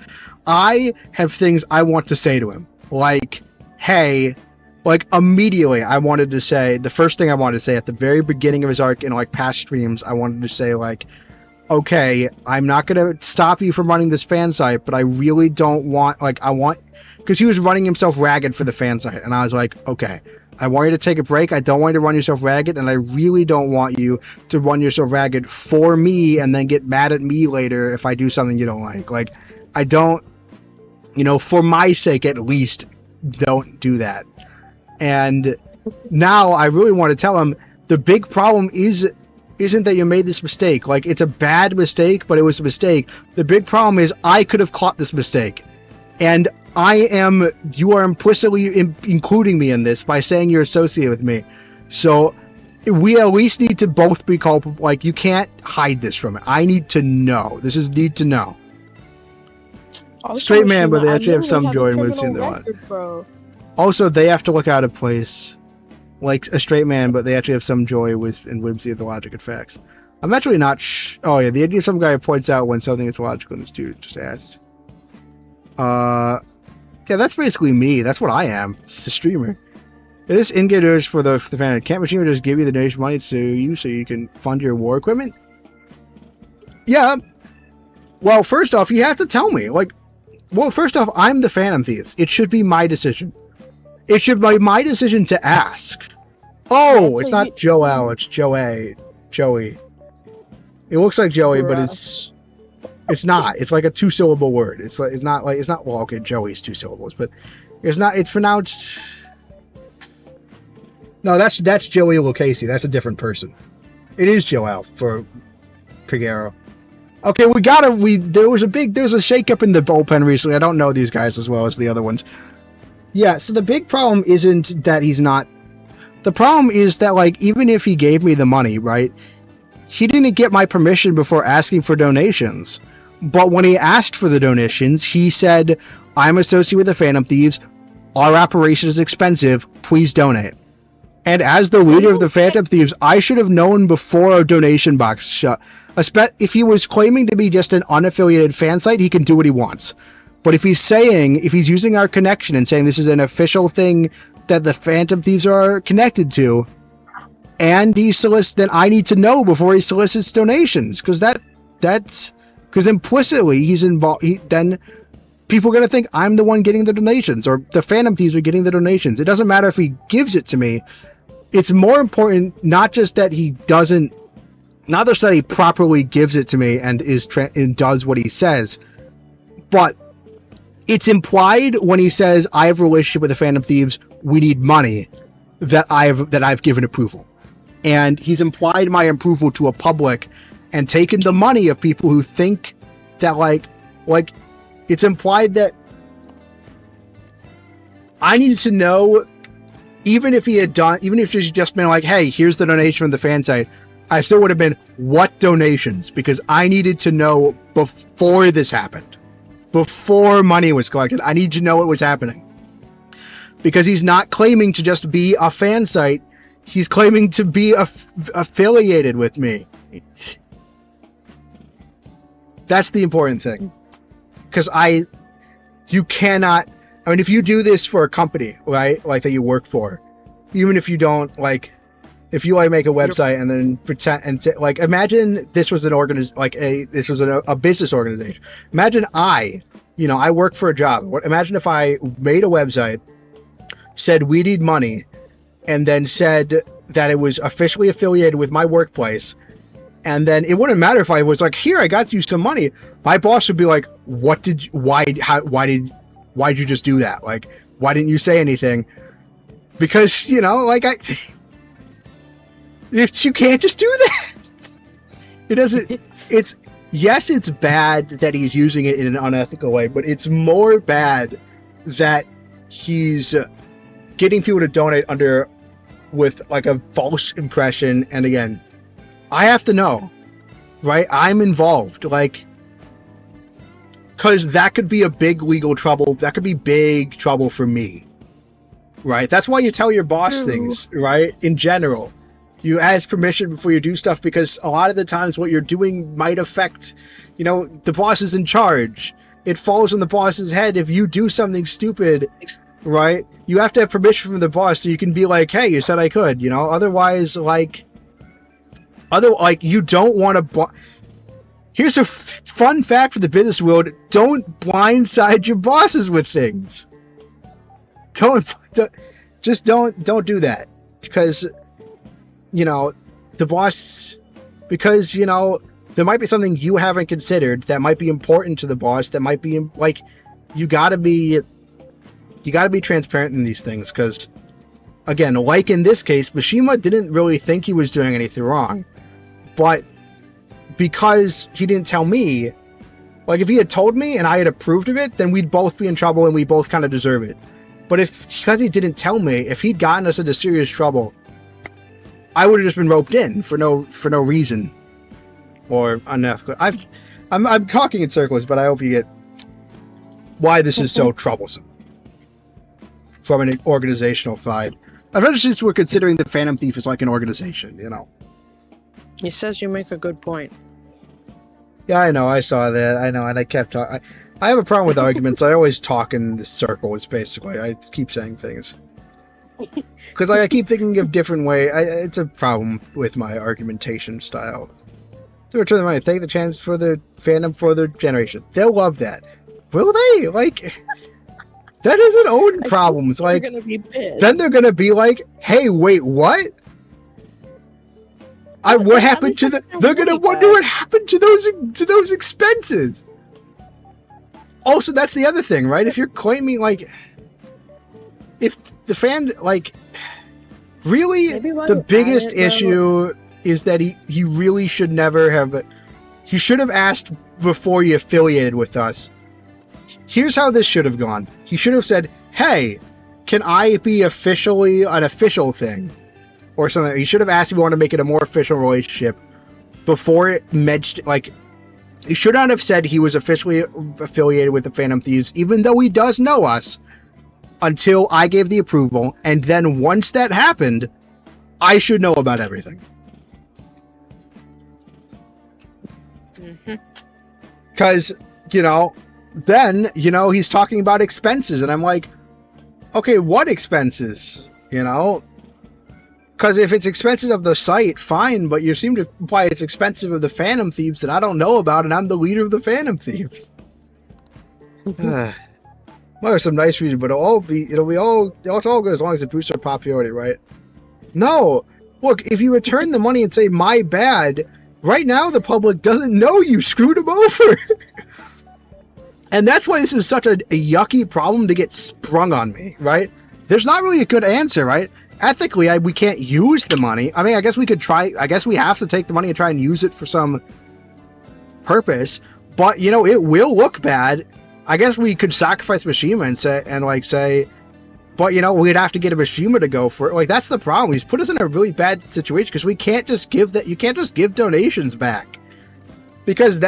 I have things I want to say to him, like, hey, like, immediately I wanted to say, the first thing I wanted to say at the very beginning of his arc in, like, past streams, I wanted to say, like, okay, I'm not going to stop you from running this fan site, but I really don't want, like, because he was running himself ragged for the fan site, and I was like, okay, I want you to take a break, I don't want you to run yourself ragged, and I really don't want you to run yourself ragged for me and then get mad at me later if I do something you don't like. Like, I don't, you know, for my sake at least, don't do that. And now I really want to tell him the big problem isn't that you made this mistake. Like, it's a bad mistake, but it was a mistake. The big problem is I could have caught this mistake. And you are implicitly including me in this by saying you're associated with me. So we at least need to both be culpable. Like, you can't hide this from me. I need to know. This is need to know. Also, Straight man, but they actually have some a joy in criminal seeing their life. record, bro. Also, they have to look out of place. Like a straight man, but they actually have some joy in whimsy of the logic and facts. I'm actually not oh yeah, the idea some guy points out when something is logical and this dude just asks. Yeah, that's basically me. That's what I am. It's the streamer. This in-game donation for the fan. Can't Machine just give you the donation money to you so you can fund your war equipment? Yeah. Well, first off, you have to tell me. Like, well, first off, I'm the Phantom Thieves. It should be my decision. It should be my decision to ask. Oh, it's not Joel, it's Joey. It looks like Joey, but it's not. It's like a 2-syllable word. It's not well, okay, Joey's 2 syllables, but it's pronounced. No, that's Joey Lucchese. That's a different person. It is Joel for Piguero. Okay, there's a shakeup in the bullpen recently. I don't know these guys as well as the other ones. Yeah, so the big problem isn't that he's not... The problem is that, like, even if he gave me the money, right, he didn't get my permission before asking for donations. But when he asked for the donations, he said, I'm associated with the Phantom Thieves, our operation is expensive, please donate. And as the leader of the Phantom Thieves, I should have known before a donation box shut. If he was claiming to be just an unaffiliated fan site, he can do what he wants. But if he's using our connection and saying this is an official thing that the Phantom Thieves are connected to, and he solicits, then I need to know before he solicits donations, because because implicitly he's involved. Then people are gonna think I'm the one getting the donations, or the Phantom Thieves are getting the donations. It doesn't matter if he gives it to me. It's more important not just that he doesn't, not just that he properly gives it to me and and does what he says, but it's implied when he says, I have a relationship with the Phantom Thieves, we need money, that I've given approval. And he's implied my approval to a public and taken the money of people who think that, like it's implied that I needed to know, even if she's just been like, hey, here's the donation from the fan site, I still would have been, what donations? Because I needed to know before this happened. Before money was collected, I need to know what was happening. Because he's not claiming to just be a fan site, he's claiming to be affiliated with me. That's the important thing. Because you cannot, I mean, if you do this for a company, right, like that you work for, even if you don't, like, if you like make a website and then pretend and say, like, imagine this was an this was a business organization. Imagine I work for a job. Imagine if I made a website, said we need money, and then said that it was officially affiliated with my workplace. And then it wouldn't matter if I was like, here, I got you some money. My boss would be like, why'd you just do that? Like, why didn't you say anything? Because, you can't just do that. It doesn't, yes, it's bad that he's using it in an unethical way, but it's more bad that he's getting people to donate with like a false impression. And again, I have to know, right? I'm involved, like, because that could be a big legal trouble. That could be big trouble for me, right? That's why you tell your boss things, right? In general, you ask permission before you do stuff, because a lot of the times what you're doing might affect, the boss is in charge. It falls on the boss's head if you do something stupid, right? You have to have permission from the boss so you can be like, hey, you said I could, otherwise, you don't want to. Here's a fun fact for the business world: don't blindside your bosses with things. Don't do that, because the boss, because there might be something you haven't considered that might be important to the boss. That might be like, you gotta be transparent in these things, because again, like in this case, Mishima didn't really think he was doing anything wrong. But because he didn't tell me, like, if he had told me and I had approved of it, then we'd both be in trouble and we both kind of deserve it. But because he didn't tell me, if he'd gotten us into serious trouble, I would have just been roped in for no reason or unethical. I'm talking in circles, but I hope you get why this is so troublesome from an organizational side. Especially since we're considering the Phantom Thief as like an organization, He says you make a good point. Yeah, I know. I saw that. I know, and I kept talking. I have a problem with arguments. I always talk in circles, basically. I keep saying things. Because I keep thinking of different ways. It's a problem with my argumentation style. To return the money, take the chance for the fandom for the generation. They'll love that. Will they? Like, that isn't own problems. Like, gonna be pissed. Then they're gonna be like, hey, wait, what? What happened to they're gonna wonder what happened to those expenses. Also, that's the other thing, right? If you're claiming, like, if the fan, like, really, the biggest issue is that he really should never have, he should have asked before he affiliated with us. Here's how this should have gone. He should have said, hey, can I be officially an official thing? Or something. He should have asked if we want to make it a more official relationship before it merged. Like, he should not have said he was officially affiliated with the Phantom Thieves, even though he does know us, until I gave the approval. And then once that happened, I should know about everything. Because, then, he's talking about expenses. And I'm like, okay, what expenses? Because if it's expensive of the site, fine, but you seem to imply it's expensive of the Phantom Thieves that I don't know about, and I'm the leader of the Phantom Thieves. Well, there's some nice reasons, but it'll all go as long as it boosts our popularity, right? No! Look, if you return the money and say, my bad, right now the public doesn't know you screwed them over. And that's why this is such a yucky problem to get sprung on me, right? There's not really a good answer, right? Ethically, we can't use the money. I mean, I guess we could try. I guess we have to take the money and try and use it for some purpose. But it will look bad. I guess we could sacrifice Mishima and say, but we'd have to get a Mishima to go for it. Like, that's the problem. He's put us in a really bad situation because we can't just give that. You can't just give donations back, because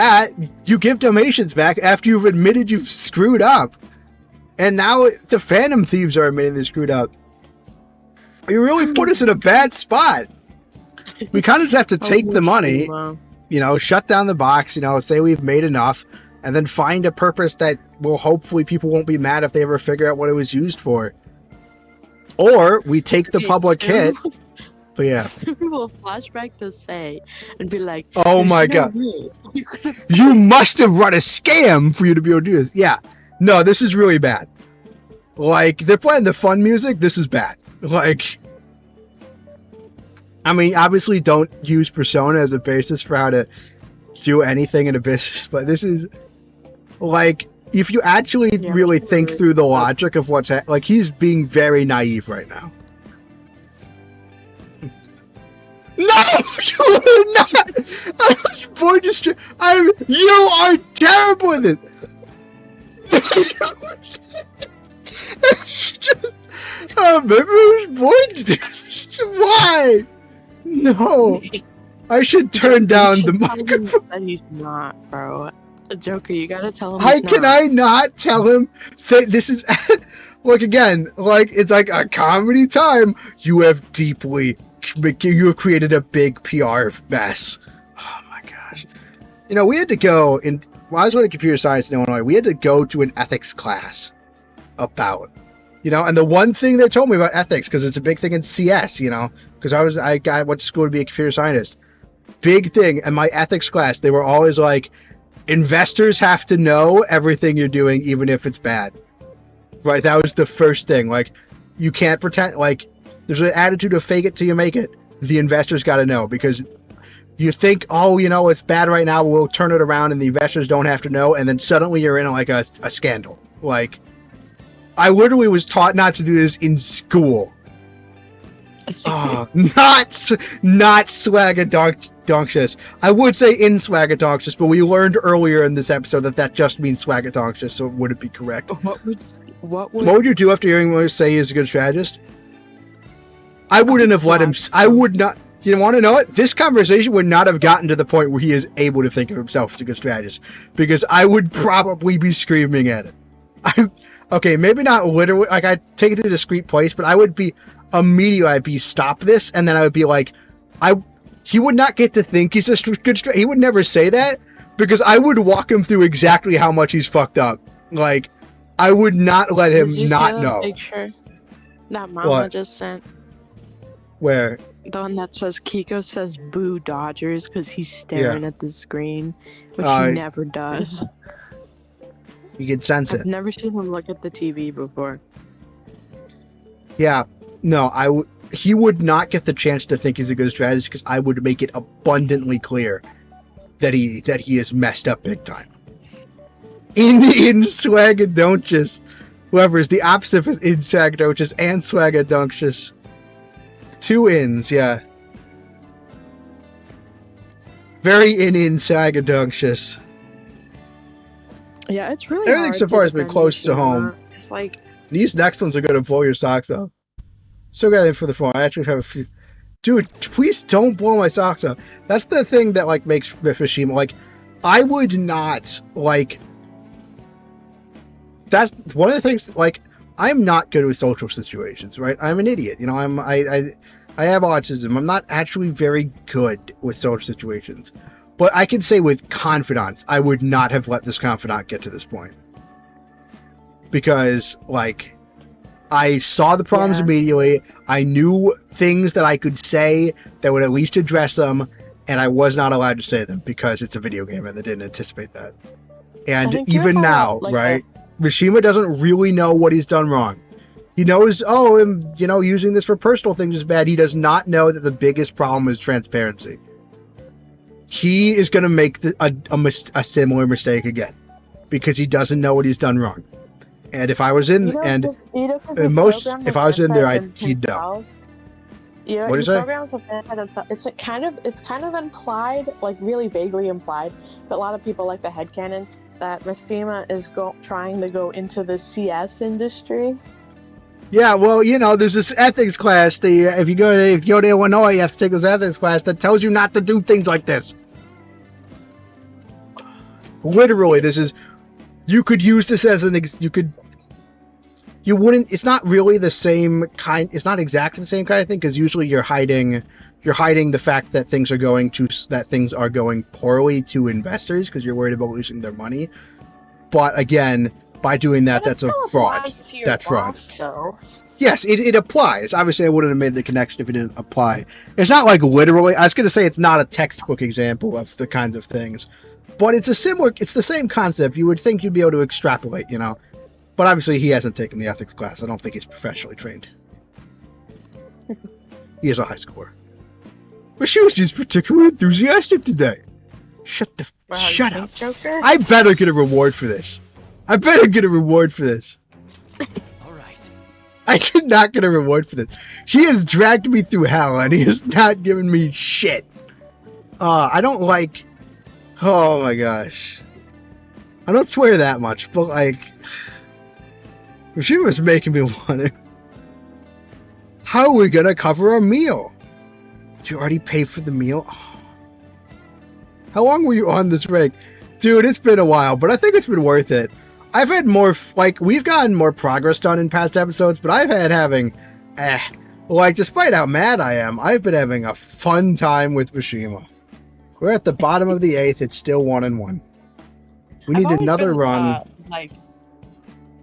you give donations back after you've admitted you've screwed up, and now the Phantom Thieves are admitting they screwed up. You really put us in a bad spot. We kind of just have to take the money shut down the box, say we've made enough, and then find a purpose that will hopefully people won't be mad if they ever figure out what it was used for. Or we take the public hit. But yeah. Will flashback to say and be like, oh my god. You must have run a scam for you to be able to do this. Yeah. No, this is really bad. Like, they're playing the fun music. This is bad. Like, I mean, obviously don't use Persona as a basis for how to do anything in a business, but this is, like, if you actually really think through the logic of what's like, he's being very naive right now. No, you are not. I was born to you are terrible at it. Maybe I was born to this. Why? No. I should turn down the microphone. That he's not, bro. Joker, you gotta tell him. How can I not tell him that this is? Look again, like it's like a comedy time. You have created a big PR mess. Oh my gosh. We had to go when I was going to computer science in Illinois, we had to go to an ethics class about, and the one thing they told me about ethics, because it's a big thing in CS, because I went to school to be a computer scientist. Big thing in my ethics class, they were always like, investors have to know everything you're doing, even if it's bad. Right? That was the first thing. Like, you can't pretend, like, there's an attitude of fake it till you make it. The investors got to know, because you think, it's bad right now, we'll turn it around and the investors don't have to know, and then suddenly you're in like a scandal. Like, I literally was taught not to do this in school. Not swagadoncious. I would say in swagadoncious, but we learned earlier in this episode that just means swagadoncious, so it wouldn't be correct. What would you do after hearing me say he's a good strategist? I wouldn't have let him. I would not. You want to know it? This conversation would not have gotten to the point where he is able to think of himself as a good strategist, because I would probably be screaming at it. Okay, maybe not literally. Like, I'd take it to a discreet place, but I would be immediately. I'd be stop this, and then I would be like, he would not get to think he's a good strategist. He would never say that, because I would walk him through exactly how much he's fucked up. Like, I would not let him not know. Picture that Mama just sent. Where? The one that says Kiko says "Boo Dodgers" because he's staring at the screen, which he never does. You can sense it. I've never seen him look at the TV before. Yeah, no, he would not get the chance to think he's a good strategist, because I would make it abundantly clear that he is messed up big time. In swagadoncious, whoever is the opposite is in swagadoncious and swagadoncious. Two ins, yeah. Very in swagadoncious. Yeah, it's really everything hard so far has to been defend close to home. It's like these next ones are gonna blow your socks off. Still got it for the phone. I actually have a few. Dude, please don't blow my socks off. That's the thing that like makes Mishima like. I would not like. That's one of the things. Like, I'm not good with social situations, right? I'm an idiot. I have autism. I'm not actually very good with social situations. But I can say with confidence, I would not have let this confidant get to this point. Because, like, I saw the problems immediately. I knew things that I could say that would at least address them, and I was not allowed to say them because it's a video game and they didn't anticipate that. And even now, right, Mishima doesn't really know what he's done wrong. He knows, using this for personal things is bad. He does not know that the biggest problem is transparency. He is going to make a similar mistake again because he doesn't know what he's done wrong. And if I was in, if I was in there, he'd know. What is it? It's kind of implied, like really vaguely implied, but a lot of people like the headcanon that Mishima is trying to go into the CS industry. Yeah, well, there's this ethics class. If you go to Illinois, you have to take this ethics class that tells you not to do things like this. Literally, you could use this as you wouldn't. It's not really the same kind. It's not exactly the same kind of thing because usually you're hiding the fact that things are going poorly to investors because you're worried about losing their money. But again, by doing that, But it that's a still fraud. applies to your That's fraud. boss, though. Yes, it applies. Obviously, I wouldn't have made the connection if it didn't apply. It's not like literally. I was going to say it's not a textbook example of the kinds of things, but it's the same concept. You would think you'd be able to extrapolate, But obviously, he hasn't taken the ethics class. I don't think he's professionally trained. He is a high schooler. But she was particularly enthusiastic today. Shut up. Joker? I better get a reward for this. All right. I did not get a reward for this. He has dragged me through hell, and he has not given me shit. I don't like... Oh my gosh. I don't swear that much, but like... She was making me want it. How are we gonna cover our meal? Did you already pay for the meal? How long were you on this rig? Dude, it's been a while, but I think it's been worth it. I've had more, we've gotten more progress done in past episodes, but I've had despite how mad I am, I've been having a fun time with Mishima. We're at the bottom of the 8th, it's still 1-1. We need another run.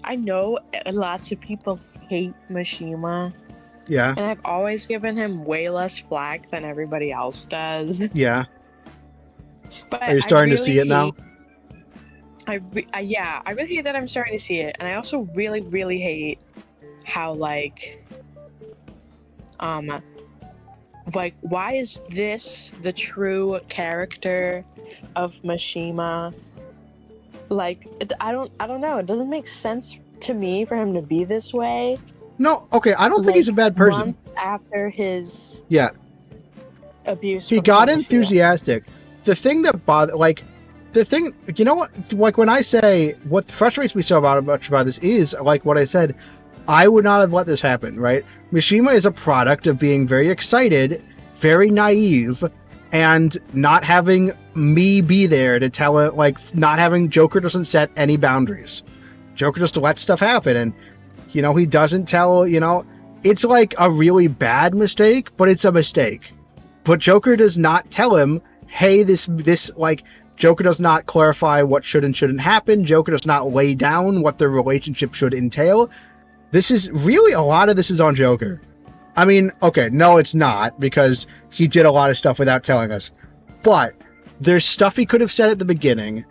I know lots of people hate Mishima, Yeah, and I've always given him way less flack than everybody else does. yeah. But Are you starting to see it now? I really hate that I'm starting to see it, and I also really, really hate how why is this the true character of Mishima? I don't know. It doesn't make sense to me for him to be this way. No, okay, I don't think he's a bad person. Months after his abuse, He from got Homefield. enthusiastic. The thing that you know what, like when I say what frustrates me so much about this is, like what I said, I would not have let this happen, right? Mishima is a product of being very excited, very naive, and not having me be there to tell it, not having Joker doesn't set any boundaries. Joker just lets stuff happen, and, he doesn't tell, it's like a really bad mistake, but it's a mistake. But Joker does not tell him, hey, Joker does not clarify what should and shouldn't happen. Joker does not lay down what their relationship should entail. This is really, a lot of this is on Joker. I mean, okay, no, it's not, because he did a lot of stuff without telling us. But there's stuff he could have said at the beginning,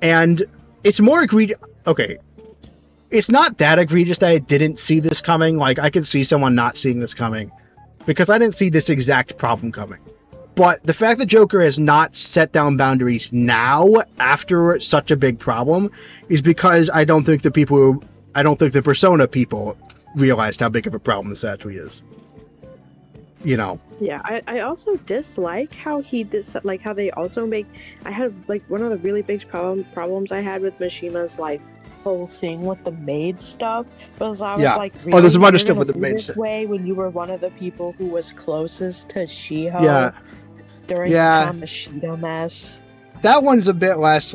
and it's more egregious. Okay, it's not that egregious that I didn't see this coming. I could see someone not seeing this coming, because I didn't see this exact problem coming. But the fact that Joker has not set down boundaries now, after such a big problem, is because I don't think the Persona people realized how big of a problem this actually is. Yeah, I also dislike how how they also make. I had one of the really big problems I had with Mishima's whole thing with the maid stuff was I was really, there's a bunch of you're stuff gonna with the do maid this stuff. way when you were one of the people who was closest to Shiho. Yeah. During Yeah. the Kamoshida mess. That one's a bit less,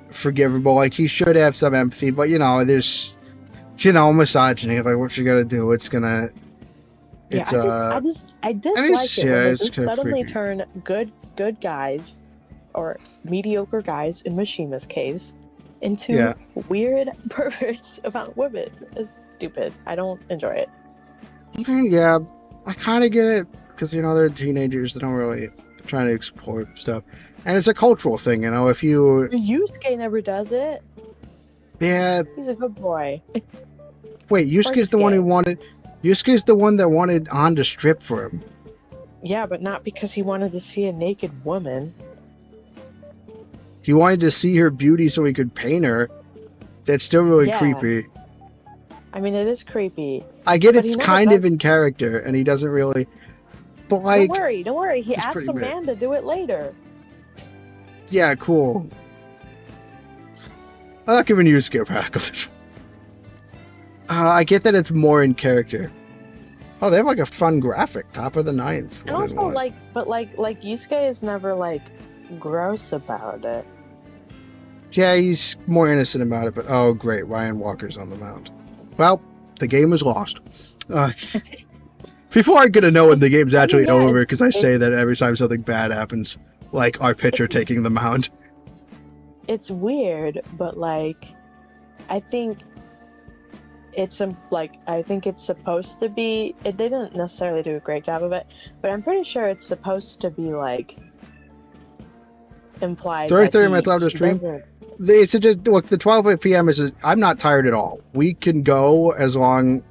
forgivable. He should have some empathy, but, there's, misogyny. What you gotta do? It's gonna... It's, I dislike it when they just suddenly turn good guys, or mediocre guys in Mishima's case, into weird perverts about women. It's stupid. I don't enjoy it. Yeah, I kind of get it, because, they're teenagers that don't really trying to explore stuff. And it's a cultural thing, if you... Yusuke never does it. Yeah. He's a good boy. Wait, Yusuke's the one who wanted... Yusuke's the one that wanted An to strip for him. Yeah, but not because he wanted to see a naked woman. He wanted to see her beauty so he could paint her. That's still really creepy. I mean, it is creepy. I get it's kind of in character, and he doesn't really... But don't worry. He asked a man to do it later. Yeah, cool. I'm not giving Yusuke a pack of this. I get that it's more in character. Oh, they have a fun graphic. Top of the 9th. And also, Yusuke is never gross about it. Yeah, he's more innocent about it. But oh, great, Ryan Walker's on the mound. Well, the game was lost. People aren't gonna know when the game's actually over because I say that every time something bad happens, like our pitcher taking the mound. It's weird, but like, I think it's I think it's supposed to be. They didn't necessarily do a great job of it, but I'm pretty sure it's supposed to be like implied. 30 minutes left of stream. It's just look. The 12 p.m. is. I'm not tired at all. We can go as long,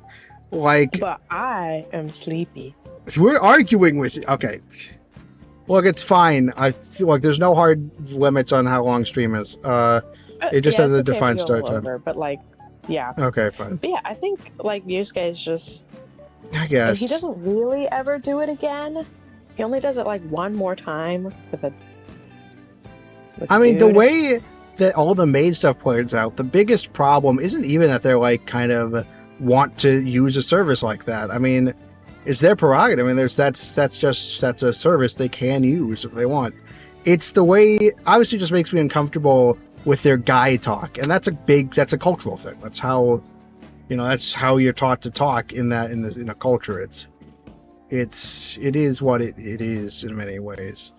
like. But I am sleepy. We're arguing with you. Okay. Look, it's fine. Look, there's no hard limits on how long stream is. It just has a defined start time. But like, yeah. Okay, fine. But yeah, I think like Yusuke's just. I guess he doesn't really ever do it again. He only does it like one more time with a. I mean, the way that all the main stuff plays out, the biggest problem isn't even that they're like kind of want to use a service like that. I mean, it's their prerogative. I mean, that's a service they can use if they want. It's the way, obviously, just makes me uncomfortable with their guy talk, and that's a cultural thing. That's how, that's how you're taught to talk in a culture. It is what it is in many ways.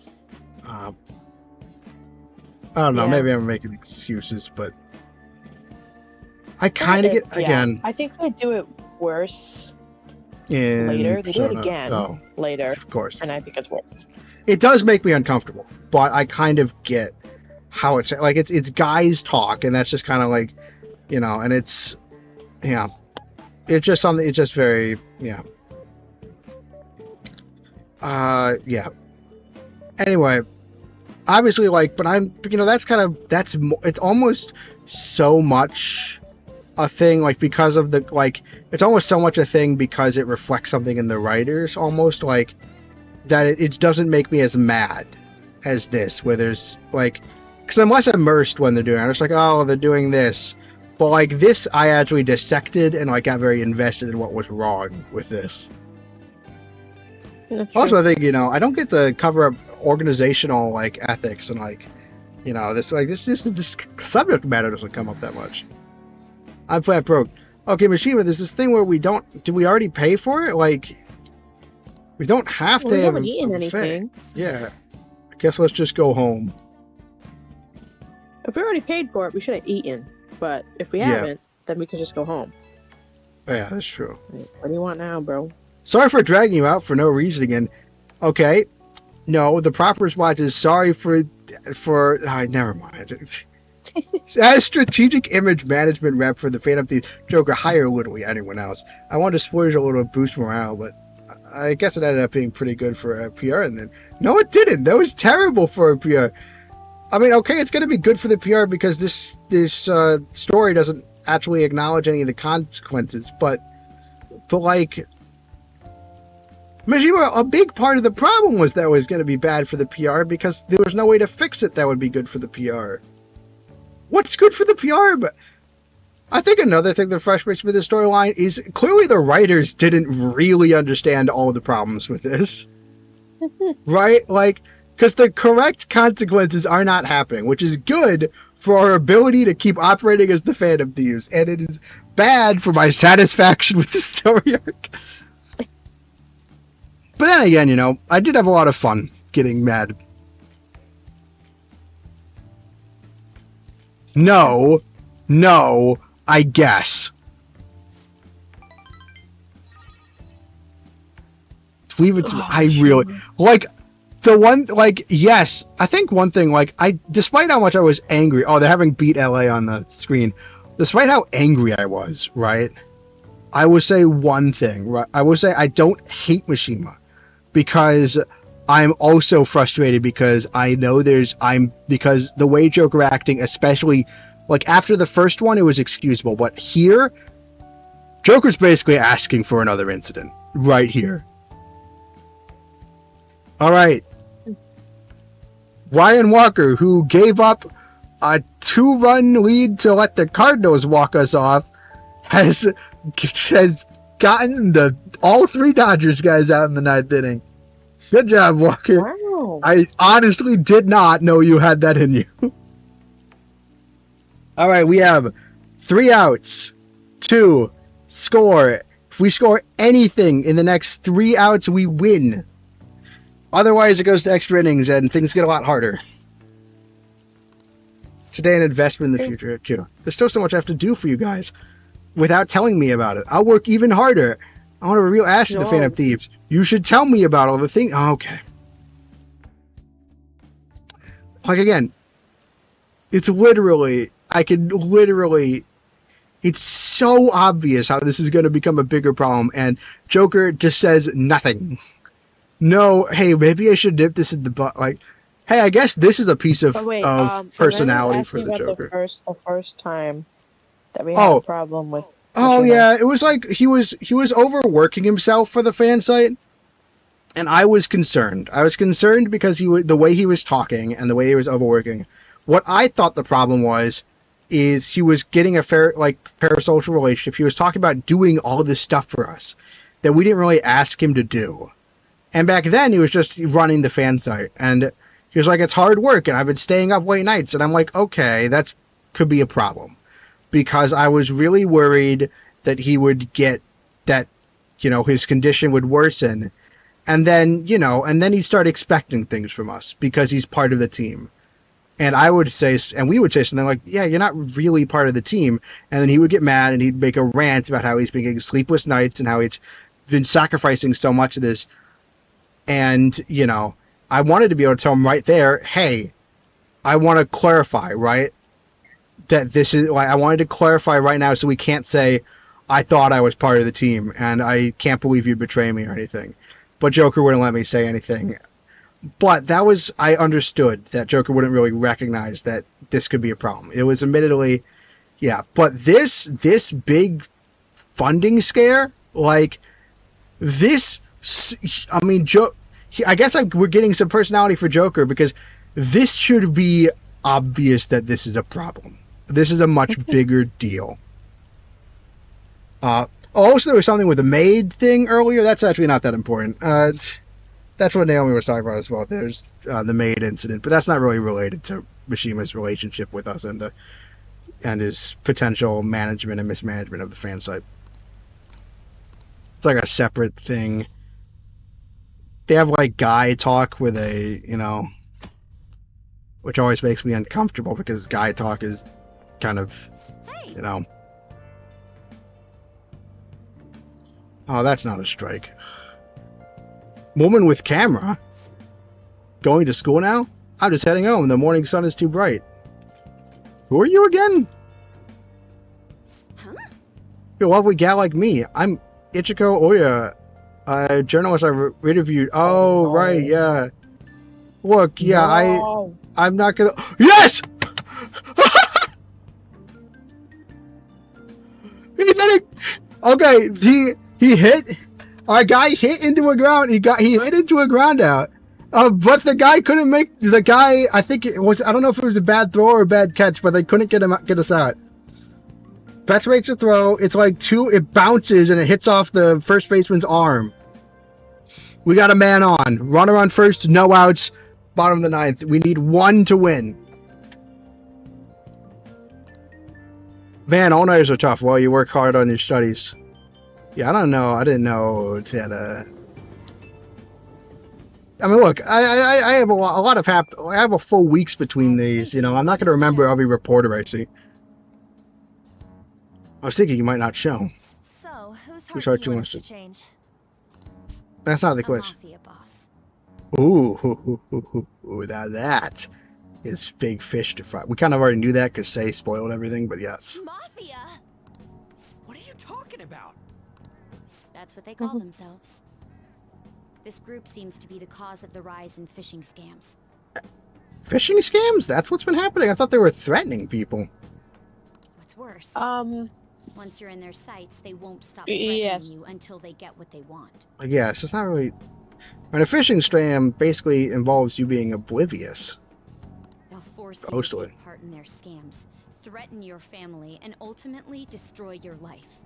I don't know. Yeah. Maybe I'm making excuses, but I kind of get again. I think they do it worse later. They do it again later, of course, and I think it's worse. It does make me uncomfortable, but I kind of get how it's like. It's guys talk, and that's just kind of like, and it's it's just something. It's just very Anyway. Obviously, but it's almost so much a thing, because of it's almost so much a thing because it reflects something in the writers, almost that it doesn't make me as mad as this, where there's because I'm less immersed when they're doing it. I'm just oh, they're doing this. But this, I actually dissected and got very invested in what was wrong with this. Also, I think, I don't get to cover up organizational ethics and this subject matter doesn't come up that much. I'm flat broke. Okay, Mishima, there's this thing where do we already pay for it? We don't have to. We haven't eaten anything. Yeah. I guess let's just go home. If we already paid for it, we should have eaten. But if we haven't, then we can just go home. Yeah, that's true. What do you want now, bro? Sorry for dragging you out for no reason again. Okay. No, the proper response is sorry for never mind. As strategic image management rep for the Phantom Thieves, Joker, hire literally anyone else. I wanted to splurge a little to boost morale, but I guess it ended up being pretty good for PR. And then, no, it didn't. That was terrible for PR. I mean, okay, it's going to be good for the PR because this story doesn't actually acknowledge any of the consequences, but Majima, a big part of the problem was that it was going to be bad for the PR because there was no way to fix it that would be good for the PR. What's good for the PR? But I think another thing that frustrates me with the storyline is clearly the writers didn't really understand all the problems with this. Right? Because the correct consequences are not happening, which is good for our ability to keep operating as the Phantom Thieves, and it is bad for my satisfaction with the story arc. But then again, I did have a lot of fun getting mad. No, I guess. I really, the one, yes, I think one thing, despite how much I was angry, they're having Beat LA on the screen. Despite how angry I was, right? I will say one thing, right? I will say I don't hate Mishima. Because I'm also frustrated because I know because the way Joker acting, especially after the first one, it was excusable, but here, Joker's basically asking for another incident right here. All right, Ryan Walker, who gave up a 2-run lead to let the Cardinals walk us off, has gotten all 3 Dodgers guys out in the 9th inning. Good job, Walker. Wow. I honestly did not know you had that in you. All right, we have 3 outs, 2 score. If we score anything in the next 3 outs, we win. Otherwise, it goes to extra innings and things get a lot harder. Today, an investment in the future, too. There's still so much I have to do for you guys without telling me about it. I'll work even harder. I want a real ass to the Phantom Thieves. You should tell me about all the things. Oh, okay. Like, again, it's literally, it's so obvious how this is going to become a bigger problem, and Joker just says nothing. No, hey, maybe I should nip this in the butt. Like, hey, I guess this is a piece of personality for the Joker. The first time that we had a problem with. Oh yeah, it was like he was overworking himself for the fan site, and I was concerned. I was concerned because the way he was talking and the way he was overworking. What I thought the problem was is he was getting a parasocial relationship. He was talking about doing all this stuff for us that we didn't really ask him to do. And back then, he was just running the fan site. And he was like, it's hard work, and I've been staying up late nights. And I'm like, okay, that could be a problem. Because I was really worried that he would get that, his condition would worsen. And then, he'd start expecting things from us because he's part of the team. And we would say something like, yeah, you're not really part of the team. And then he would get mad and he'd make a rant about how he's been getting sleepless nights and how he's been sacrificing so much of this. And, I wanted to be able to tell him right there, hey, I want to clarify, right? That this is, I wanted to clarify right now so we can't say, I thought I was part of the team and I can't believe you'd betray me or anything. But Joker wouldn't let me say anything. But I understood that Joker wouldn't really recognize that this could be a problem. It was admittedly, yeah. But this big funding scare, I guess we're getting some personality for Joker because this should be obvious that this is a problem. This is a much bigger deal. Also, there was something with the maid thing earlier. That's actually not that important. That's what Naomi was talking about as well. There's the maid incident, but that's not really related to Mishima's relationship with us and his potential management and mismanagement of the fan site. It's like a separate thing. They have guy talk where they, which always makes me uncomfortable because guy talk is kind of, Oh, that's not a strike. Woman with camera? Going to school now? I'm just heading home. The morning sun is too bright. Who are you again? Huh? You're a lovely gal like me. I'm Ichiko Oya, a journalist I interviewed. Oh, right, yeah. Look, yeah, No. I'm not gonna... Yes! He did it! Okay, he hit... Our guy hit into a ground. He hit into a ground out. But the guy couldn't make... The guy, I think it was... I don't know if it was a bad throw or a bad catch, but they couldn't get us out. Best makes a throw. It's it bounces and it hits off the first baseman's arm. We got a man on. Runner on first, no outs. Bottom of the ninth. We need one to win. Man, all-nighters are tough while you work hard on your studies. Yeah, I don't know. I didn't know that. I mean, look, I have I have a full weeks between these. I'm not going to remember every reporter I see. I was thinking you might not show. So, whose heart do you want us to change? That's not the question. Mafia boss. Ooh, now that is big fish to fry. We kind of already knew that because Say spoiled everything, but yes. Mafia? What are you talking about? That's what they call themselves. This group seems to be the cause of the rise in phishing scams. Phishing scams? That's what's been happening? I thought they were threatening people. What's worse, once you're in their sights, they won't stop threatening you until they get what they want. Yes, it's not really... I mean, a phishing scam basically involves you being oblivious. They'll force you to take part in their scams, threaten your family, and ultimately destroy your life.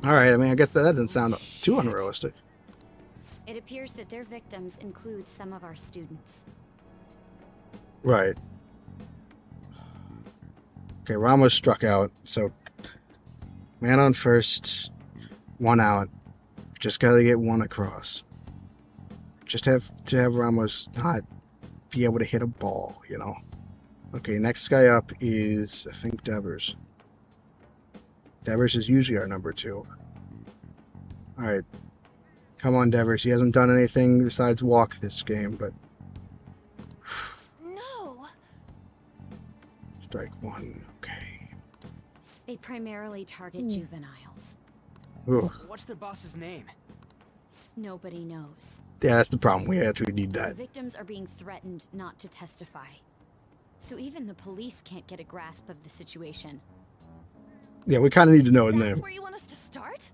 Alright, I mean, I guess that doesn't sound too unrealistic. It appears that their victims include some of our students. Right. Okay, Ramos struck out, so... Man on first. 1 out. Just gotta get 1 across. Just have to have Ramos not be able to hit a ball, you know. Okay, next guy up is, I think, Devers. Devers is usually our number 2. Alright. Come on, Devers. He hasn't done anything besides walk this game, but... No. Strike 1. Okay. They primarily target juveniles. Ooh. What's their boss's name? Nobody knows. Yeah, that's the problem. We actually need The that. victims are being threatened not to testify. So even the police can't get a grasp of the situation. Yeah, we kind of need to know his That's name. where you want us to start?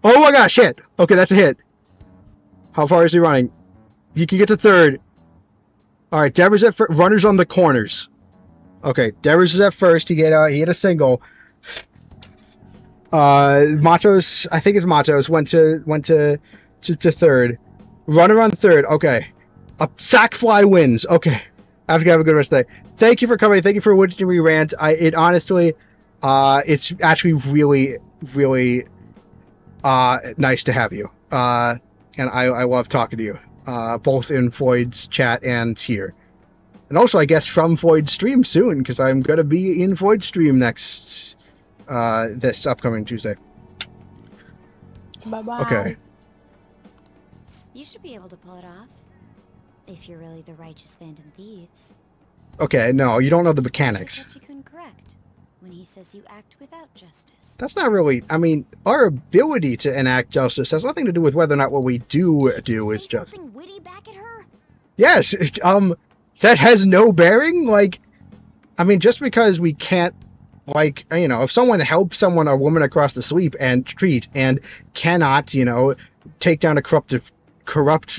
Oh my gosh, hit! Okay, that's a hit. How far is he running? He can get to 3rd. Alright, Devers at first. Runners on the corners. Okay, Devers is at first. He hit a single. Matos, I think it's Matos, went to 3rd. Runner on 3rd. Okay. A sack fly wins. Okay. I have to have a good rest of the day. Thank you for coming. Thank you for watching me rant. It honestly, it's actually really, really nice to have you. And I love talking to you. Both in Floyd's chat and here. And also, I guess, from Floyd's stream soon, because I'm going to be in Floyd's stream next, this upcoming Tuesday. Bye-bye. Okay. You should be able to pull it off. If you're really the righteous Phantom Thieves. Okay, no, you don't know the mechanics. Hachikun correct when he says you act without justice. That's not really, I mean, our ability to enact justice has nothing to do with whether or not what we do is Say just. something witty back at her? Yes, that has no bearing. Like, I mean, just because we can't, like, you know, if someone helps a woman across the street and cannot, you know, take down a corrupt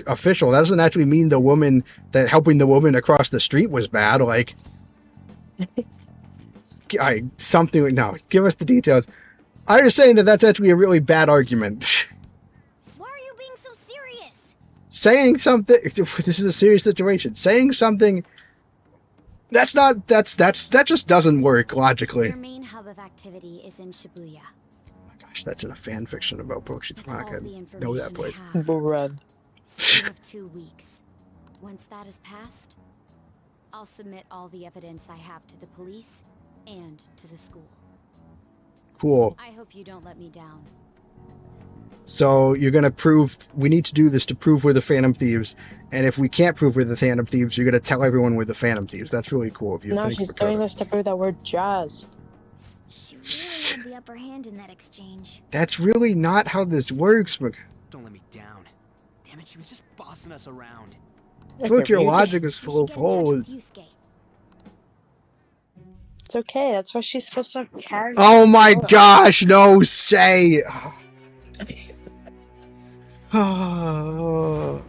official, that doesn't actually mean helping the woman across the street was bad. Like, no, give us the details. I'm just saying that's actually a really bad argument. Why are you being so serious? Saying something, this is a serious situation. Saying something, that just doesn't work logically. Your main hub of activity is in Shibuya. Oh my gosh, that's in a fan fiction about Boshi That's all Tamaka. the I information know that I place. have. Bruh. You have 2 weeks. Once that is passed, I'll submit all the evidence I have to the police and to the school. Cool. I hope you don't let me down. So you're gonna prove, we need to do this to prove we're the Phantom Thieves, and if we can't prove we're the Phantom Thieves, you're gonna tell everyone we're the Phantom Thieves. That's really cool of you. No, Thank she's you, doing Dakota. this to prove that we're Jazz. She really had the upper hand in that exchange. That's really not how this works. Don't let me down. Damn it, she was just bossing us around. Look, your You- logic is We full should of get in touch holes. with Yusuke. It's okay. That's why she's supposed to carry. Oh my gosh, no, say. Yeah,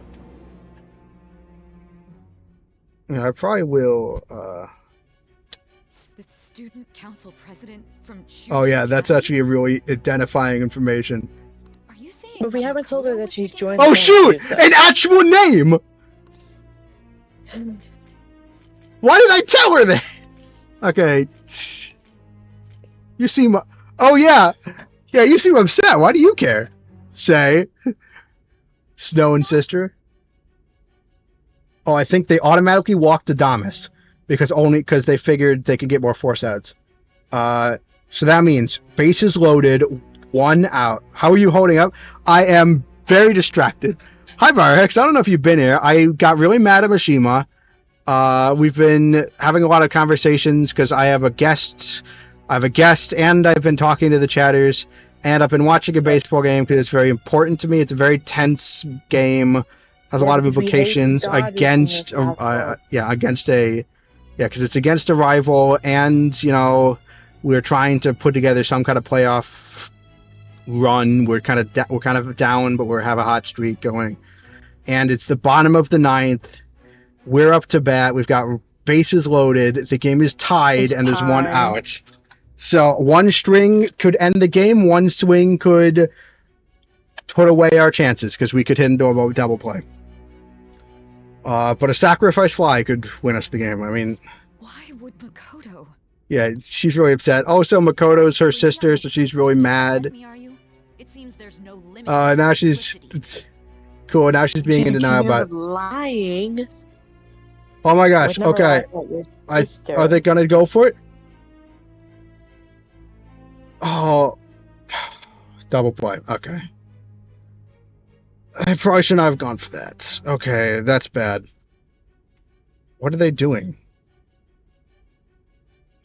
I probably will, The student council president from oh yeah, that's actually a really identifying information. Are you saying But we that haven't told her Makoto that was she's together? joined. Oh the shoot! Phantom An actual name! Why did I tell her that? Okay. You seem... Oh yeah! Yeah, you seem upset. Why do you care? Say. Snow and Sister. Oh, I think they automatically walked to Damas. Because they figured they could get more force outs. So that means bases loaded, 1 out. How are you holding up? I am very distracted. Hi, Barhex. I don't know if you've been here. I got really mad at Mishima. We've been having a lot of conversations because I have a guest, and I've been talking to the chatters, and I've been watching a baseball game because it's very important to me. It's a very tense game. Has a lot of because we hate implications the goddess in against, this basketball. because it's against a rival, and you know we're trying to put together some kind of playoff run. We're kind of down, but we have a hot streak going, and it's the bottom of the 9th. We're up to bat. We've got bases loaded. The game is tied, It's and there's 1 tied. out. So 1 string could end the game. 1 swing could put away our chances because we could hit into a double play. But a sacrifice fly could win us the game. I mean, Why would Makoto? yeah, she's really upset. Also, Makoto's her sister, so she's really mad. Me, are you? seems there's no limit. Now she's cool. Now she's being in denial accused about. of lying. Oh my gosh. Would never lie Okay. about your Are sister. they gonna go for it? Oh, double play. Okay. I probably shouldn't have gone for that. Okay, that's bad. What are they doing?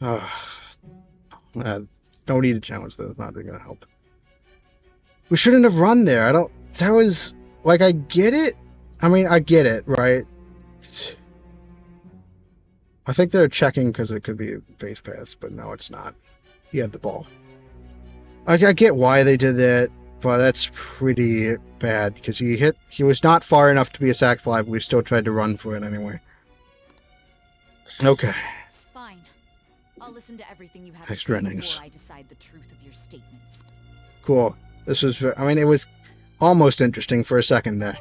No need to challenge that. It's not gonna help. We shouldn't have run there. I don't. That was like, I get it. I mean, I get it, right? I think they're checking because it could be a base pass, but no, it's not. He had the ball. I get why they did that, but that's pretty bad because he was not far enough to be a sack fly, but we still tried to run for it anyway. Okay. Fine. I'll listen to everything you have Extra to say innings. before I decide the truth of your statements. Cool. This was, I mean, it was almost interesting for a second there.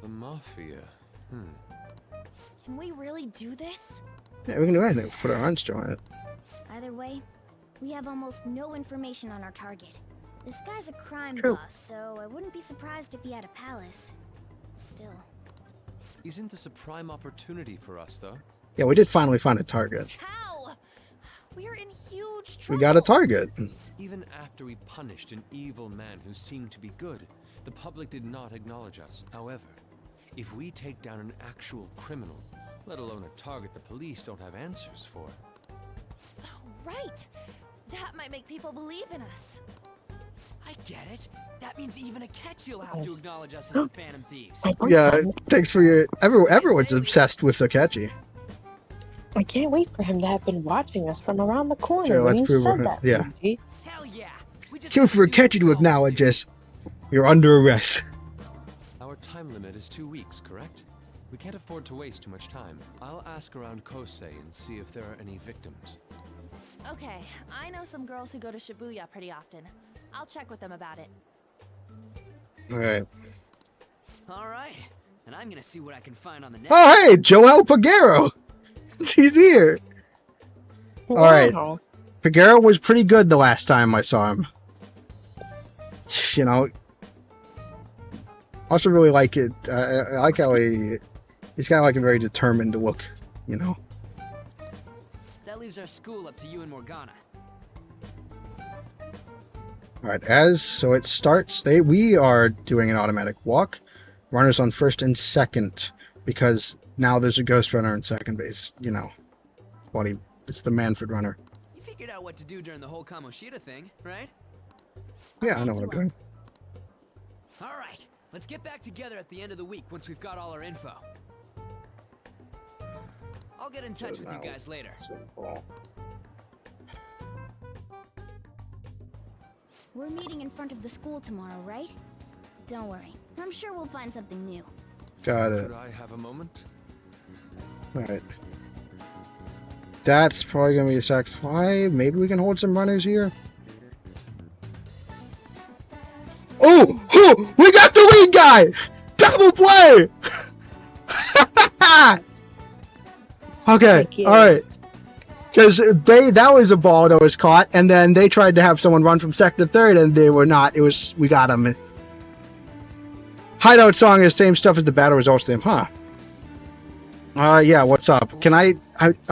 The Mafia. Can we really do this? Yeah, we can do anything. Put our hands on it. Either way, we have almost no information on our target. This guy's a crime True. boss, so I wouldn't be surprised if he had a palace. Still. Isn't this a prime opportunity for us, though? Yeah, we did finally find a target. How? We're in huge trouble. We got a target. Even after we punished an evil man who seemed to be good, the public did not acknowledge us. However, if we take down an actual criminal, let alone a target the police don't have answers for. Oh, right. That might make people believe in us. I get it. That means even a catchy will have to acknowledge us as the Phantom Thieves. Yeah, thanks for your... Everyone's obsessed with Akechi. I can't wait for him to have been watching us from around the corner Sure, when let's you prove said it. that. Yeah. Luigi. Hell yeah. We just Kill for Akechi to acknowledge us. You're under arrest. Our time limit is 2 weeks, correct? We can't afford to waste too much time. I'll ask around Kosei and see if there are any victims. Okay, I know some girls who go to Shibuya pretty often. I'll check with them about it. Alright. All right. And I'm gonna see what I can find on the net. Oh, hey! Joel Pagero! He's here! Alright. Wow. Pagero was pretty good the last time I saw him. You know. Also really like it. I like how he's kind of like a very determined look, you know. That leaves our school up to you and Morgana. Alright, so it starts, we are doing an automatic walk. Runners on first and second, because now there's a ghost runner in second base, you know. It's the Manfred runner. You figured out what to do during the whole Kamoshida thing, right? Yeah, I know what I'm doing. All right. Let's get back together at the end of the week once we've got all our info. I'll get in touch with you guys later. We're meeting in front of the school tomorrow, right? Don't worry. I'm sure we'll find something new. Got it. Could I have a moment? Alright. That's probably gonna be a sack fly. Maybe we can hold some runners here. Oh! Oh! We got the lead guy! Double play! Okay, alright. Because that was a ball that was caught, and then they tried to have someone run from second to third, and they were not. We got them. Hideout song is same stuff as the battle results theme, huh? Yeah, what's up? Can I'm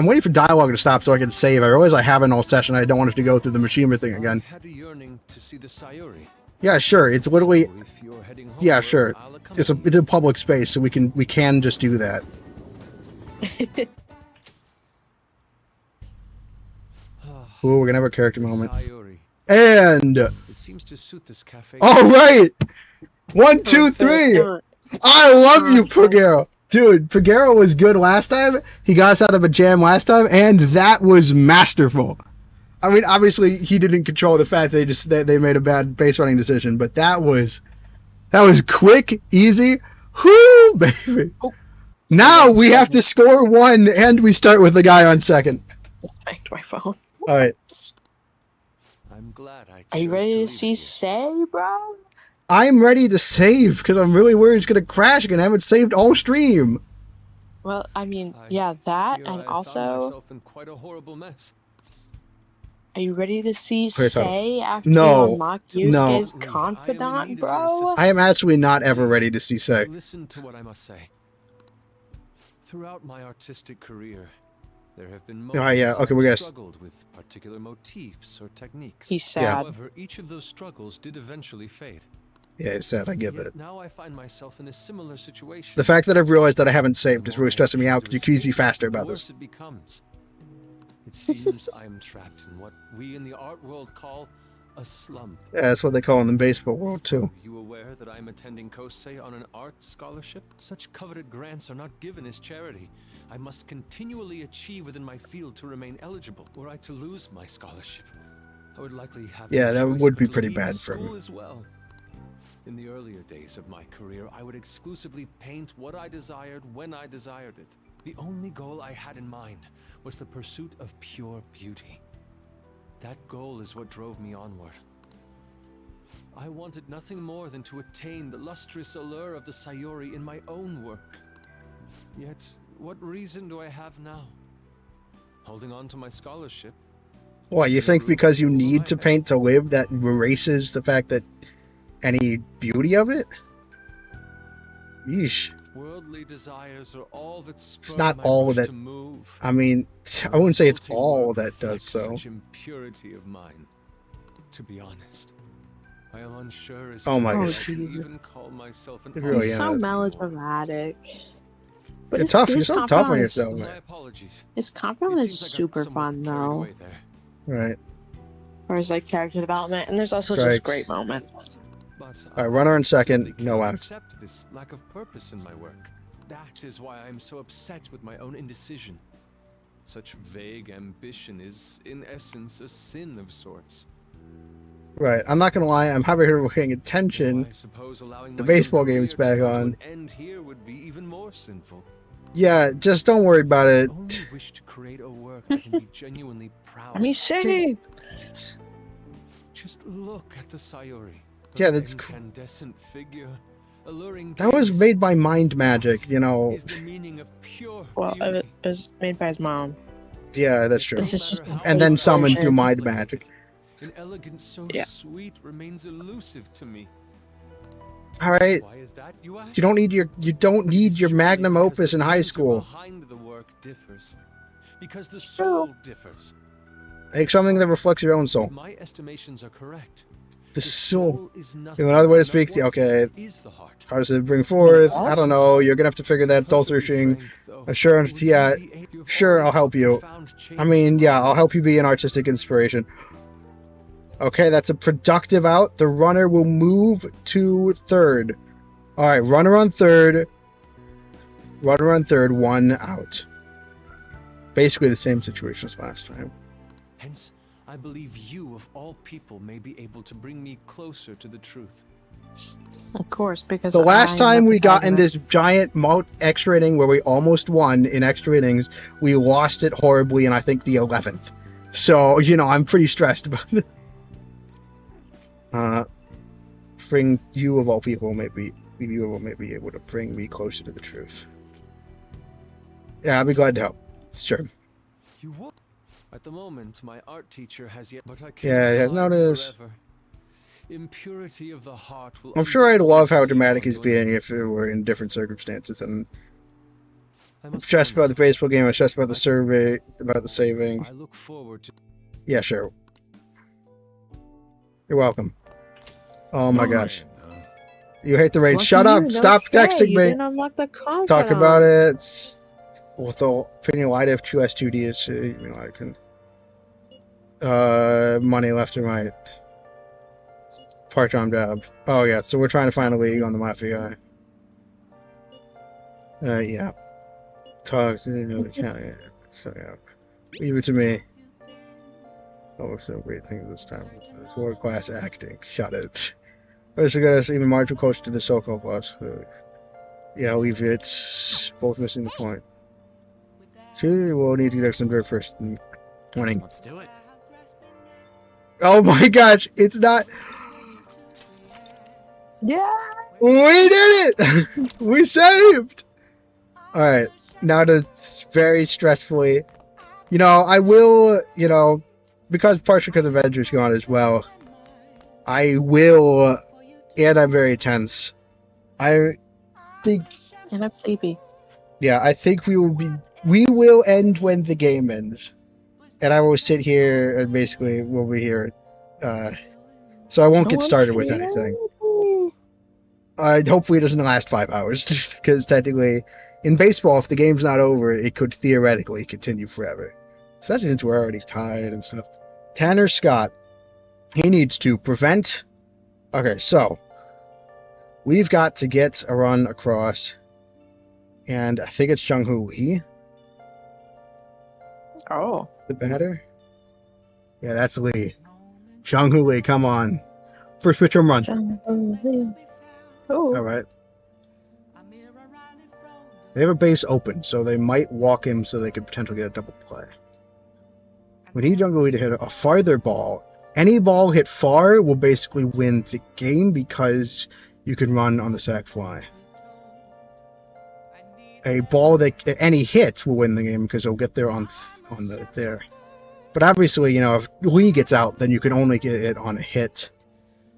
waiting for dialogue to stop so I can save. I realize I haven't all session. I don't want it to go through the machinery thing again. I had a yearning to see the Sayuri. Yeah, sure. It's literally... So if you're heading Yeah, homeward, sure. I'll It's accompany a public space, so we can just do that. you. Ooh, we're gonna have a character moment. Sayuri. And... It seems to suit this cafe. Alright! 1, 2, 3! I love you, Pagero! Dude, Pagero was good last time. He got us out of a jam last time, and that was masterful. I mean, obviously, he didn't control the fact they made a bad base running decision, but that was quick, easy. Whoo, baby! Oh. Now we have to score 1, and we start with the guy on second. Back to my phone. Alright. I'm glad I Are you chose ready to leave see you. Say, bro? I'm ready to save, because I'm really worried it's going to crash again. I haven't saved all stream. Well, I mean, I yeah, that, fear and I found also, myself in quite a horrible mess. Are you ready to see What are you talking- Say after No. you unlock No. Yusuke's I am in confidant, need of your bro? assistance. I am actually not ever ready to see Say. Listen to what I must say. Throughout my artistic career, there have been moments Oh, yeah, okay, we I've gotta- struggled with particular motifs or techniques. He's sad. However, each of those struggles did eventually fade. Yeah, it's sad. I get Yet that. now I find myself in a similar situation. The fact that I've realized that I haven't saved The is more really I stressing me try out to because you can easily escape, faster the about worse this. it becomes. It seems I am trapped in what we in the art world call a slump. Yeah, that's what they call it in the baseball world, too. Are you aware that I am attending Kosei on an art scholarship? Such coveted grants are not given as charity. I must continually achieve within my field to remain eligible. Were I to lose my scholarship, I would likely have Yeah, no that choice would but be to pretty leave bad the for him. school as well. In the earlier days of my career, I would exclusively paint what I desired when I desired it. The only goal I had in mind was the pursuit of pure beauty. That goal is what drove me onward. I wanted nothing more than to attain the lustrous allure of the Sayuri in my own work. Yet, what reason do I have now? Holding on to my scholarship? What, you think because you need to paint to live that erases the fact that any beauty of it? Yeesh. Worldly desires are all that spur not my all rush that- to move. I mean, I wouldn't say it's Faulty all work that does reflects so. Such impurity of mine. To be honest, I am unsure as Oh to my whether I goodness. can Jesus. even call myself an It really He's is. so artist anymore. melodramatic. But You're his- tough. You're his so tough on confidant yourself, is- My apologies. His It confidant is seems like I got super somewhat fun, carried though. away there. Right. Or his like character development, and there's also Strike. just great moments. But Alright, runner in second, simply no cannot out. accept this lack of purpose in my work. That is why I am so upset with my own indecision. Such vague ambition is, in essence, a sin of sorts. Right. I'm not gonna lie. I'm happy here we're paying Though attention. I suppose allowing The my baseball career game's to back come to on. an end here would be even more sinful. Yeah, just don't worry about I it. only wish to create a work I can be genuinely proud I mean, of. say, Just look at the Sayuri. Yeah, Her that's cool. incandescent figure, alluring That was gaze. made by mind magic, you know. Is the meaning of pure well, beauty. it was made by his mom. Yeah, that's true. This is just No matter And how then much summoned I through mind complicate magic. it, an elegance so Yeah. sweet remains elusive to me. All right. Why is that, you ask? You don't need your Surely magnum because opus the in high reason school. behind the work differs. Because the soul differs. Make something that reflects your own soul. If my estimations are correct, The soul. is You nothing know, another way to but speak. what Okay. is the heart. How does it bring forth? Yes. I don't know. You're gonna have to figure that soul Perfectly searching. frank, though, Assurance, would you yeah, be able- you've sure, already I'll help you. profound I change mean, in yeah, my I'll help you be an artistic inspiration. Okay, that's a productive out. The runner will move to third. All right, runner on third. Runner on third, one out. Basically the same situation as last time. Hence, I believe you, of all people, may be able to bring me closer to the truth. Of course, because The last I am time the we got in protagonist. this giant extra inning where we almost won in extra innings, we lost it horribly in I think the 11th. So, you know, I'm pretty stressed about it. Bring you of all people may be able to bring me closer to the truth. Yeah, I'd be glad to help. It's true. You would. At the moment, my art teacher has yet, but I can't Yeah, he has hide noticed. forever. Impurity of the heart will. I'm sure I'd love how undoubtedly dramatic seep he's onto being if it were in different circumstances. And I I'm must stressed warn about the baseball game. I'm stressed about the survey, about the you, saving. I look forward to. Yeah, sure. You're welcome. Oh my gosh. You hate the rain. Lucky Shut you, up. no Stop say, texting you me. didn't unlock the confidant. Talk about it. With the opinion wide if 2S2D is, you know, I can. Money left or right. Part-time job. Oh yeah, so we're trying to find a league on the Mafia. Yeah. Talk to the county. So yeah. Leave it to me. Oh, so great things this time. World class acting. Shut it. Let's get us even marginal closer to the so-called boss. Yeah, leave it. Both missing the point. Surely we'll need to get some dirt first in the morning. Let's do it. Oh my gosh, it's not. Yeah. We did it! We saved! Alright, now to very stressfully. You know, I will, you know, partially because Avengers gone as well, I will, and I'm very tense. I think, And I'm sleepy. yeah, I think we will end when the game ends, and I will sit here and basically we'll be here. So I won't get started with anything. Hopefully it doesn't last 5 hours, because technically, in baseball, if the game's not over, it could theoretically continue forever. Especially since we're already tired and stuff. Tanner Scott, he needs to prevent. Okay, so we've got to get a run across, and I think it's Jung-Hoo Lee, Oh. the batter. Yeah, that's Lee. Jung-Hoo Lee, come on. First pitch home run. Oh. All right. They have a base open, so they might walk him so they could potentially get a double play. We need Jung-Hoo Lee to hit a farther ball. Any ball hit far will basically win the game because you can run on the sac fly. A ball that any hit will win the game because it'll get there on the there. But obviously, you know, if Lee gets out, then you can only get it on a hit.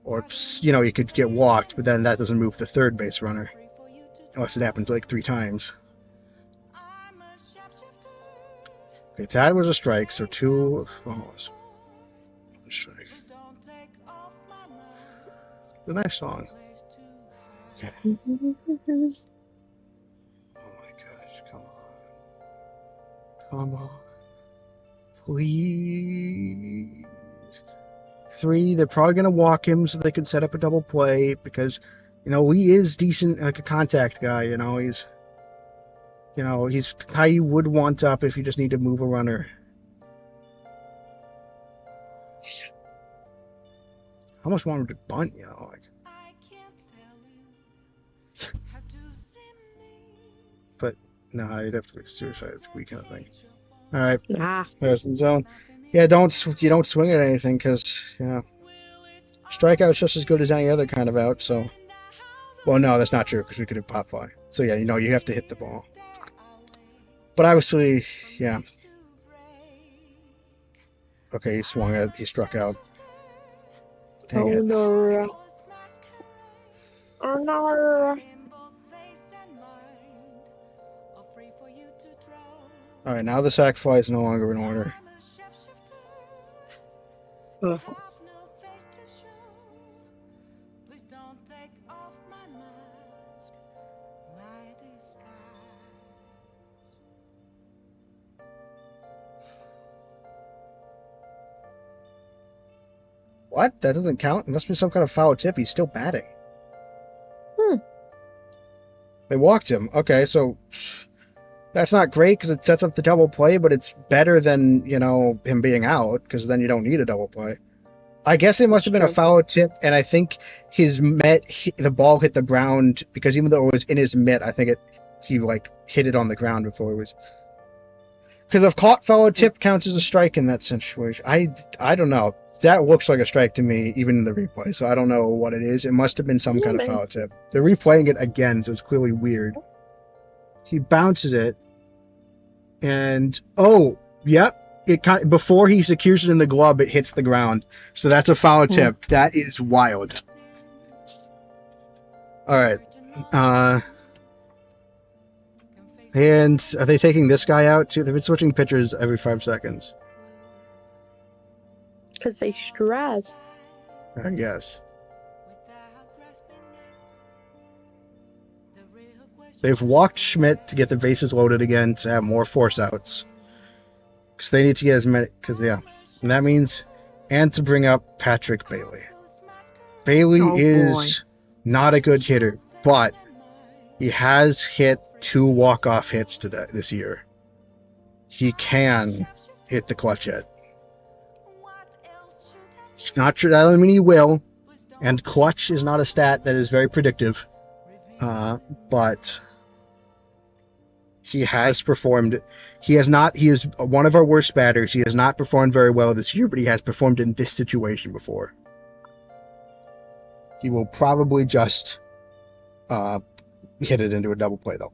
Or, you know, you could get walked, but then that doesn't move the third base runner. Unless it happens like 3 times. Okay, that was a strike, so 2 balls. Strike. It's a nice song. Okay. Oh my gosh, come on. Come on. Please. 3, they're probably going to walk him so they can set up a double play because, you know, he is decent, like a contact guy, you know, he's how you would want up if you just need to move a runner. How much wanted to bunt, you know, like. But, no, you'd have to be suicide squeak kind of thing. Alright, there's the zone. Yeah, you don't swing at anything because, you know, strikeout's just as good as any other kind of out, so. Well, no, that's not true because we could have pop fly. So, yeah, you know, you have to hit the ball. But obviously, yeah. Okay, he swung it. He struck out. Dang it. No. Oh, no. Alright, now the sac fly is no longer in order. Ugh. What? That doesn't count? It must be some kind of foul tip. He's still batting. They walked him. Okay, so that's not great because it sets up the double play, but it's better than, you know, him being out because then you don't need a double play. I guess it must have been a foul tip, and I think the ball hit the ground because even though it was in his mitt, I think he like hit it on the ground before it was. Because if caught foul tip counts as a strike in that situation. I don't know. That looks like a strike to me, even in the replay, so I don't know what it is. It must have been some kind of foul tip. They're replaying it again, so it's clearly weird. He bounces it, and yep, before he secures it in the glove, it hits the ground. So that's a foul tip. That is wild. All right. And are they taking this guy out too? They've been switching pitchers every 5 seconds. Because they stress. I guess. They've walked Schmidt to get the bases loaded again to have more force outs. Because they need to get as many. And that means. And to bring up Patrick Bailey. Bailey is not a good hitter, but he has hit 2 walk-off hits this year. He can hit the clutch hit. It's not true. That doesn't mean he will. And clutch is not a stat that is very predictive. But he has performed. He is one of our worst batters. He has not performed very well this year, but he has performed in this situation before. He will probably just hit it into a double play, though.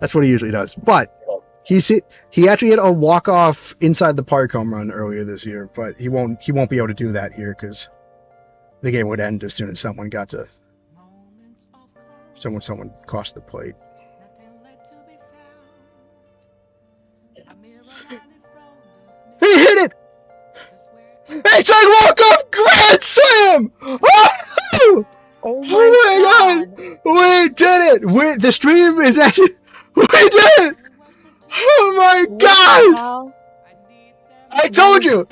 That's what he usually does. But He actually had a walk off inside the park home run earlier this year, but he won't be able to do that here because the game would end as soon as someone crossed the plate. He hit it! It's a walk-off grand slam! Oh my god! We did it! The stream is actually... We did it! Oh my god! I told you!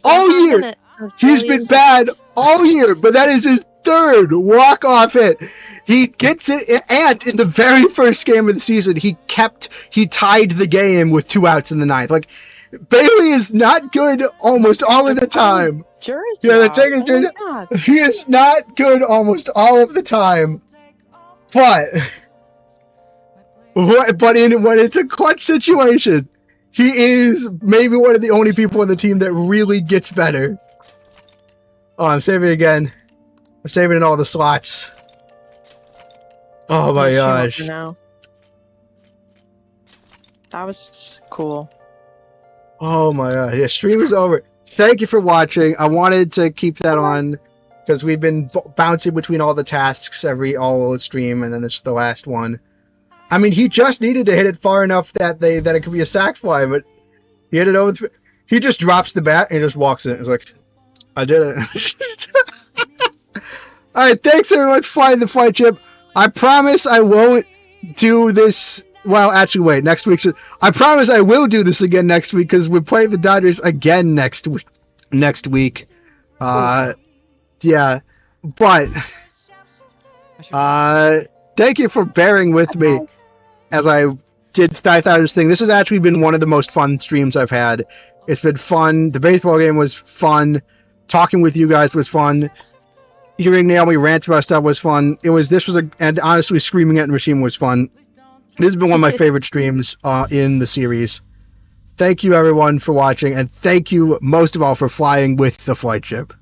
All year! He's been bad all year, but that is his third walk-off hit. He gets it, and in the very first game of the season, he tied the game with 2 outs in the ninth. Like, Bailey is not good almost all of the time. Yeah, the take is jersey. He is not good almost all of the time. But when it's a clutch situation, he is maybe one of the only people on the team that really gets better. Oh, I'm saving again. I'm saving in all the slots. Oh my gosh. That was cool. Oh my god. Yeah, stream is over. Thank you for watching. I wanted to keep that on because we've been bouncing between all the tasks all stream, and then it's the last one. I mean, he just needed to hit it far enough that it could be a sack fly, but he hit it over. He just drops the bat and just walks in. It's like, I did it. All right, thanks everyone for flying the Flightship. I promise I won't do this. Well, actually, wait. Next week's. I promise I will do this again next week because we're playing the Dodgers again next week. Yeah, but thank you for bearing with me as I did Skythounder's thing. This has actually been one of the most fun streams I've had. It's been fun. The baseball game was fun. Talking with you guys was fun. Hearing Naomi rant about stuff was fun. And honestly, screaming at the machine was fun. This has been one of my favorite streams in the series. Thank you everyone for watching, and thank you most of all for flying with the Flightship.